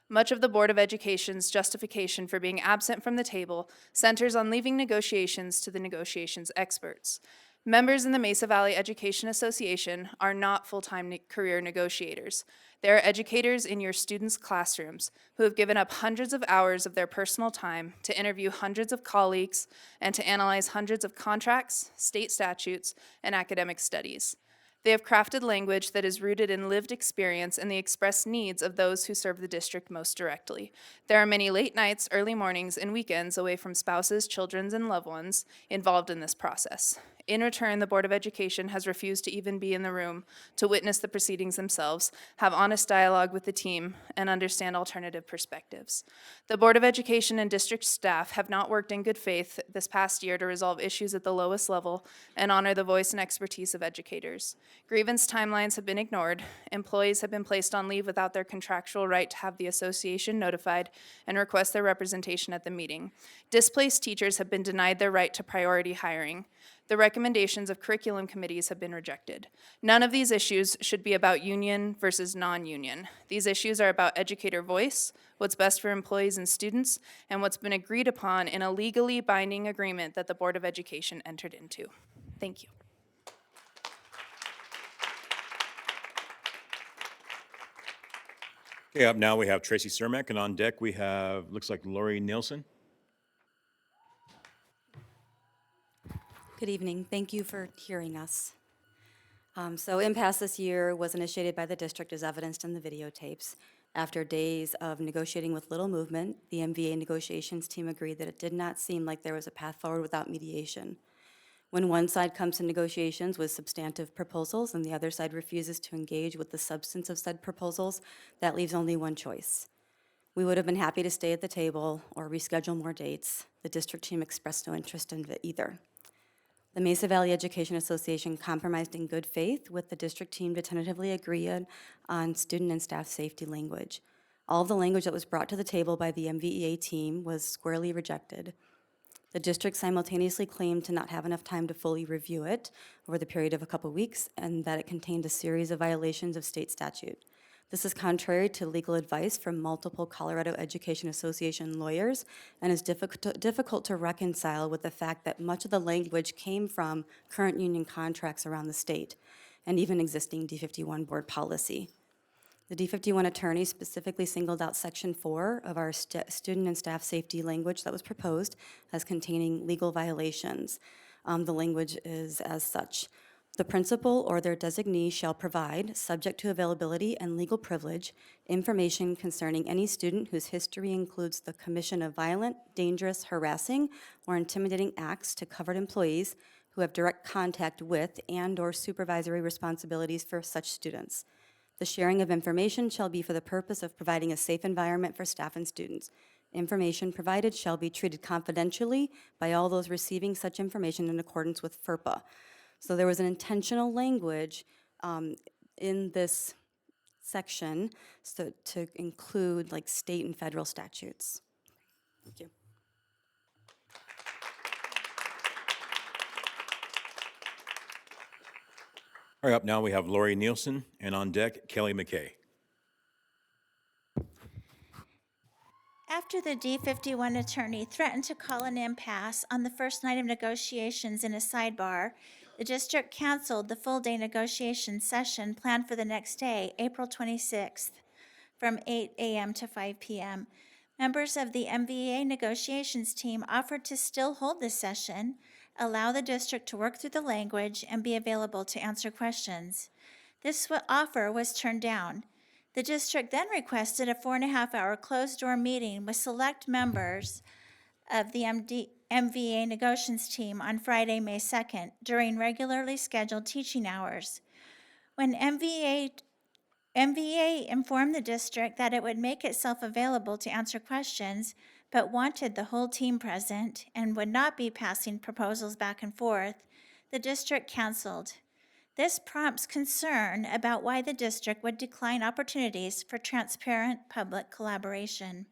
S11: Much of the Board of Education's justification for being absent from the table centers on leaving negotiations to the negotiations experts. Members in the Mesa Valley Education Association are not full-time career negotiators. They are educators in your students' classrooms who have given up hundreds of hours of their personal time to interview hundreds of colleagues and to analyze hundreds of contracts, state statutes, and academic studies. They have crafted language that is rooted in lived experience and the expressed needs of those who serve the district most directly. There are many late nights, early mornings, and weekends away from spouses, children, and loved ones involved in this process. In return, the Board of Education has refused to even be in the room to witness the proceedings themselves, have honest dialogue with the team, and understand alternative perspectives. The Board of Education and district staff have not worked in good faith this past year to resolve issues at the lowest level and honor the voice and expertise of educators. Grievance timelines have been ignored, employees have been placed on leave without their contractual right to have the association notified and request their representation at the meeting. Displaced teachers have been denied their right to priority hiring. The recommendations of curriculum committees have been rejected. None of these issues should be about union versus non-union. These issues are about educator voice, what's best for employees and students, and what's been agreed upon in a legally binding agreement that the Board of Education entered into. Thank you.
S3: Okay, up now we have Tracy Cermak, and on deck we have, looks like Lori Nielsen.
S20: Good evening. Thank you for hearing us. So impasse this year was initiated by the district as evidenced in the videotapes. After days of negotiating with little movement, the MVA negotiations team agreed that it did not seem like there was a path forward without mediation. When one side comes to negotiations with substantive proposals and the other side refuses to engage with the substance of said proposals, that leaves only one choice. We would have been happy to stay at the table or reschedule more dates. The district team expressed no interest in either. The Mesa Valley Education Association compromised in good faith with the district team to tentatively agree on student and staff safety language. All of the language that was brought to the table by the MVEA team was squarely rejected. The district simultaneously claimed to not have enough time to fully review it over the period of a couple weeks and that it contained a series of violations of state statute. This is contrary to legal advice from multiple Colorado Education Association lawyers and is difficult to reconcile with the fact that much of the language came from current union contracts around the state. and even existing D51 board policy. The D51 attorney specifically singled out Section 4 of our student and staff safety language that was proposed as containing legal violations. The language is as such. The principal or their designee shall provide, subject to availability and legal privilege, information concerning any student whose history includes the commission of violent, dangerous, harassing, or intimidating acts to covered employees who have direct contact with and/or supervisory responsibilities for such students. The sharing of information shall be for the purpose of providing a safe environment for staff and students. Information provided shall be treated confidentially by all those receiving such information in accordance with FERPA. So there was an intentional language in this section to include like state and federal statutes. Thank you.
S3: All right, up now we have Lori Nielsen, and on deck, Kelly McKay.
S21: After the D51 attorney threatened to call an impasse on the first night of negotiations in a sidebar, the district canceled the full-day negotiation session planned for the next day, April 26th, from 8 a.m. to 5 p.m. Members of the MVEA negotiations team offered to still hold this session, allow the district to work through the language, and be available to answer questions. This offer was turned down. The district then requested a 4.5-hour closed-door meeting with select members of the MVA negotiations team on Friday, May 2nd, during regularly scheduled teaching hours. When MVA informed the district that it would make itself available to answer questions, but wanted the whole team present and would not be passing proposals back and forth, the district canceled. This prompts concern about why the district would decline opportunities for transparent public collaboration.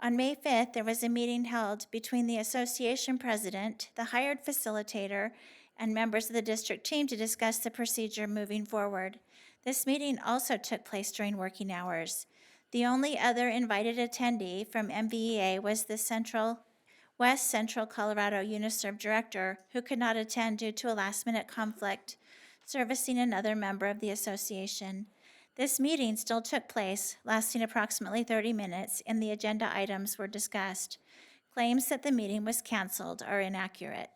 S21: On May 5th, there was a meeting held between the association president, the hired facilitator, and members of the district team to discuss the procedure moving forward. This meeting also took place during working hours. The only other invited attendee from MVEA was the West Central Colorado UNISERV director, who could not attend due to a last-minute conflict servicing another member of the association. This meeting still took place, lasting approximately 30 minutes, and the agenda items were discussed. Claims that the meeting was canceled are inaccurate.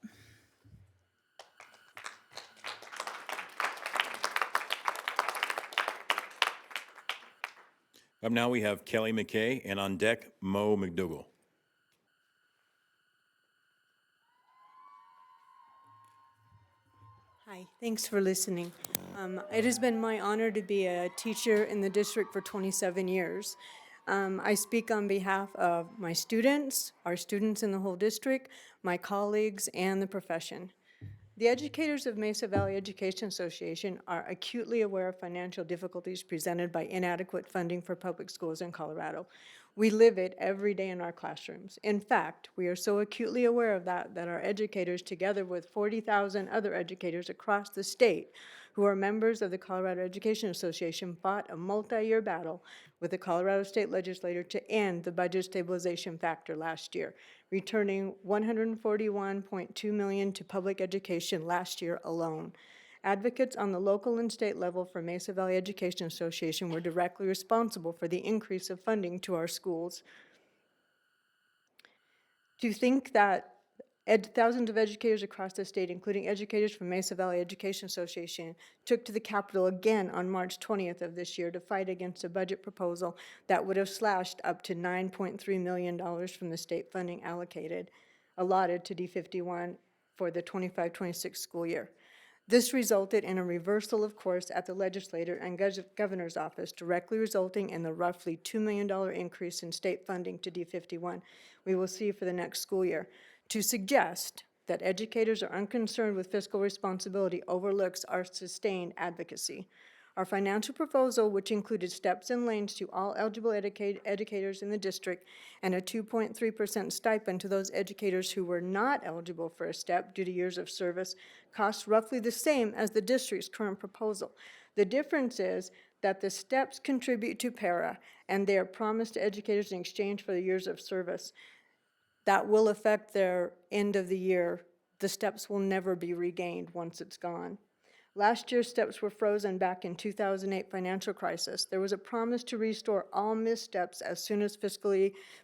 S3: Up now we have Kelly McKay, and on deck, Mo McDougall.
S22: Hi, thanks for listening. It has been my honor to be a teacher in the district for 27 years. I speak on behalf of my students, our students in the whole district, my colleagues, and the profession. The educators of Mesa Valley Education Association are acutely aware of financial difficulties presented by inadequate funding for public schools in Colorado. We live it every day in our classrooms. In fact, we are so acutely aware of that our educators, together with 40,000 other educators across the state who are members of the Colorado Education Association, fought a multi-year battle with the Colorado State Legislature to end the budget stabilization factor last year, returning $141.2 million to public education last year alone. Advocates on the local and state level for Mesa Valley Education Association were directly responsible for the increase of funding to our schools. To think that thousands of educators across the state, including educators from Mesa Valley Education Association, took to the Capitol again on March 20th of this year to fight against a budget proposal that would have slashed up to $9.3 million from the state funding allotted to D51 for the 25-26 school year. This resulted in a reversal of course at the legislature and governor's office, directly resulting in the roughly $2 million increase in state funding to D51 we will see for the next school year. To suggest that educators are unconcerned with fiscal responsibility overlooks our sustained advocacy. Our financial proposal, which included steps and lanes to all eligible educators in the district and a 2.3% stipend to those educators who were not eligible for a step due to years of service, costs roughly the same as the district's current proposal. The difference is that the steps contribute to para, and they are promised to educators in exchange for the years of service. That will affect their end of the year. The steps will never be regained once it's gone. Last year's steps were frozen back in 2008 financial crisis. There was a promise to restore all missed steps as soon as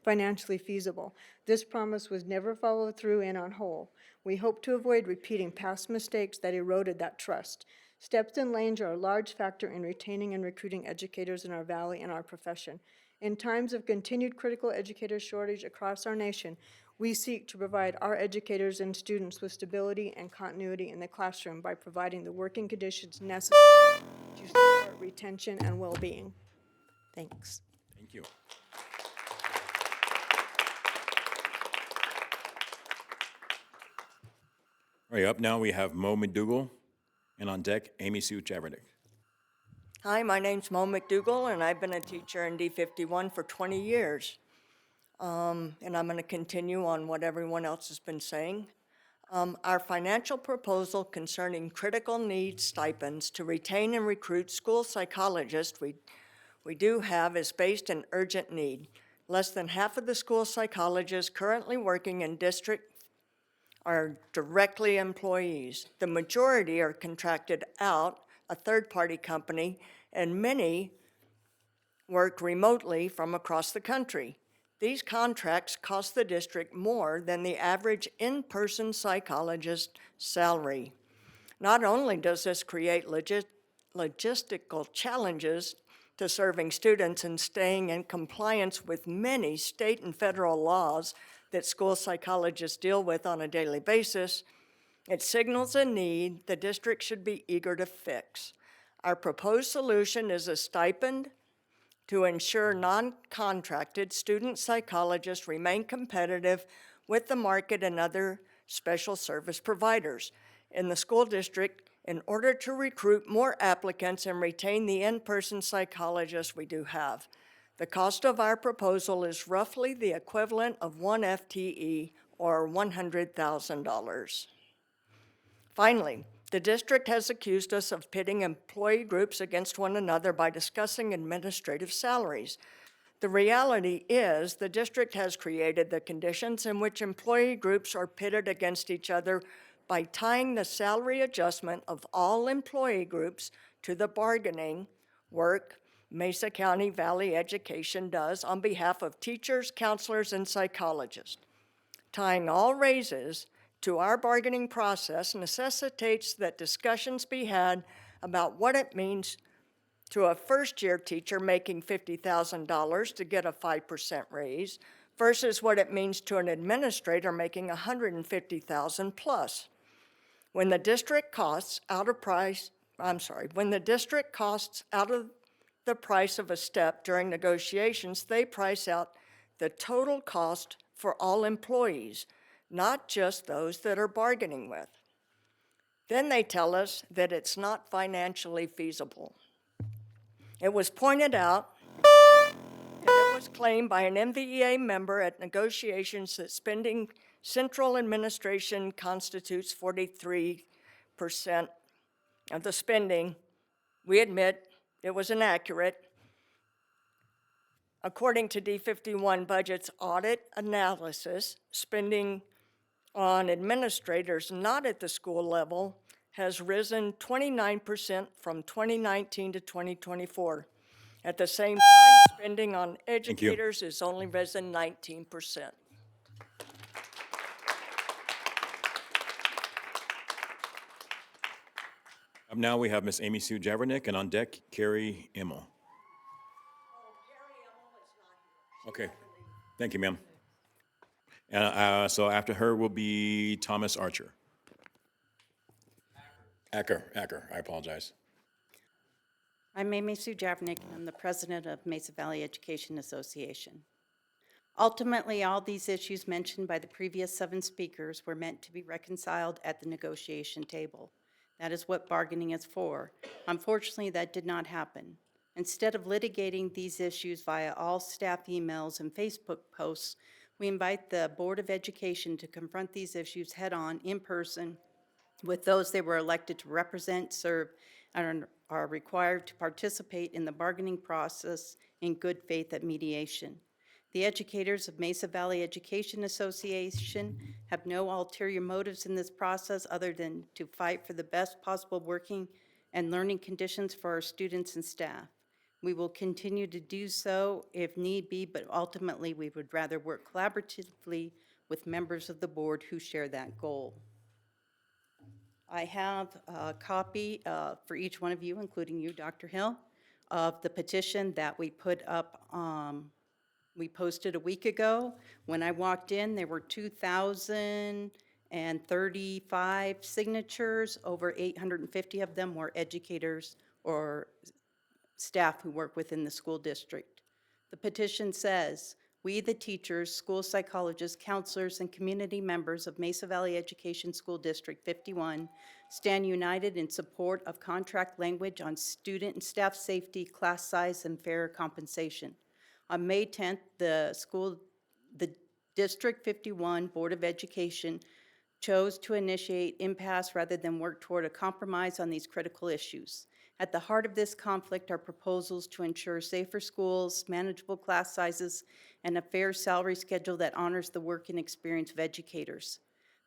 S22: financially feasible. This promise was never followed through and on whole. We hope to avoid repeating past mistakes that eroded that trust. Steps and lanes are a large factor in retaining and recruiting educators in our valley and our profession. In times of continued critical educator shortage across our nation, we seek to provide our educators and students with stability and continuity in the classroom by providing the working conditions necessary to support retention and well-being. Thanks.
S3: Thank you. All right, up now we have Mo McDougall, and on deck, Amy Sue Javernick.
S2: Hi, my name's Mo McDougall, and I've been a teacher in D51 for 20 years. And I'm going to continue on what everyone else has been saying. Our financial proposal concerning critical needs stipends to retain and recruit school psychologists we do have is based on urgent need. Less than half of the school psychologists currently working in district are directly employees. The majority are contracted out, a third-party company, and many work remotely from across the country. These contracts cost the district more than the average in-person psychologist salary. Not only does this create logistical challenges to serving students and staying in compliance with many state and federal laws that school psychologists deal with on a daily basis, it signals a need the district should be eager to fix. Our proposed solution is a stipend to ensure non-contracted student psychologists remain competitive with the market and other special service providers in the school district in order to recruit more applicants and retain the in-person psychologists we do have. The cost of our proposal is roughly the equivalent of one FTE, or $100,000. Finally, the district has accused us of pitting employee groups against one another by discussing administrative salaries. The reality is the district has created the conditions in which employee groups are pitted against each other by tying the salary adjustment of all employee groups to the bargaining work Mesa County Valley Education does on behalf of teachers, counselors, and psychologists. Tying all raises to our bargaining process necessitates that discussions be had about what it means to a first-year teacher making $50,000 to get a 5% raise versus what it means to an administrator making $150,000 plus. When the district costs out of the price of a step during negotiations, they price out the total cost for all employees, not just those that are bargaining with. Then they tell us that it's not financially feasible. It was pointed out, and it was claimed by an MVEA member at negotiations that spending central administration constitutes 43% of the spending. We admit it was inaccurate. According to D51 Budget's audit analysis, spending on administrators not at the school level has risen 29% from 2019 to 2024. At the same time, spending on educators has only risen 19%.
S3: Up now we have Miss Amy Sue Javernick, and on deck, Carrie Immel. Okay, thank you, ma'am. And so after her will be Thomas Archer. Acker, I apologize.
S9: I'm Amy Sue Javernick, and I'm the president of Mesa Valley Education Association. Ultimately, all these issues mentioned by the previous 7 speakers were meant to be reconciled at the negotiation table. That is what bargaining is for. Unfortunately, that did not happen. Instead of litigating these issues via all staff emails and Facebook posts, we invite the Board of Education to confront these issues head-on, in person, with those they were elected to represent, serve, and are required to participate in the bargaining process in good faith at mediation. The educators of Mesa Valley Education Association have no ulterior motives in this process other than to fight for the best possible working and learning conditions for our students and staff. We will continue to do so if need be, but ultimately we would rather work collaboratively with members of the board who share that goal. I have a copy for each one of you, including you, Dr. Hill, of the petition that we put up, we posted a week ago. When I walked in, there were 2,035 signatures. Over 850 of them were educators or staff who work within the school district. The petition says, "We, the teachers, school psychologists, counselors, and community members of Mesa Valley Education School District 51 stand united in support of contract language on student and staff safety, class size, and fair compensation. On May 10th, the District 51 Board of Education chose to initiate impasse rather than work toward a compromise on these critical issues. At the heart of this conflict are proposals to ensure safer schools, manageable class sizes, and a fair salary schedule that honors the work and experience of educators.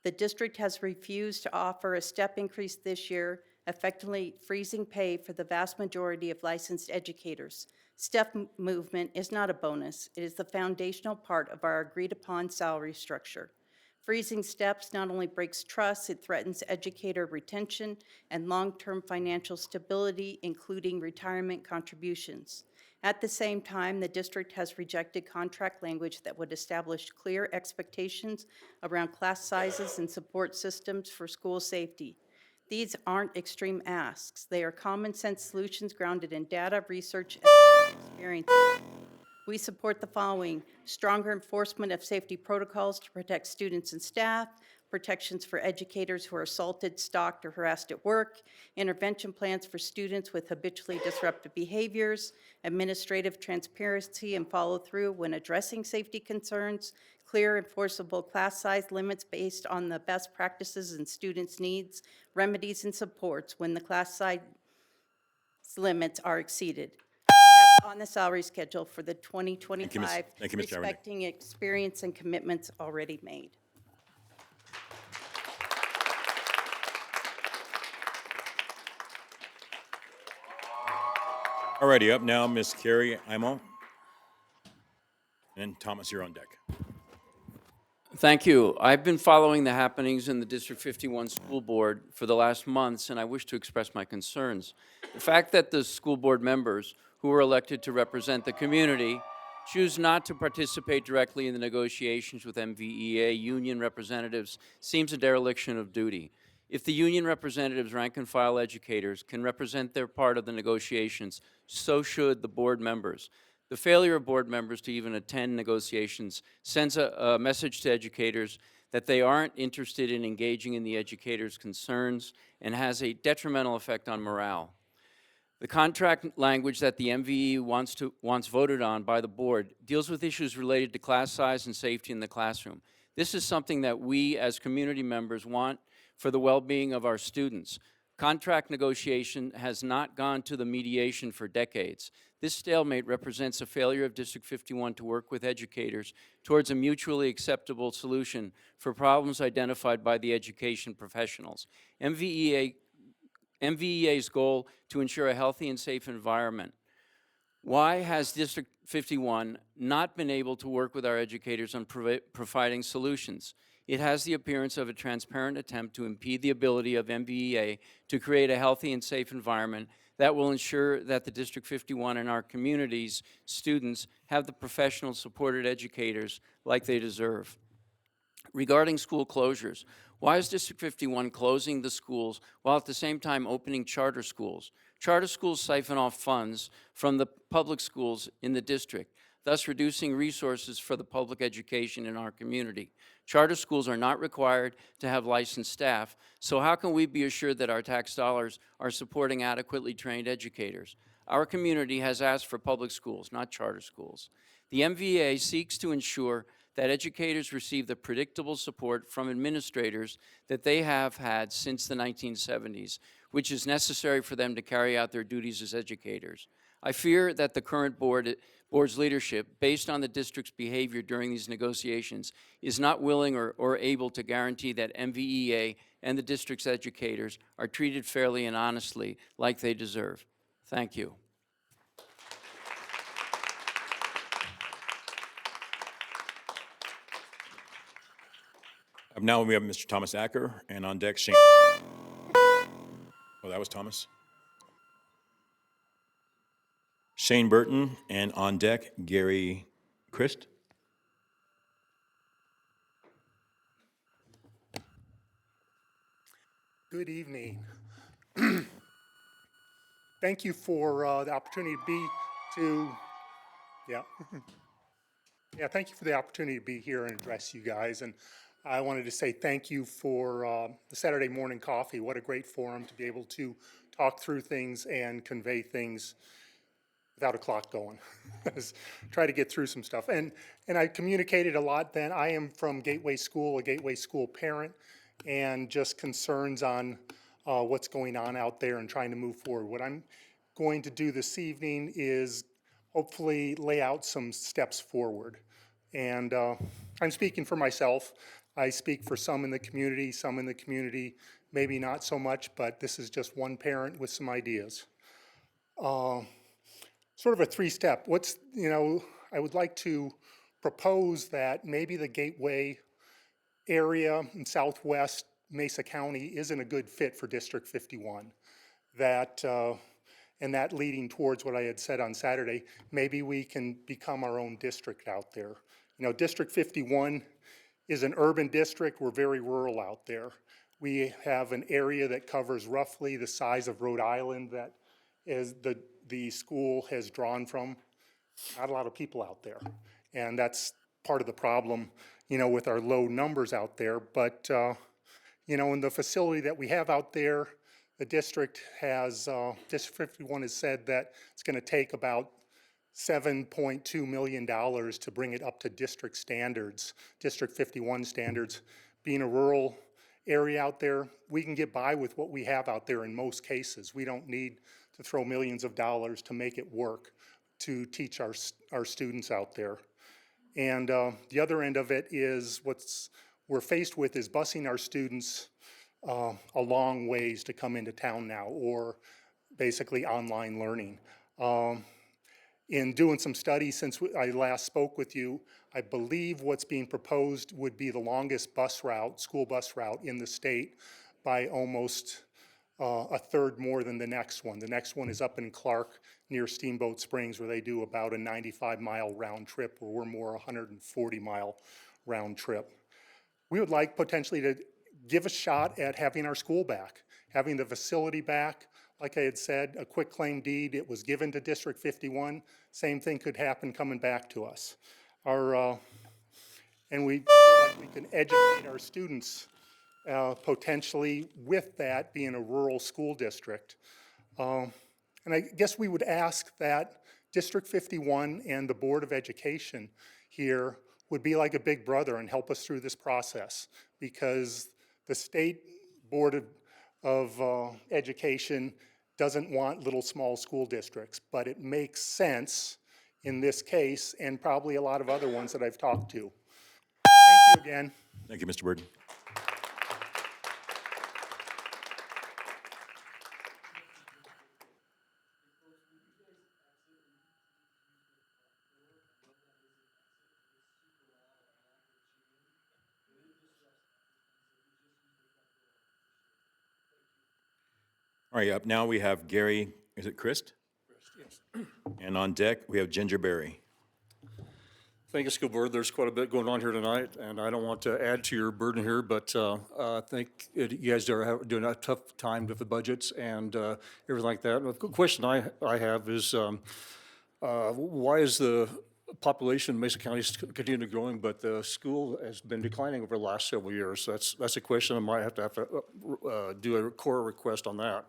S9: The district has refused to offer a step increase this year, effectively freezing pay for the vast majority of licensed educators. Step movement is not a bonus. It is the foundational part of our agreed-upon salary structure. Freezing steps not only breaks trust, it threatens educator retention and long-term financial stability, including retirement contributions. At the same time, the district has rejected contract language that would establish clear expectations around class sizes and support systems for school safety. These aren't extreme asks. They are common sense solutions grounded in data, research, and experience. We support the following: stronger enforcement of safety protocols to protect students and staff, protections for educators who are assaulted, stalked, or harassed at work, intervention plans for students with habitually disruptive behaviors, administrative transparency and follow-through when addressing safety concerns, clear enforceable class size limits based on the best practices and students' needs, remedies and supports when the class size limits are exceeded. On the salary schedule for the 2025,
S3: Thank you, Ms. Jarvik.
S9: respecting experience and commitments already made.
S3: Alrighty, up now, Ms. Carrie Imo. And Thomas, you're on deck.
S6: Thank you. I've been following the happenings in the District 51 School Board for the last months, and I wish to express my concerns. The fact that the school board members who were elected to represent the community choose not to participate directly in the negotiations with MVEA union representatives seems a dereliction of duty. If the union representatives, rank and file educators, can represent their part of the negotiations, so should the board members. The failure of board members to even attend negotiations sends a message to educators that they aren't interested in engaging in the educators' concerns and has a detrimental effect on morale. The contract language that the MVE wants voted on by the board deals with issues related to class size and safety in the classroom. This is something that we as community members want for the well-being of our students. Contract negotiation has not gone to the mediation for decades. This stalemate represents a failure of District 51 to work with educators towards a mutually acceptable solution for problems identified by the education professionals. MVEA's goal to ensure a healthy and safe environment. Why has District 51 not been able to work with our educators on providing solutions? It has the appearance of a transparent attempt to impede the ability of MVEA to create a healthy and safe environment that will ensure that the District 51 and our community's students have the professional supported educators like they deserve. Regarding school closures, why is District 51 closing the schools while at the same time opening charter schools? Charter schools siphon off funds from the public schools in the district, thus reducing resources for the public education in our community. Charter schools are not required to have licensed staff, so how can we be assured that our tax dollars are supporting adequately trained educators? Our community has asked for public schools, not charter schools. The MVA seeks to ensure that educators receive the predictable support from administrators that they have had since the 1970s, which is necessary for them to carry out their duties as educators. I fear that the current board's leadership, based on the district's behavior during these negotiations, is not willing or able to guarantee that MVEA and the district's educators are treated fairly and honestly like they deserve. Thank you.
S3: Now we have Mr. Thomas Acker, and on deck, Shane. Oh, that was Thomas. Shane Burton, and on deck, Gary Christ.
S7: Good evening. Thank you for the opportunity thank you for the opportunity to be here and address you guys. And I wanted to say thank you for the Saturday morning coffee. What a great forum to be able to talk through things and convey things without a clock going. Try to get through some stuff. And I communicated a lot then. I am from Gateway School, a Gateway School parent, and just concerns on what's going on out there and trying to move forward. What I'm going to do this evening is hopefully lay out some steps forward. And I'm speaking for myself. I speak for some in the community, maybe not so much, but this is just one parent with some ideas. Sort of a three-step. I would like to propose that maybe the Gateway area in southwest Mesa County isn't a good fit for District 51. And that leading towards what I had said on Saturday, maybe we can become our own district out there. District 51 is an urban district. We're very rural out there. We have an area that covers roughly the size of Rhode Island that is the school has drawn from. Not a lot of people out there. And that's part of the problem, with our low numbers out there. But, in the facility that we have out there, the district has, District 51 has said that it's going to take about $7.2 million to bring it up to district standards, District 51 standards. Being a rural area out there, we can get by with what we have out there in most cases. We don't need to throw millions of dollars to make it work to teach our students out there. And the other end of it is we're faced with is busing our students a long ways to come into town now, or basically online learning. In doing some studies since I last spoke with you, I believe what's being proposed would be the longest bus route, school bus route in the state by almost a third more than the next one. The next one is up in Clark near Steamboat Springs, where they do about a 95-mile round trip, where we're more 140-mile round trip. We would like potentially to give a shot at having our school back, having the facility back. Like I had said, a quick claim deed, it was given to District 51. Same thing could happen coming back to us. And we feel like we can educate our students potentially with that being a rural school district. And I guess we would ask that District 51 and the Board of Education here would be like a big brother and help us through this process, because the state Board of Education doesn't want little small school districts, but it makes sense in this case and probably a lot of other ones that I've talked to. Thank you again.
S3: Thank you, Mr. Burton. All right, up now we have Gary, is it Christ?
S8: Christ, yes.
S3: And on deck, we have Ginger Berry.
S8: Thank you, School Board. There's quite a bit going on here tonight, and I don't want to add to your burden here, but I think you guys are doing a tough time with the budgets and everything like that. A good question I have is why is the population in Mesa County continue growing, but the school has been declining over the last several years? That's a question I might have to do a core request on that.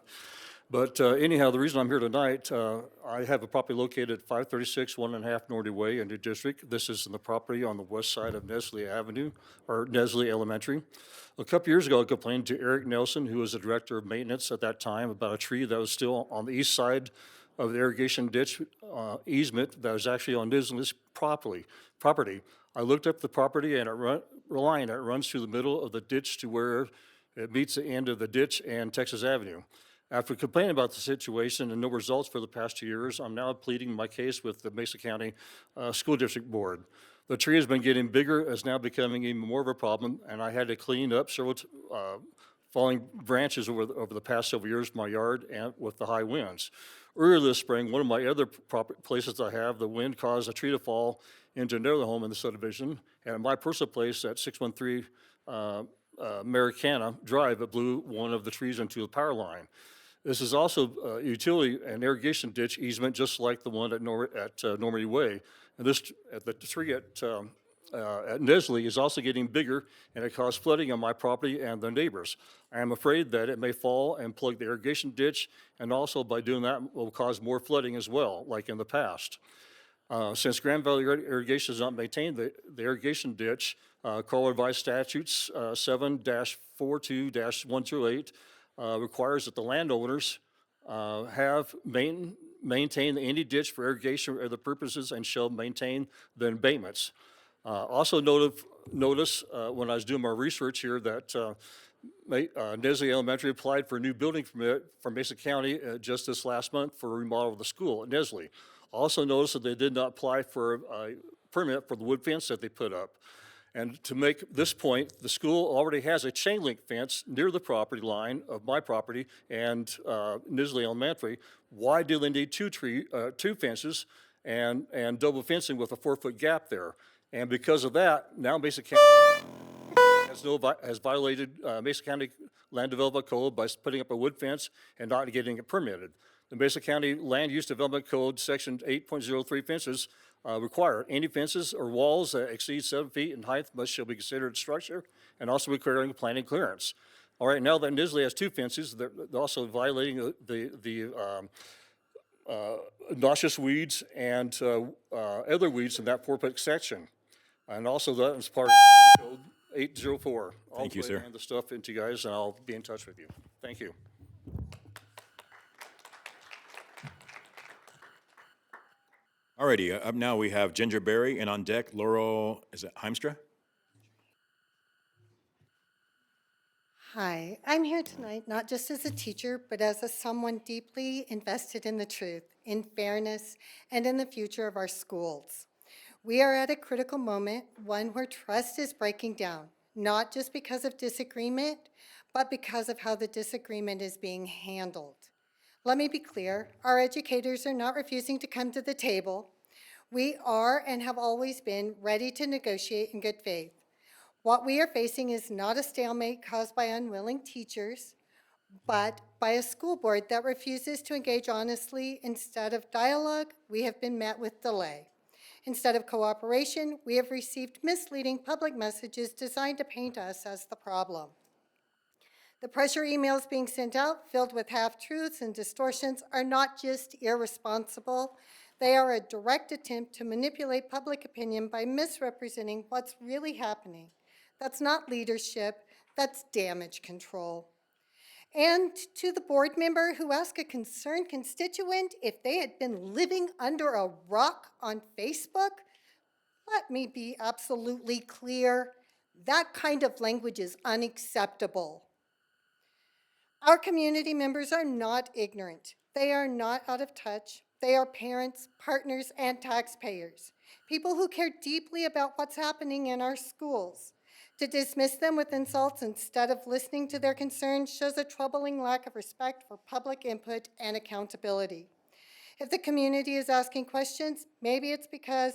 S8: But anyhow, the reason I'm here tonight, I have a property located at 536 1.5 Nordy Way in the district. This is in the property on the west side of Nestle Avenue, or Nestle Elementary. A couple years ago, I complained to Eric Nelson, who was the director of maintenance at that time, about a tree that was still on the east side of the irrigation ditch easement that is actually on Nisley's property. I looked up the property and it runs through the middle of the ditch to where it meets the end of the ditch and Texas Avenue. After complaining about the situation and no results for the past 2 years, I'm now pleading my case with the Mesa County School District Board. The tree has been getting bigger, it's now becoming even more of a problem, and I had to clean up several falling branches over the past several years in my yard and with the high winds. Earlier this spring, one of my other places I have, the wind caused a tree to fall into another home in the subdivision, and at my personal place at 613 Americana Drive, it blew one of the trees into the power line. This is also a utility and irrigation ditch easement, just like the one at Normandy Way. And the tree at Nisley is also getting bigger, and it caused flooding on my property and the neighbors. I am afraid that it may fall and plug the irrigation ditch, and also by doing that will cause more flooding as well, like in the past. Since Grand Valley Irrigation does not maintain the irrigation ditch, Colorado Revised Statutes 7-42-108 requires that the landowners have maintain any ditch for irrigation or other purposes and shall maintain the embankments. Also notice when I was doing my research here that Nisley Elementary applied for a new building permit from Mesa County just this last month for a remodel of the school at Nisley. Also notice that they did not apply for a permit for the wood fence that they put up. And to make this point, the school already has a chain link fence near the property line of my property and Nisley Elementary. Why do they need two fences and double fencing with a 4-foot gap there? And because of that, now Mesa County has violated Mesa County Land Development Code by putting up a wood fence and not getting it permitted. The Mesa County Land Use Development Code, Section 8.03 fences require any fences or walls that exceed 7 feet in height shall be considered structure and also requiring planning clearance. All right, now that Nisley has 2 fences, they're also violating the noxious weeds and other weeds in that 4-foot section. And also that is part of Code 804.
S3: Thank you, sir.
S8: I'll hand the stuff into you guys and I'll be in touch with you. Thank you.
S3: Alrighty, up now we have Ginger Berry, and on deck, Laurel, is it Heimstra?
S1: Hi, I'm here tonight not just as a teacher, but as someone deeply invested in the truth, in fairness, and in the future of our schools. We are at a critical moment, one where trust is breaking down, not just because of disagreement, but because of how the disagreement is being handled. Let me be clear, our educators are not refusing to come to the table. We are and have always been ready to negotiate in good faith. What we are facing is not a stalemate caused by unwilling teachers, but by a school board that refuses to engage honestly. Instead of dialogue, we have been met with delay. Instead of cooperation, we have received misleading public messages designed to paint us as the problem. The pressure emails being sent out, filled with half-truths and distortions, are not just irresponsible. They are a direct attempt to manipulate public opinion by misrepresenting what's really happening. That's not leadership, that's damage control. And to the board member who asked a concerned constituent if they had been living under a rock on Facebook, let me be absolutely clear. That kind of language is unacceptable. Our community members are not ignorant. They are not out of touch. They are parents, partners, and taxpayers, people who care deeply about what's happening in our schools. To dismiss them with insults instead of listening to their concerns shows a troubling lack of respect for public input and accountability. If the community is asking questions, maybe it's because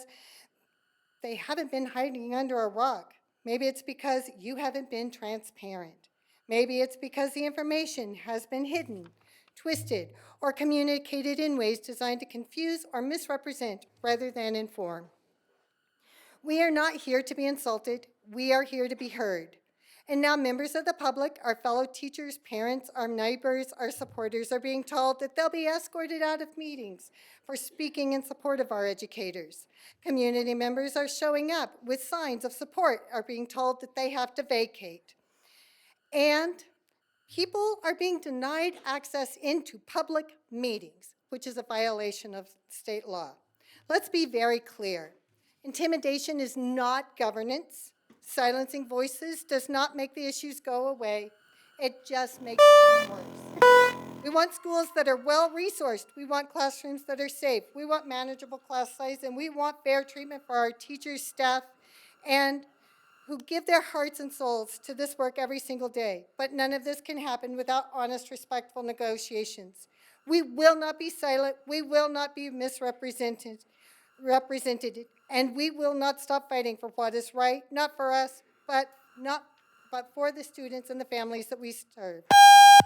S1: they haven't been hiding under a rock. Maybe it's because you haven't been transparent. Maybe it's because the information has been hidden, twisted, or communicated in ways designed to confuse or misrepresent rather than inform. We are not here to be insulted. We are here to be heard. And now members of the public, our fellow teachers, parents, our neighbors, our supporters are being told that they'll be escorted out of meetings for speaking in support of our educators. Community members are showing up with signs of support, are being told that they have to vacate. And people are being denied access into public meetings. which is a violation of state law. Let's be very clear. Intimidation is not governance. Silencing voices does not make the issues go away. It just makes them worse. We want schools that are well-resourced. We want classrooms that are safe. We want manageable class size, and we want fair treatment for our teachers, staff, and who give their hearts and souls to this work every single day. But none of this can happen without honest, respectful negotiations. We will not be silent. We will not be misrepresented, and we will not stop fighting for what is right, not for us, but for the students and the families that we serve.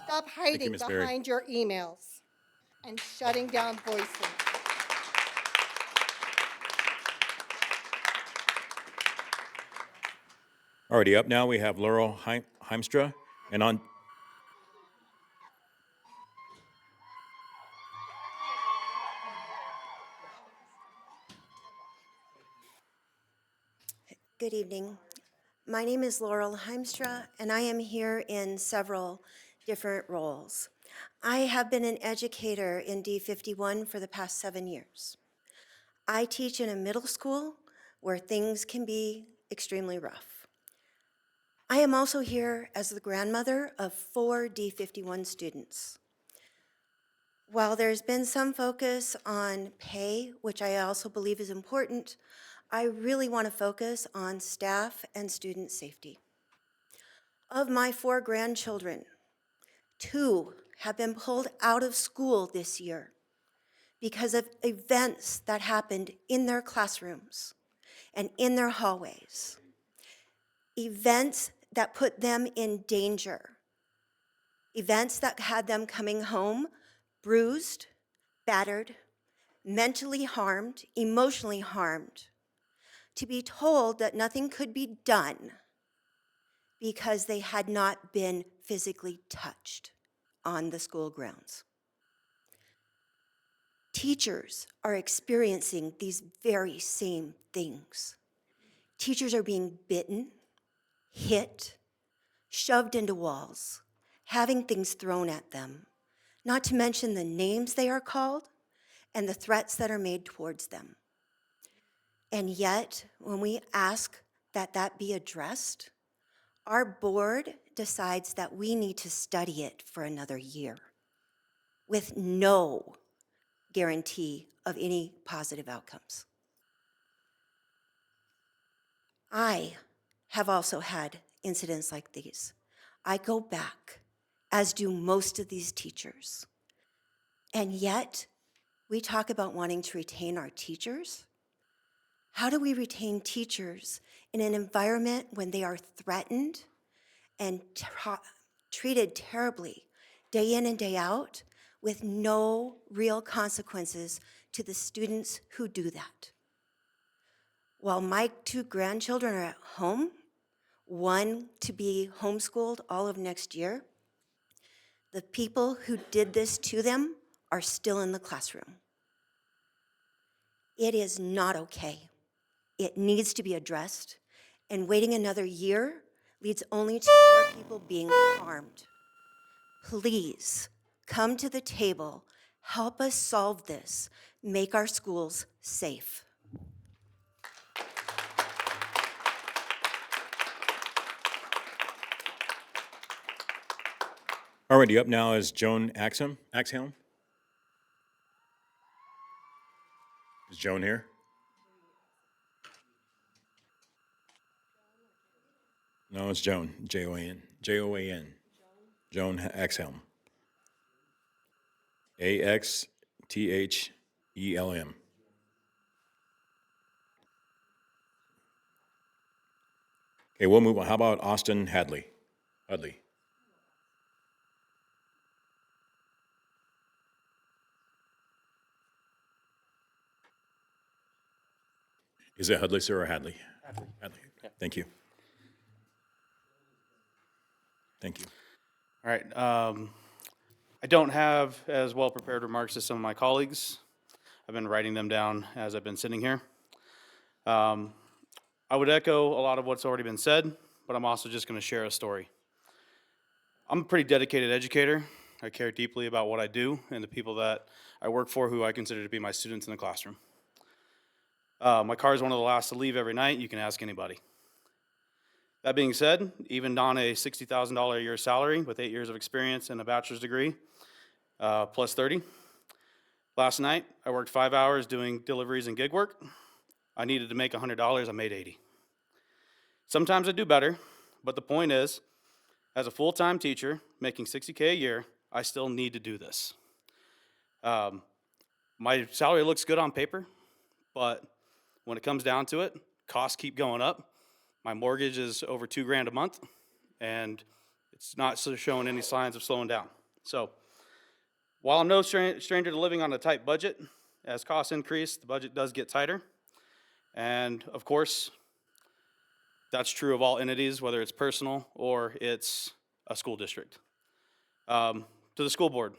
S1: Stop hiding
S3: Ms. Berry.
S1: behind your emails and shutting down voices.
S3: Alrighty, up now we have Laurel Heimstra, and on.
S4: Good evening. My name is Laurel Heimstra, and I am here in several different roles. I have been an educator in D51 for the past 7 years. I teach in a middle school where things can be extremely rough. I am also here as the grandmother of 4 D51 students. While there's been some focus on pay, which I also believe is important, I really want to focus on staff and student safety. Of my 4 grandchildren, 2 have been pulled out of school this year because of events that happened in their classrooms and in their hallways. Events that put them in danger. Events that had them coming home bruised, battered, mentally harmed, emotionally harmed, to be told that nothing could be done because they had not been physically touched on the school grounds. Teachers are experiencing these very same things. Teachers are being bitten, hit, shoved into walls, having things thrown at them, not to mention the names they are called and the threats that are made towards them. And yet, when we ask that that be addressed, our board decides that we need to study it for another year with no guarantee of any positive outcomes. I have also had incidents like these. I go back, as do most of these teachers. And yet, we talk about wanting to retain our teachers. How do we retain teachers in an environment when they are threatened and treated terribly day in and day out with no real consequences to the students who do that? While my 2 grandchildren are at home, one to be homeschooled all of next year, the people who did this to them are still in the classroom. It is not okay. It needs to be addressed, and waiting another year leads only to more people being harmed. Please come to the table, help us solve this, make our schools safe.
S3: Alrighty, up now is Joan Axhelm. Is Joan here? No, it's Joan, J-O-A-N. Joan Axhelm. A-X-T-H-E-L-M. Okay, we'll move on. How about Austin Hadley? Is it Hudley, sir, or Hadley? Hadley. Thank you. Thank you.
S10: All right. I don't have as well prepared remarks as some of my colleagues. I've been writing them down as I've been sitting here. I would echo a lot of what's already been said, but I'm also just going to share a story. I'm a pretty dedicated educator. I care deeply about what I do and the people that I work for who I consider to be my students in the classroom. My car is one of the last to leave every night. You can ask anybody. That being said, even on a $60,000 a year salary with 8 years of experience and a bachelor's degree, plus 30, last night I worked 5 hours doing deliveries and gig work. I needed to make $100, I made 80. Sometimes I do better, but the point is, as a full-time teacher making $60K a year, I still need to do this. My salary looks good on paper, but when it comes down to it, costs keep going up. My mortgage is over $2,000 a month, and it's not showing any signs of slowing down. So while I'm no stranger to living on a tight budget, as costs increase, the budget does get tighter. And of course, that's true of all entities, whether it's personal or it's a school district. To the school board,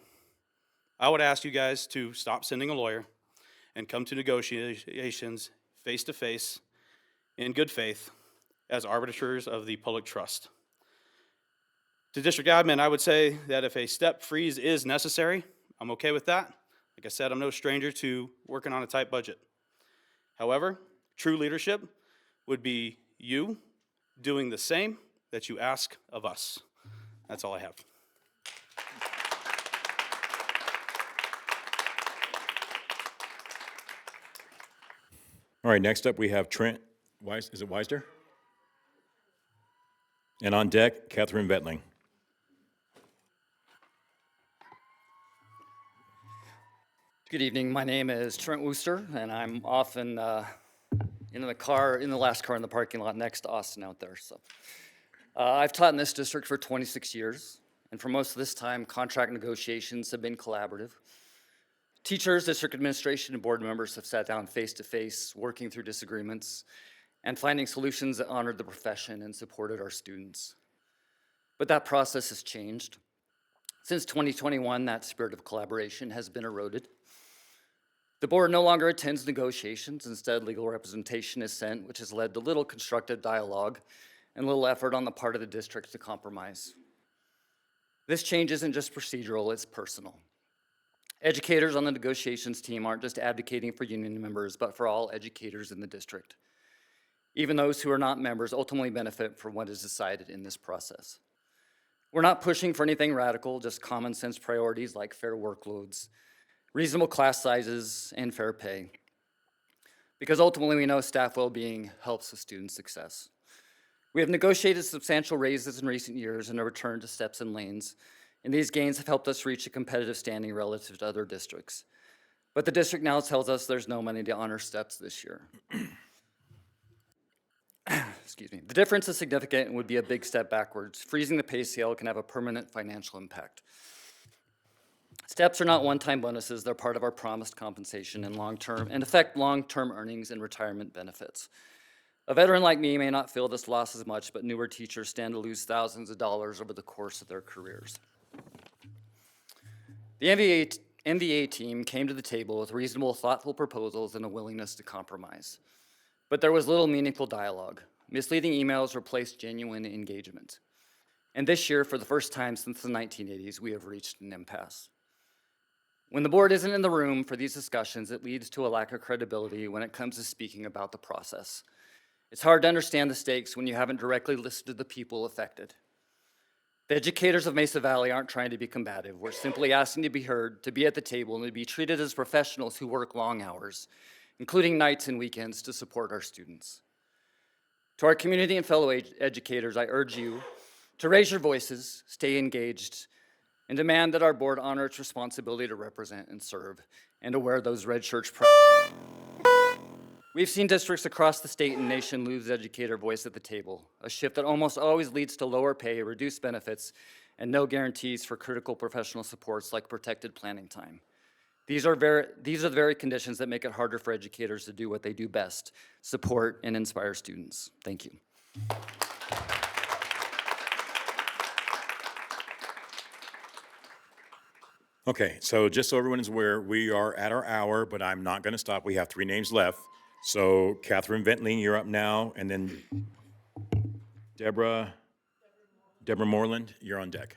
S10: I would ask you guys to stop sending a lawyer and come to negotiations face-to-face in good faith as arbiters of the public trust. To district admin, I would say that if a step freeze is necessary, I'm okay with that. Like I said, I'm no stranger to working on a tight budget. However, true leadership would be you doing the same that you ask of us. That's all I have.
S3: All right, next up we have Trent is it Wisder? And on deck, Catherine Vetling.
S12: Good evening. My name is Trent Wooster, and I'm often in the last car in the parking lot next to Austin out there. So I've taught in this district for 26 years, and for most of this time, contract negotiations have been collaborative. Teachers, district administration, and board members have sat down face-to-face, working through disagreements, and finding solutions that honored the profession and supported our students. But that process has changed. Since 2021, that spirit of collaboration has been eroded. The board no longer attends negotiations. Instead, legal representation is sent, which has led to little constructive dialogue and little effort on the part of the district to compromise. This change isn't just procedural, it's personal. Educators on the negotiations team aren't just advocating for union members, but for all educators in the district. Even those who are not members ultimately benefit from what is decided in this process. We're not pushing for anything radical, just common sense priorities like fair workloads, reasonable class sizes, and fair pay. Because ultimately we know staff well-being helps with student success. We have negotiated substantial raises in recent years and a return to steps and lanes, and these gains have helped us reach a competitive standing relative to other districts. But the district now tells us there's no money to honor steps this year. Excuse me. The difference is significant and would be a big step backwards. Freezing the pay scale can have a permanent financial impact. Steps are not one-time bonuses. They're part of our promised compensation and affect long-term earnings and retirement benefits. A veteran like me may not feel this loss as much, but newer teachers stand to lose thousands of dollars over the course of their careers. The MVA team came to the table with reasonable, thoughtful proposals and a willingness to compromise. But there was little meaningful dialogue. Misleading emails replaced genuine engagement. And this year, for the first time since the 1980s, we have reached an impasse. When the board isn't in the room for these discussions, it leads to a lack of credibility when it comes to speaking about the process. It's hard to understand the stakes when you haven't directly listened to the people affected. The educators of Mesa Valley aren't trying to be combative. We're simply asking to be heard, to be at the table, and to be treated as professionals who work long hours, including nights and weekends, to support our students. To our community and fellow educators, I urge you to raise your voices, stay engaged, and demand that our board honor its responsibility to represent and serve, and to wear those red shirts proudly. We've seen districts across the state and nation lose educator voice at the table, a shift that almost always leads to lower pay, reduced benefits, and no guarantees for critical professional supports like protected planning time. These are the very conditions that make it harder for educators to do what they do best, support and inspire students. Thank you.
S3: Okay, so just so everyone is aware, we are at our hour, but I'm not going to stop. We have 3 names left. So Catherine Ventling, you're up now, and then Deborah Moreland, you're on deck.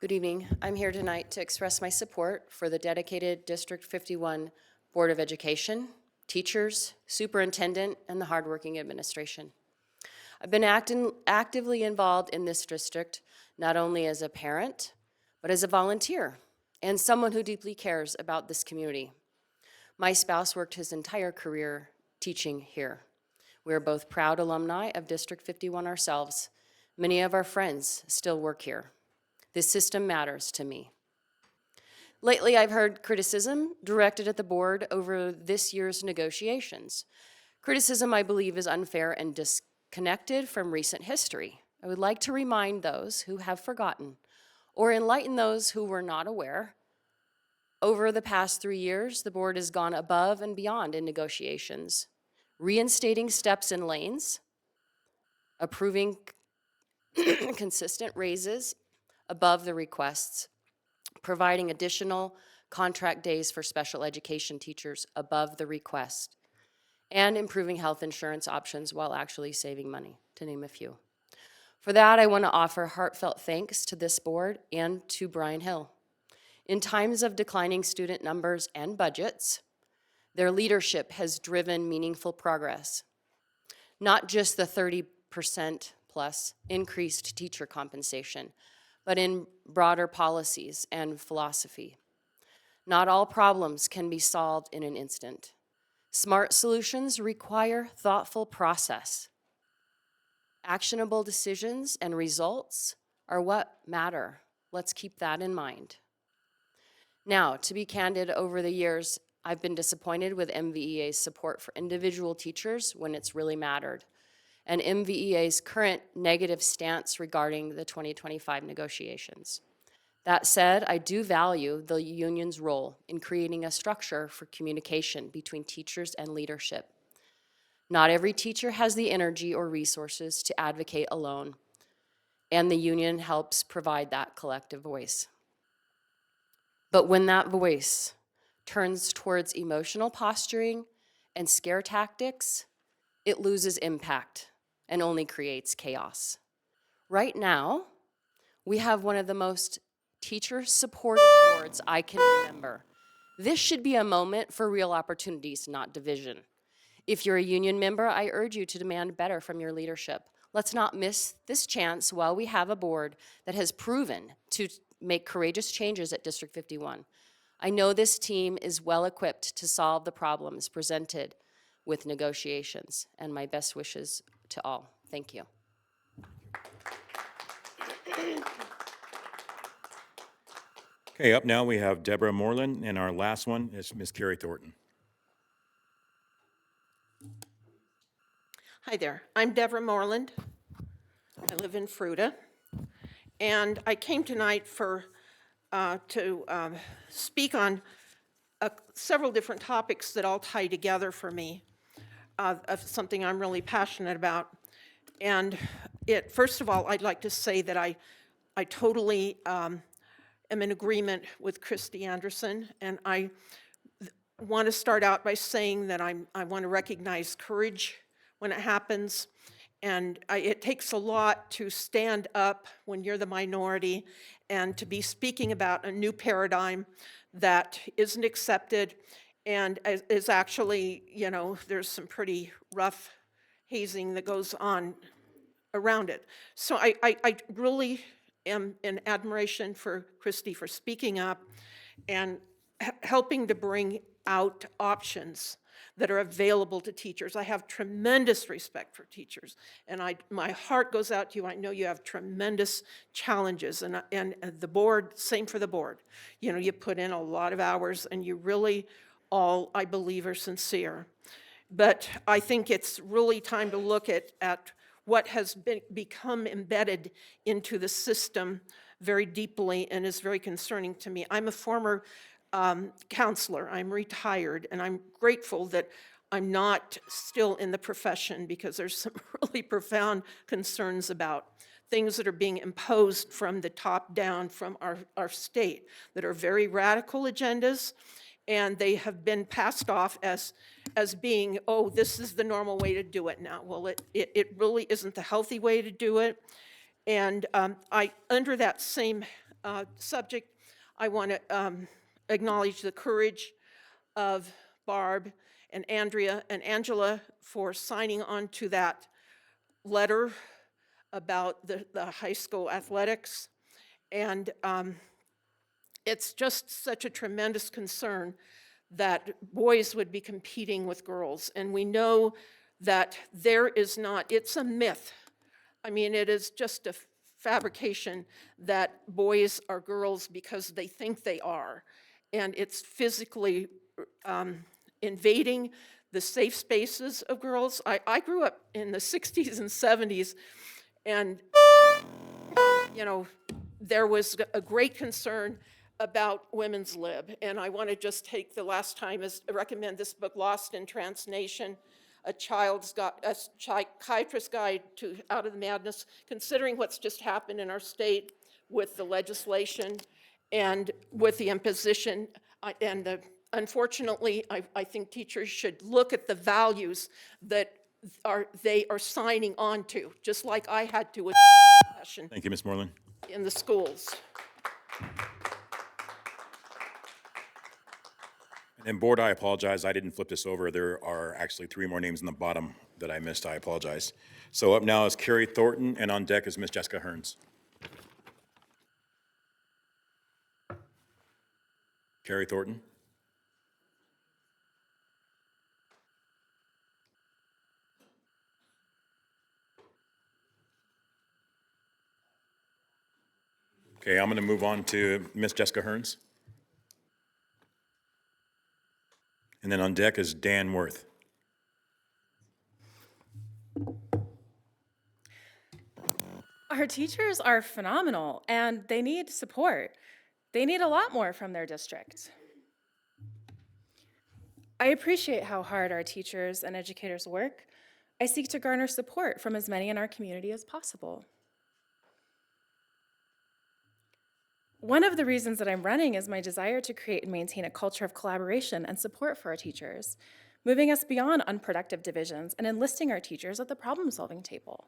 S5: Good evening. I'm here tonight to express my support for the dedicated District 51 Board of Education, teachers, superintendent, and the hardworking administration. I've been actively involved in this district, not only as a parent, but as a volunteer and someone who deeply cares about this community. My spouse worked his entire career teaching here. We are both proud alumni of District 51 ourselves. Many of our friends still work here. This system matters to me. Lately, I've heard criticism directed at the board over this year's negotiations. Criticism, I believe, is unfair and disconnected from recent history. I would like to remind those who have forgotten or enlighten those who were not aware. Over the past 3 years, the board has gone above and beyond in negotiations, reinstating steps in lanes, approving consistent raises above the requests, providing additional contract days for special education teachers above the request, and improving health insurance options while actually saving money, to name a few. For that, I want to offer heartfelt thanks to this board and to Brian Hill. In times of declining student numbers and budgets, their leadership has driven meaningful progress. Not just the 30% plus increased teacher compensation, but in broader policies and philosophy. Not all problems can be solved in an instant. Smart solutions require thoughtful process. Actionable decisions and results are what matter. Let's keep that in mind. Now, to be candid, over the years, I've been disappointed with MVEA's support for individual teachers when it's really mattered, and MVEA's current negative stance regarding the 2025 negotiations. That said, I do value the union's role in creating a structure for communication between teachers and leadership. Not every teacher has the energy or resources to advocate alone, and the union helps provide that collective voice. But when that voice turns towards emotional posturing and scare tactics, it loses impact and only creates chaos. Right now, we have one of the most teacher-supported boards I can remember. This should be a moment for real opportunities, not division. If you're a union member, I urge you to demand better from your leadership. Let's not miss this chance while we have a board that has proven to make courageous changes at District 51. I know this team is well equipped to solve the problems presented with negotiations, and my best wishes to all. Thank you.
S3: Okay, up now we have Deborah Moreland, and our last one is Ms. Carrie Thornton.
S13: Hi there, I'm Deborah Moreland. I live in Fruita, and I came tonight to speak on several different topics that all tie together for me, of something I'm really passionate about. And first of all, I'd like to say that I totally am in agreement with Christy Anderson, and I want to start out by saying that I want to recognize courage when it happens. And it takes a lot to stand up when you're the minority and to be speaking about a new paradigm that isn't accepted and is actually, you know, there's some pretty rough hazing that goes on around it. So I really am in admiration for Christy for speaking up and helping to bring out options that are available to teachers. I have tremendous respect for teachers, and my heart goes out to you. I know you have tremendous challenges, and the board, same for the board. You know, you put in a lot of hours, and you really all, I believe, are sincere. But I think it's really time to look at what has become embedded into the system very deeply and is very concerning to me. I'm a former counselor. I'm retired, and I'm grateful that I'm not still in the profession because there's some really profound concerns about things that are being imposed from the top down from our state that are very radical agendas, and they have been passed off as being, oh, this is the normal way to do it now. Well, it really isn't the healthy way to do it. And under that same subject, I want to acknowledge the courage of Barb and Andrea and Angela for signing on to that letter about the high school athletics. And it's just such a tremendous concern that boys would be competing with girls. And we know that there is not, it's a myth. I mean, it is just a fabrication that boys are girls because they think they are. And it's physically invading the safe spaces of girls. I grew up in the 60s and 70s, and, you know, there was a great concern about women's lib. And I want to just take the last time is recommend this book, Lost in Transnation, a psychiatrist's guide to out of the madness, considering what's just happened in our state with the legislation and with the imposition unfortunately, I think teachers should look at the values that they are signing on to, just like I had to with
S3: Thank you, Ms. Moreland.
S13: in the schools.
S3: And board, I apologize. I didn't flip this over. There are actually 3 more names in the bottom that I missed. I apologize. So up now is Carrie Thornton, and on deck is Ms. Jessica Hearns. Carrie Thornton. Okay, I'm going to move on to Ms. Jessica Hearns. And then on deck is Dan Worth.
S14: Our teachers are phenomenal, and they need support. They need a lot more from their district. I appreciate how hard our teachers and educators work. I seek to garner support from as many in our community as possible. One of the reasons that I'm running is my desire to create and maintain a culture of collaboration and support for our teachers, moving us beyond unproductive divisions and enlisting our teachers at the problem-solving table.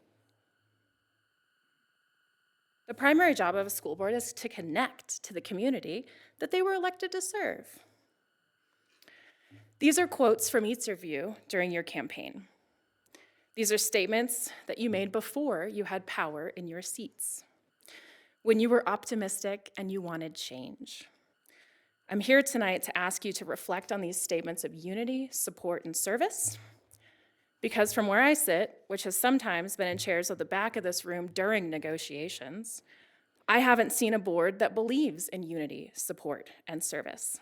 S14: The primary job of a school board is to connect to the community that they were elected to serve. These are quotes from each of you during your campaign. These are statements that you made before you had power in your seats, when you were optimistic and you wanted change. I'm here tonight to ask you to reflect on these statements of unity, support, and service, because from where I sit, which has sometimes been in chairs at the back of this room during negotiations, I haven't seen a board that believes in unity, support, and service.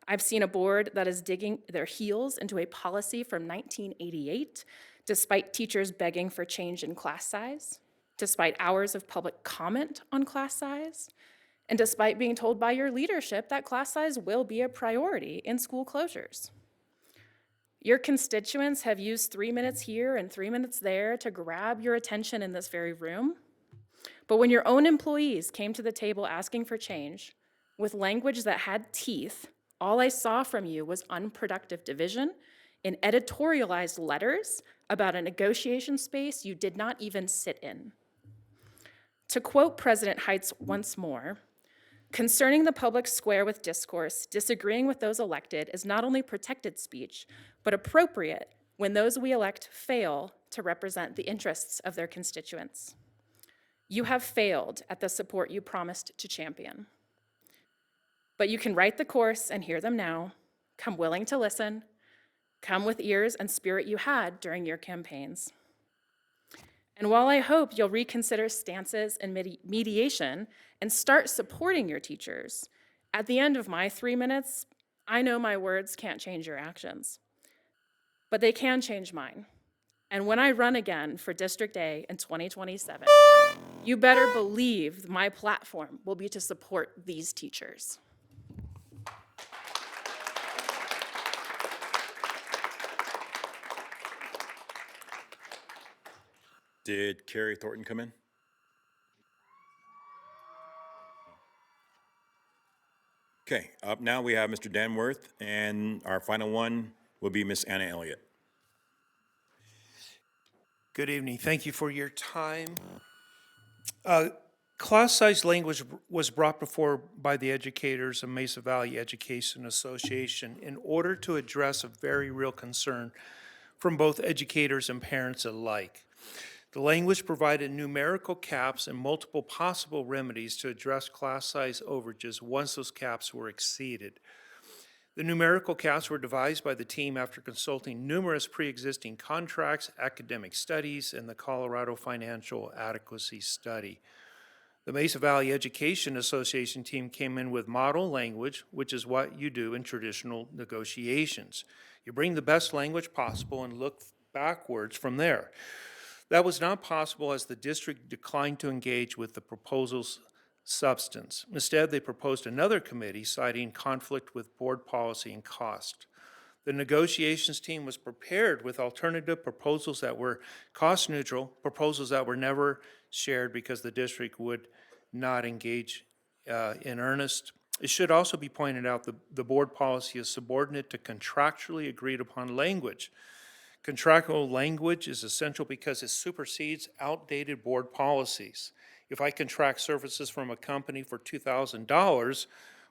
S14: I've seen a board that is digging their heels into a policy from 1988, despite teachers begging for change in class size, despite hours of public comment on class size, and despite being told by your leadership that class size will be a priority in school closures. Your constituents have used 3 minutes here and 3 minutes there to grab your attention in this very room. But when your own employees came to the table asking for change with language that had teeth, all I saw from you was unproductive division in editorialized letters about a negotiation space you did not even sit in. To quote President Heitz once more, concerning the public square with discourse, disagreeing with those elected is not only protected speech, but appropriate when those we elect fail to represent the interests of their constituents. You have failed at the support you promised to champion. But you can write the course and hear them now, come willing to listen, come with ears and spirit you had during your campaigns. And while I hope you'll reconsider stances and mediation and start supporting your teachers, at the end of my 3 minutes, I know my words can't change your actions, but they can change mine. And when I run again for District A in 2027, you better believe my platform will be to support these teachers.
S3: Did Carrie Thornton come in? Okay, up now we have Mr. Dan Worth, and our final one will be Miss Anna Elliott.
S15: Good evening. Thank you for your time. Class size language was brought before by the educators of Mesa Valley Education Association in order to address a very real concern from both educators and parents alike. The language provided numerical caps and multiple possible remedies to address class size overages once those caps were exceeded. The numerical caps were devised by the team after consulting numerous pre-existing contracts, academic studies, and the Colorado Financial Adequacy Study. The Mesa Valley Education Association team came in with model language, which is what you do in traditional negotiations. You bring the best language possible and look backwards from there. That was not possible as the district declined to engage with the proposal's substance. Instead, they proposed another committee citing conflict with board policy and cost. The negotiations team was prepared with alternative proposals that were cost neutral, proposals that were never shared because the district would not engage in earnest. It should also be pointed out that the board policy is subordinate to contractually agreed upon language. Contractual language is essential because it supersedes outdated board policies. If I contract services from a company for $2,000,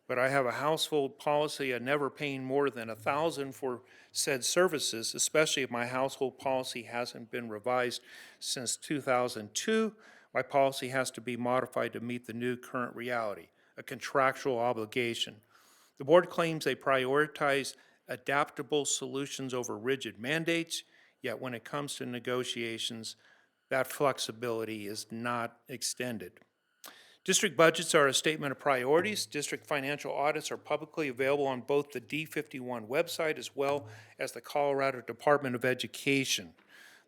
S15: but I have a household policy of never paying more than $1,000 for said services, especially if my household policy hasn't been revised since 2002, my policy has to be modified to meet the new current reality, a contractual obligation. The board claims they prioritize adaptable solutions over rigid mandates, yet when it comes to negotiations, that flexibility is not extended. District budgets are a statement of priorities. District financial audits are publicly available on both the D51 website as well as the Colorado Department of Education.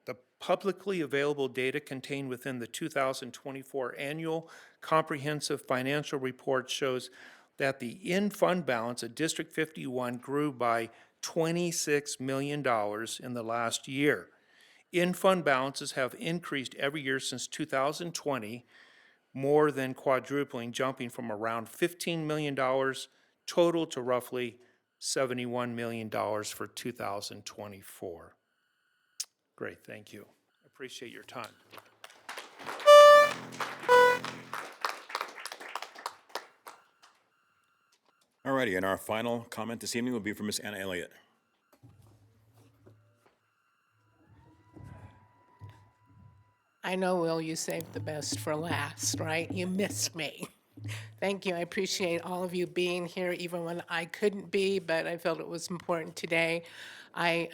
S15: The publicly available data contained within the 2024 annual comprehensive financial report shows that the in-fund balance at District 51 grew by $26 million in the last year. In-fund balances have increased every year since 2020, more than quadrupling, jumping from around $15 million total to roughly $71 million for 2024. Great, thank you. Appreciate your time.
S3: All righty, and our final comment this evening will be from Ms. Anna Elliott.
S16: I know, Will, you saved the best for last, right? You missed me. Thank you. I appreciate all of you being here, even when I couldn't be, but I felt it was important today. I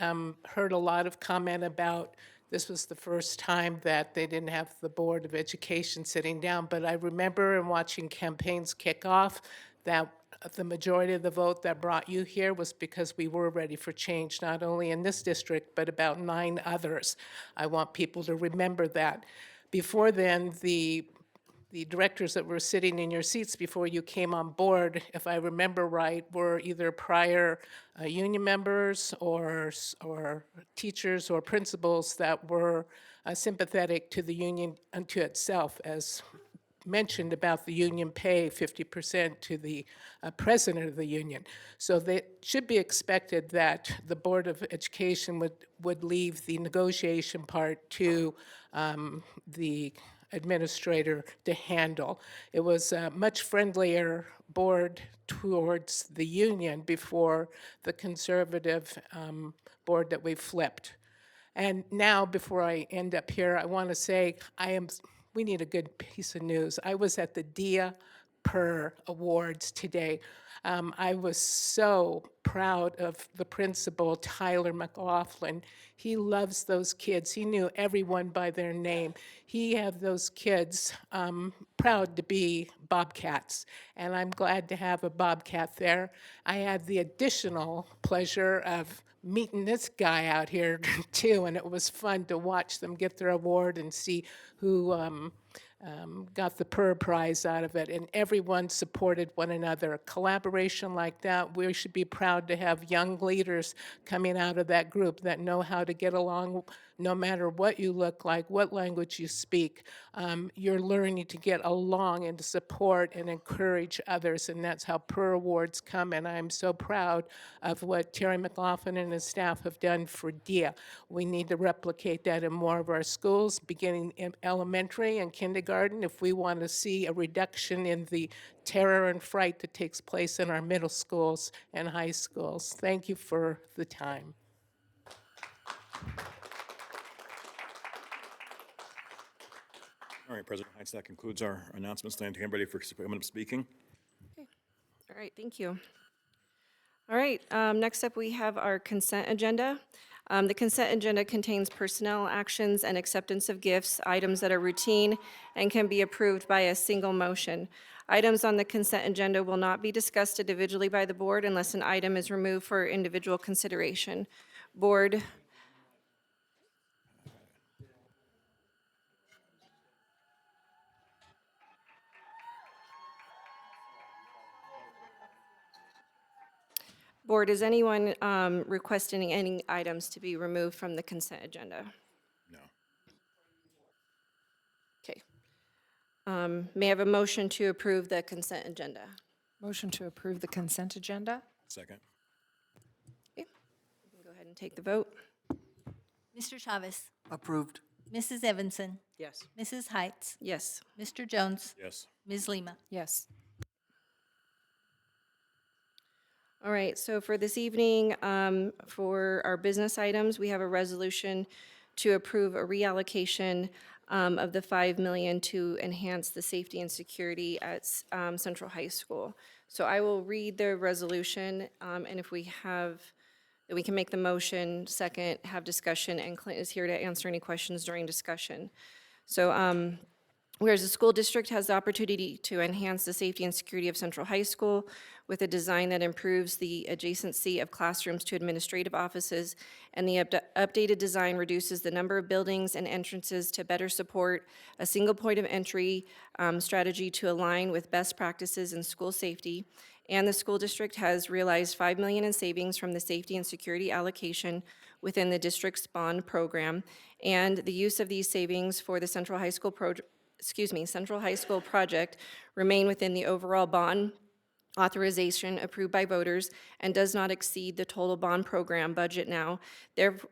S16: heard a lot of comment about this was the first time that they didn't have the Board of Education sitting down, but I remember in watching campaigns kick off that the majority of the vote that brought you here was because we were ready for change, not only in this district, but about 9 others. I want people to remember that. Before then, the directors that were sitting in your seats before you came on board, if I remember right, were either prior union members or teachers or principals that were sympathetic to the union unto itself, as mentioned about the union pay 50% to the president of the union. So it should be expected that the Board of Education would leave the negotiation part to the administrator to handle. It was a much friendlier board towards the union before the conservative board that we flipped. And now, before I end up here, I want to say we need a good piece of news. I was at the Dia Per Awards today. I was so proud of the principal, Tyler McLaughlin. He loves those kids. He knew everyone by their name. He had those kids proud to be Bobcats, and I'm glad to have a Bobcat there. I had the additional pleasure of meeting this guy out here too, and it was fun to watch them get their award and see who got the PER prize out of it, and everyone supported one another. A collaboration like that, we should be proud to have young leaders coming out of that group that know how to get along no matter what you look like, what language you speak. You're learning to get along and to support and encourage others, and that's how PER awards come, and I'm so proud of what Terry McLaughlin and his staff have done for DIA. We need to replicate that in more of our schools, beginning elementary and kindergarten if we want to see a reduction in the terror and fright that takes place in our middle schools and high schools. Thank you for the time.
S3: All right, President Heights, that concludes our announcements. Thank you, everybody, for coming up speaking.
S17: All right, thank you. All right, next up we have our consent agenda. The consent agenda contains personnel actions and acceptance of gifts, items that are routine and can be approved by a single motion. Items on the consent agenda will not be discussed individually by the board unless an item is removed for individual consideration. Board Board, is anyone requesting any items to be removed from the consent agenda?
S3: No.
S17: Okay. May I have a motion to approve the consent agenda?
S18: Motion to approve the consent agenda?
S3: Second.
S17: Okay. We can go ahead and take the vote.
S23: Mr. Chavez.
S24: Approved.
S23: Mrs. Evanson.
S18: Yes.
S23: Mrs. Heights.
S17: Yes.
S23: Mr. Jones.
S3: Yes.
S23: Ms. Lima.
S18: Yes.
S17: All right, so for this evening, for our business items, we have a resolution to approve a reallocation of the $5 million to enhance the safety and security at Central High School. So I will read the resolution, and if we have, we can make the motion, second, have discussion, and Clint is here to answer any questions during discussion. So whereas the school district has the opportunity to enhance the safety and security of Central High School with a design that improves the adjacency of classrooms to administrative offices, and the updated design reduces the number of buildings and entrances to better support a single point of entry strategy to align with best practices in school safety. And the school district has realized $5 million in savings from the safety and security allocation within the district's bond program. And the use of these savings for the Central High School Central High School project remain within the overall bond authorization approved by voters and does not exceed the total bond program budget now.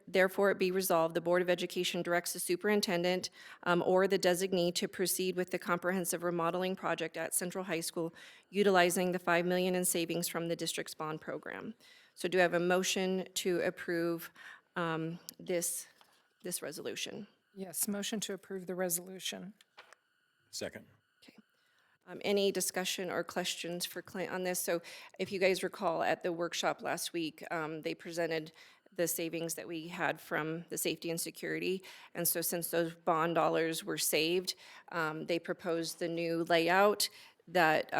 S17: Therefore, it be resolved, the Board of Education directs the superintendent or the designee to proceed with the comprehensive remodeling project at Central High School utilizing the $5 million in savings from the district's bond program. So do I have a motion to approve this resolution?
S18: Yes, motion to approve the resolution.
S3: Second.
S17: Any discussion or questions for Clint on this? So if you guys recall, at the workshop last week, they presented the savings that we had from the safety and security. And so since those bond dollars were saved, they proposed the new layout that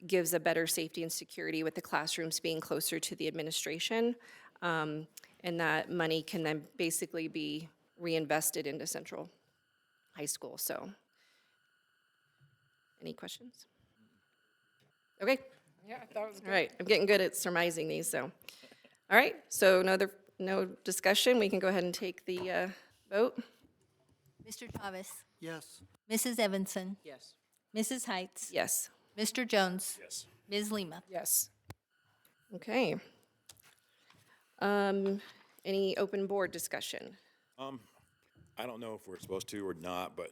S17: gives a better safety and security with the classrooms being closer to the administration. And that money can then basically be reinvested into Central High School. So any questions? Okay.
S18: Yeah, I thought it was good.
S17: All right, I'm getting good at surmising these, so. All right, so no discussion, we can go ahead and take the vote.
S23: Mr. Chavez.
S24: Yes.
S23: Mrs. Evanson.
S18: Yes.
S23: Mrs. Heights.
S17: Yes.
S23: Mr. Jones.
S3: Yes.
S23: Ms. Lima.
S18: Yes.
S17: Okay. Any open board discussion?
S3: I don't know if we're supposed to or not, but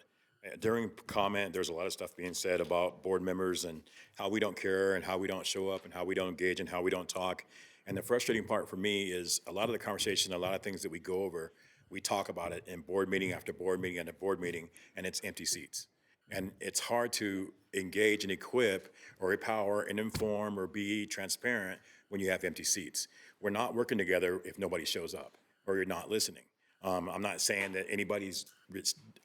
S3: during comment, there's a lot of stuff being said about board members and how we don't care and how we don't show up and how we don't engage and how we don't talk. And the frustrating part for me is a lot of the conversation, a lot of things that we go over, we talk about it in board meeting after board meeting after board meeting, and it's empty seats. And it's hard to engage and equip or empower and inform or be transparent when you have empty seats. We're not working together if nobody shows up or you're not listening. I'm not saying that anybody's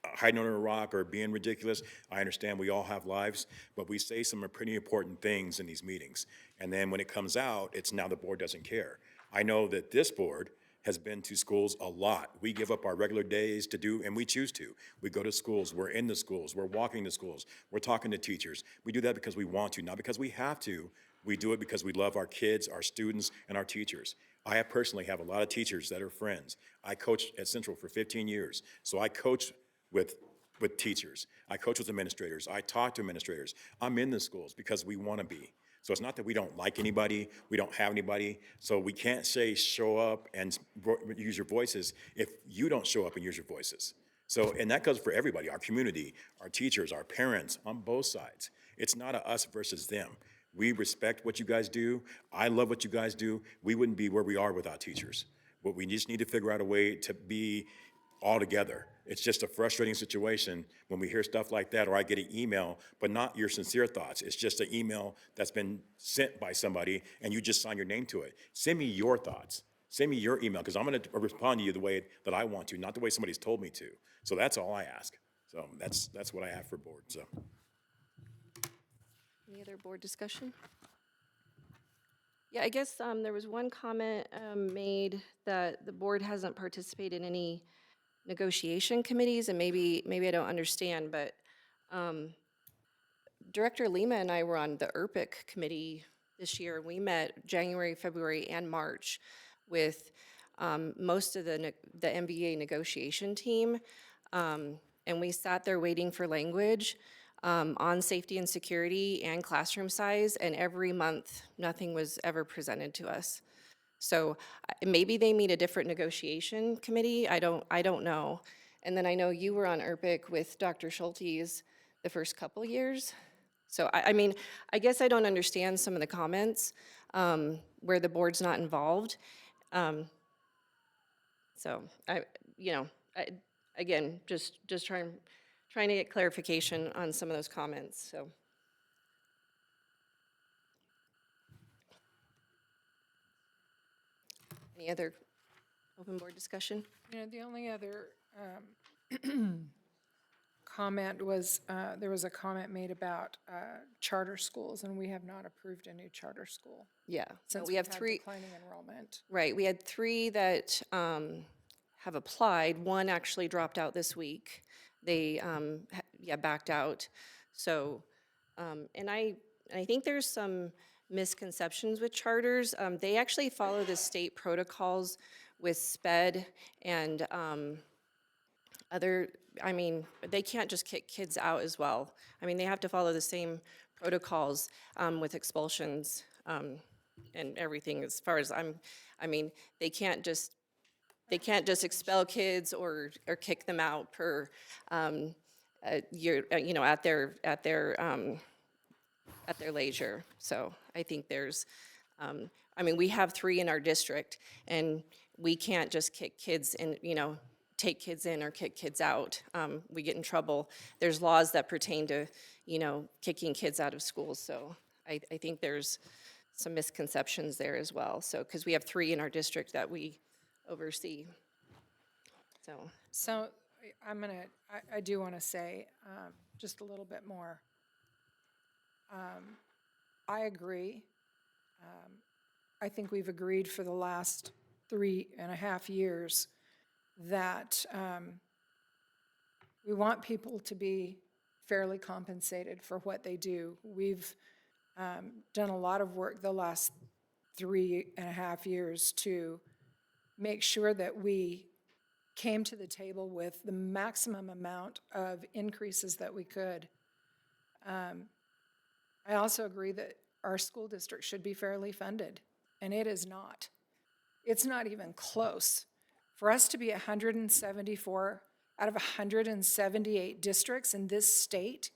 S3: hiding under a rock or being ridiculous. I understand we all have lives, but we say some pretty important things in these meetings. And then when it comes out, it's now the board doesn't care. I know that this board has been to schools a lot. We give up our regular days to do, and we choose to. We go to schools, we're in the schools, we're walking to schools, we're talking to teachers. We do that because we want to, not because we have to. We do it because we love our kids, our students, and our teachers. I personally have a lot of teachers that are friends. I coached at Central for 15 years, so I coach with teachers. I coach with administrators. I talk to administrators. I'm in the schools because we want to be. So it's not that we don't like anybody, we don't have anybody, so we can't say show up and use your voices if you don't show up and use your voices. So, and that goes for everybody, our community, our teachers, our parents, on both sides. It's not a us versus them. We respect what you guys do. I love what you guys do. We wouldn't be where we are without teachers. But we just need to figure out a way to be all together. It's just a frustrating situation when we hear stuff like that, or I get an email, but not your sincere thoughts. It's just an email that's been sent by somebody and you just sign your name to it. Send me your thoughts. Send me your email, because I'm gonna respond to you the way that I want to, not the way somebody's told me to. So that's all I ask. So that's what I have for board, so.
S17: Any other board discussion? Yeah, I guess there was one comment made that the board hasn't participated in any negotiation committees, and maybe I don't understand, but Director Lima and I were on the ERPIC committee this year. We met January, February, and March with most of the MBA negotiation team, and we sat there waiting for language on safety and security and classroom size, and every month, nothing was ever presented to us. So maybe they meet a different negotiation committee, I don't know. And then I know you were on ERPIC with Dr. Schultes the first couple years. So I mean, I guess I don't understand some of the comments where the board's not involved. So again, just trying to get clarification on some of those comments, so. Any other open board discussion?
S18: The only other comment was, there was a comment made about charter schools, and we have not approved a new charter school.
S17: Yeah, so
S18: Since
S17: we have
S18: we've had
S17: three.
S18: declining enrollment.
S17: Right, we had 3 that have applied. 1 actually dropped out this week. They, backed out. So, and I think there's some misconceptions with charters. They actually follow the state protocols with SPED and they can't just kick kids out as well. I mean, they have to follow the same protocols with expulsions and everything as far as they can't just expel kids or kick them out per at their leisure. So I think there's we have 3 in our district, and we can't just kick kids in, take kids in or kick kids out. We get in trouble. There's laws that pertain to kicking kids out of schools. So I think there's some misconceptions there as well. So because we have 3 in our district that we oversee.
S18: So I do want to say just a little bit more. I agree. I think we've agreed for the last 3.5 years that we want people to be fairly compensated for what they do. We've done a lot of work the last 3.5 years to make sure that we came to the table with the maximum amount of increases that we could. I also agree that our school district should be fairly funded, and it is not. It's not even close. For us to be 174 out of 178 districts in this state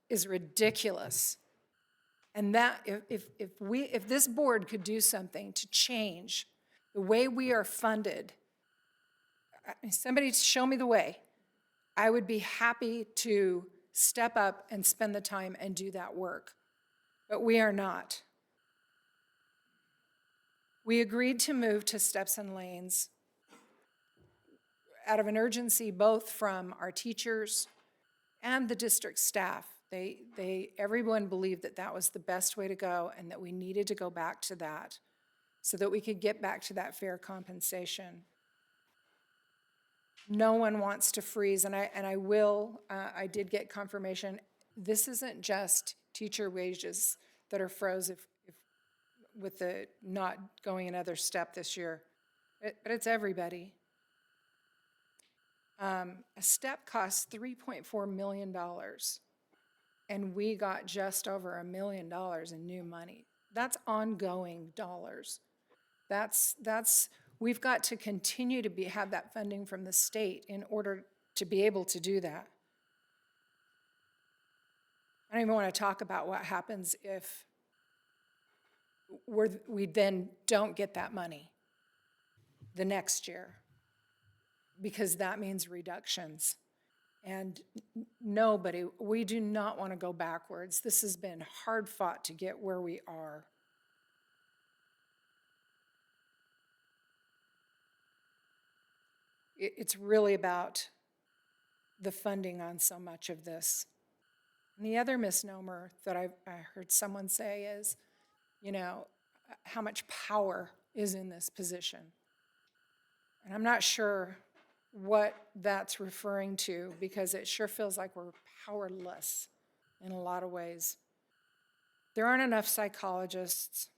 S18: is ridiculous. And that, if this board could do something to change the way we are funded, somebody show me the way, I would be happy to step up and spend the time and do that work. But we are not. We agreed to move to steps and lanes out of an urgency both from our teachers and the district staff. Everyone believed that that was the best way to go and that we needed to go back to that so that we could get back to that fair compensation. No one wants to freeze, and I did get confirmation, this isn't just teacher wages that are froze with the not going another step this year, but it's everybody. A step costs $3.4 million, and we got just over $1 million in new money. That's ongoing dollars. That's We've got to continue to have that funding from the state in order to be able to do that. I don't even want to talk about what happens if we then don't get that money the next year, because that means reductions. And nobody, we do not want to go backwards. This has been hard fought to get where we are. It's really about the funding on so much of this. And the other misnomer that I heard someone say is, you know, how much power is in this position. And I'm not sure what that's referring to, because it sure feels like we're powerless in a lot of ways. There aren't enough psychologists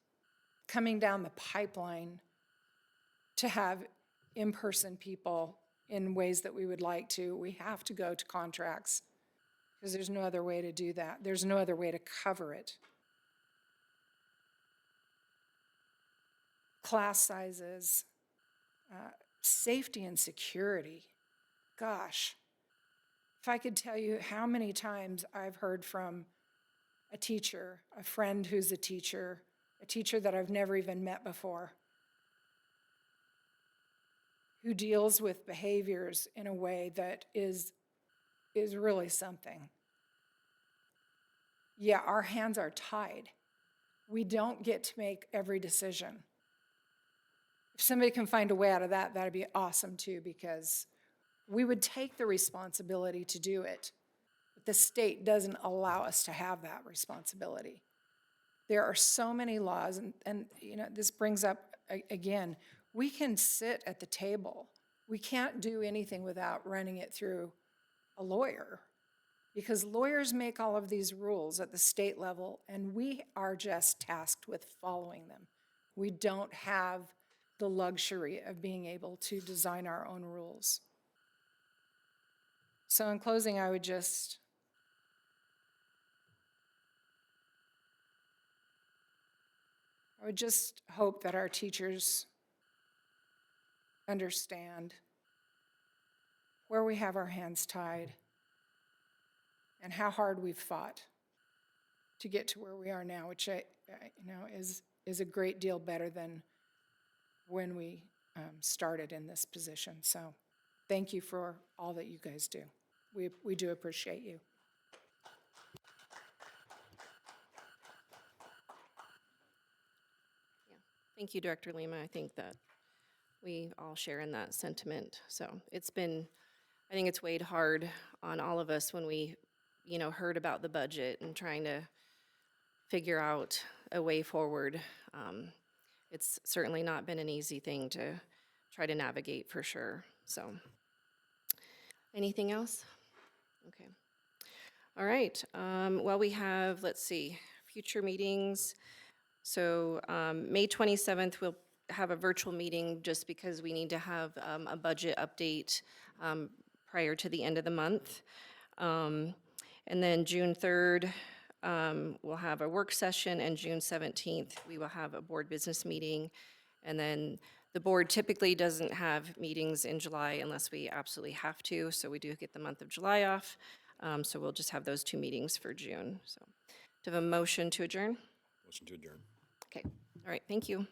S18: coming down the pipeline to have in-person people in ways that we would like to. We have to go to contracts because there's no other way to do that. There's no other way to cover it. Class sizes, safety and security. Gosh, if I could tell you how many times I've heard from a teacher, a friend who's a teacher that I've never even met before, who deals with behaviors in a way that is really something. Yeah, our hands are tied. We don't get to make every decision. If somebody can find a way out of that, that'd be awesome too, because we would take the responsibility to do it, but the state doesn't allow us to have that responsibility. There are so many laws, and you know, this brings up, again, we can sit at the table. We can't do anything without running it through a lawyer, because lawyers make all of these rules at the state level, and we are just tasked with following them. We don't have the luxury of being able to design our own rules. So in closing, I would just hope that our teachers understand where we have our hands tied and how hard we've fought to get to where we are now, which is a great deal better than when we started in this position. So thank you for all that you guys do. We do appreciate you.
S17: Thank you, Director Lima. I think that we all share in that sentiment. So I think it's weighed hard on all of us when we, heard about the budget and trying to figure out a way forward. It's certainly not been an easy thing to try to navigate, for sure. So, anything else? Okay. All right. Well, we have, let's see, future meetings. So May 27th, we'll have a virtual meeting just because we need to have a budget update prior to the end of the month. And then June 3rd, we'll have a work session, and June 17th, we will have a board business meeting. And then the board typically doesn't have meetings in July unless we absolutely have to, so we do get the month of July off. So we'll just have those 2 meetings for June. So, do you have a motion to adjourn?
S3: Motion to adjourn.
S17: Okay, all right, thank you.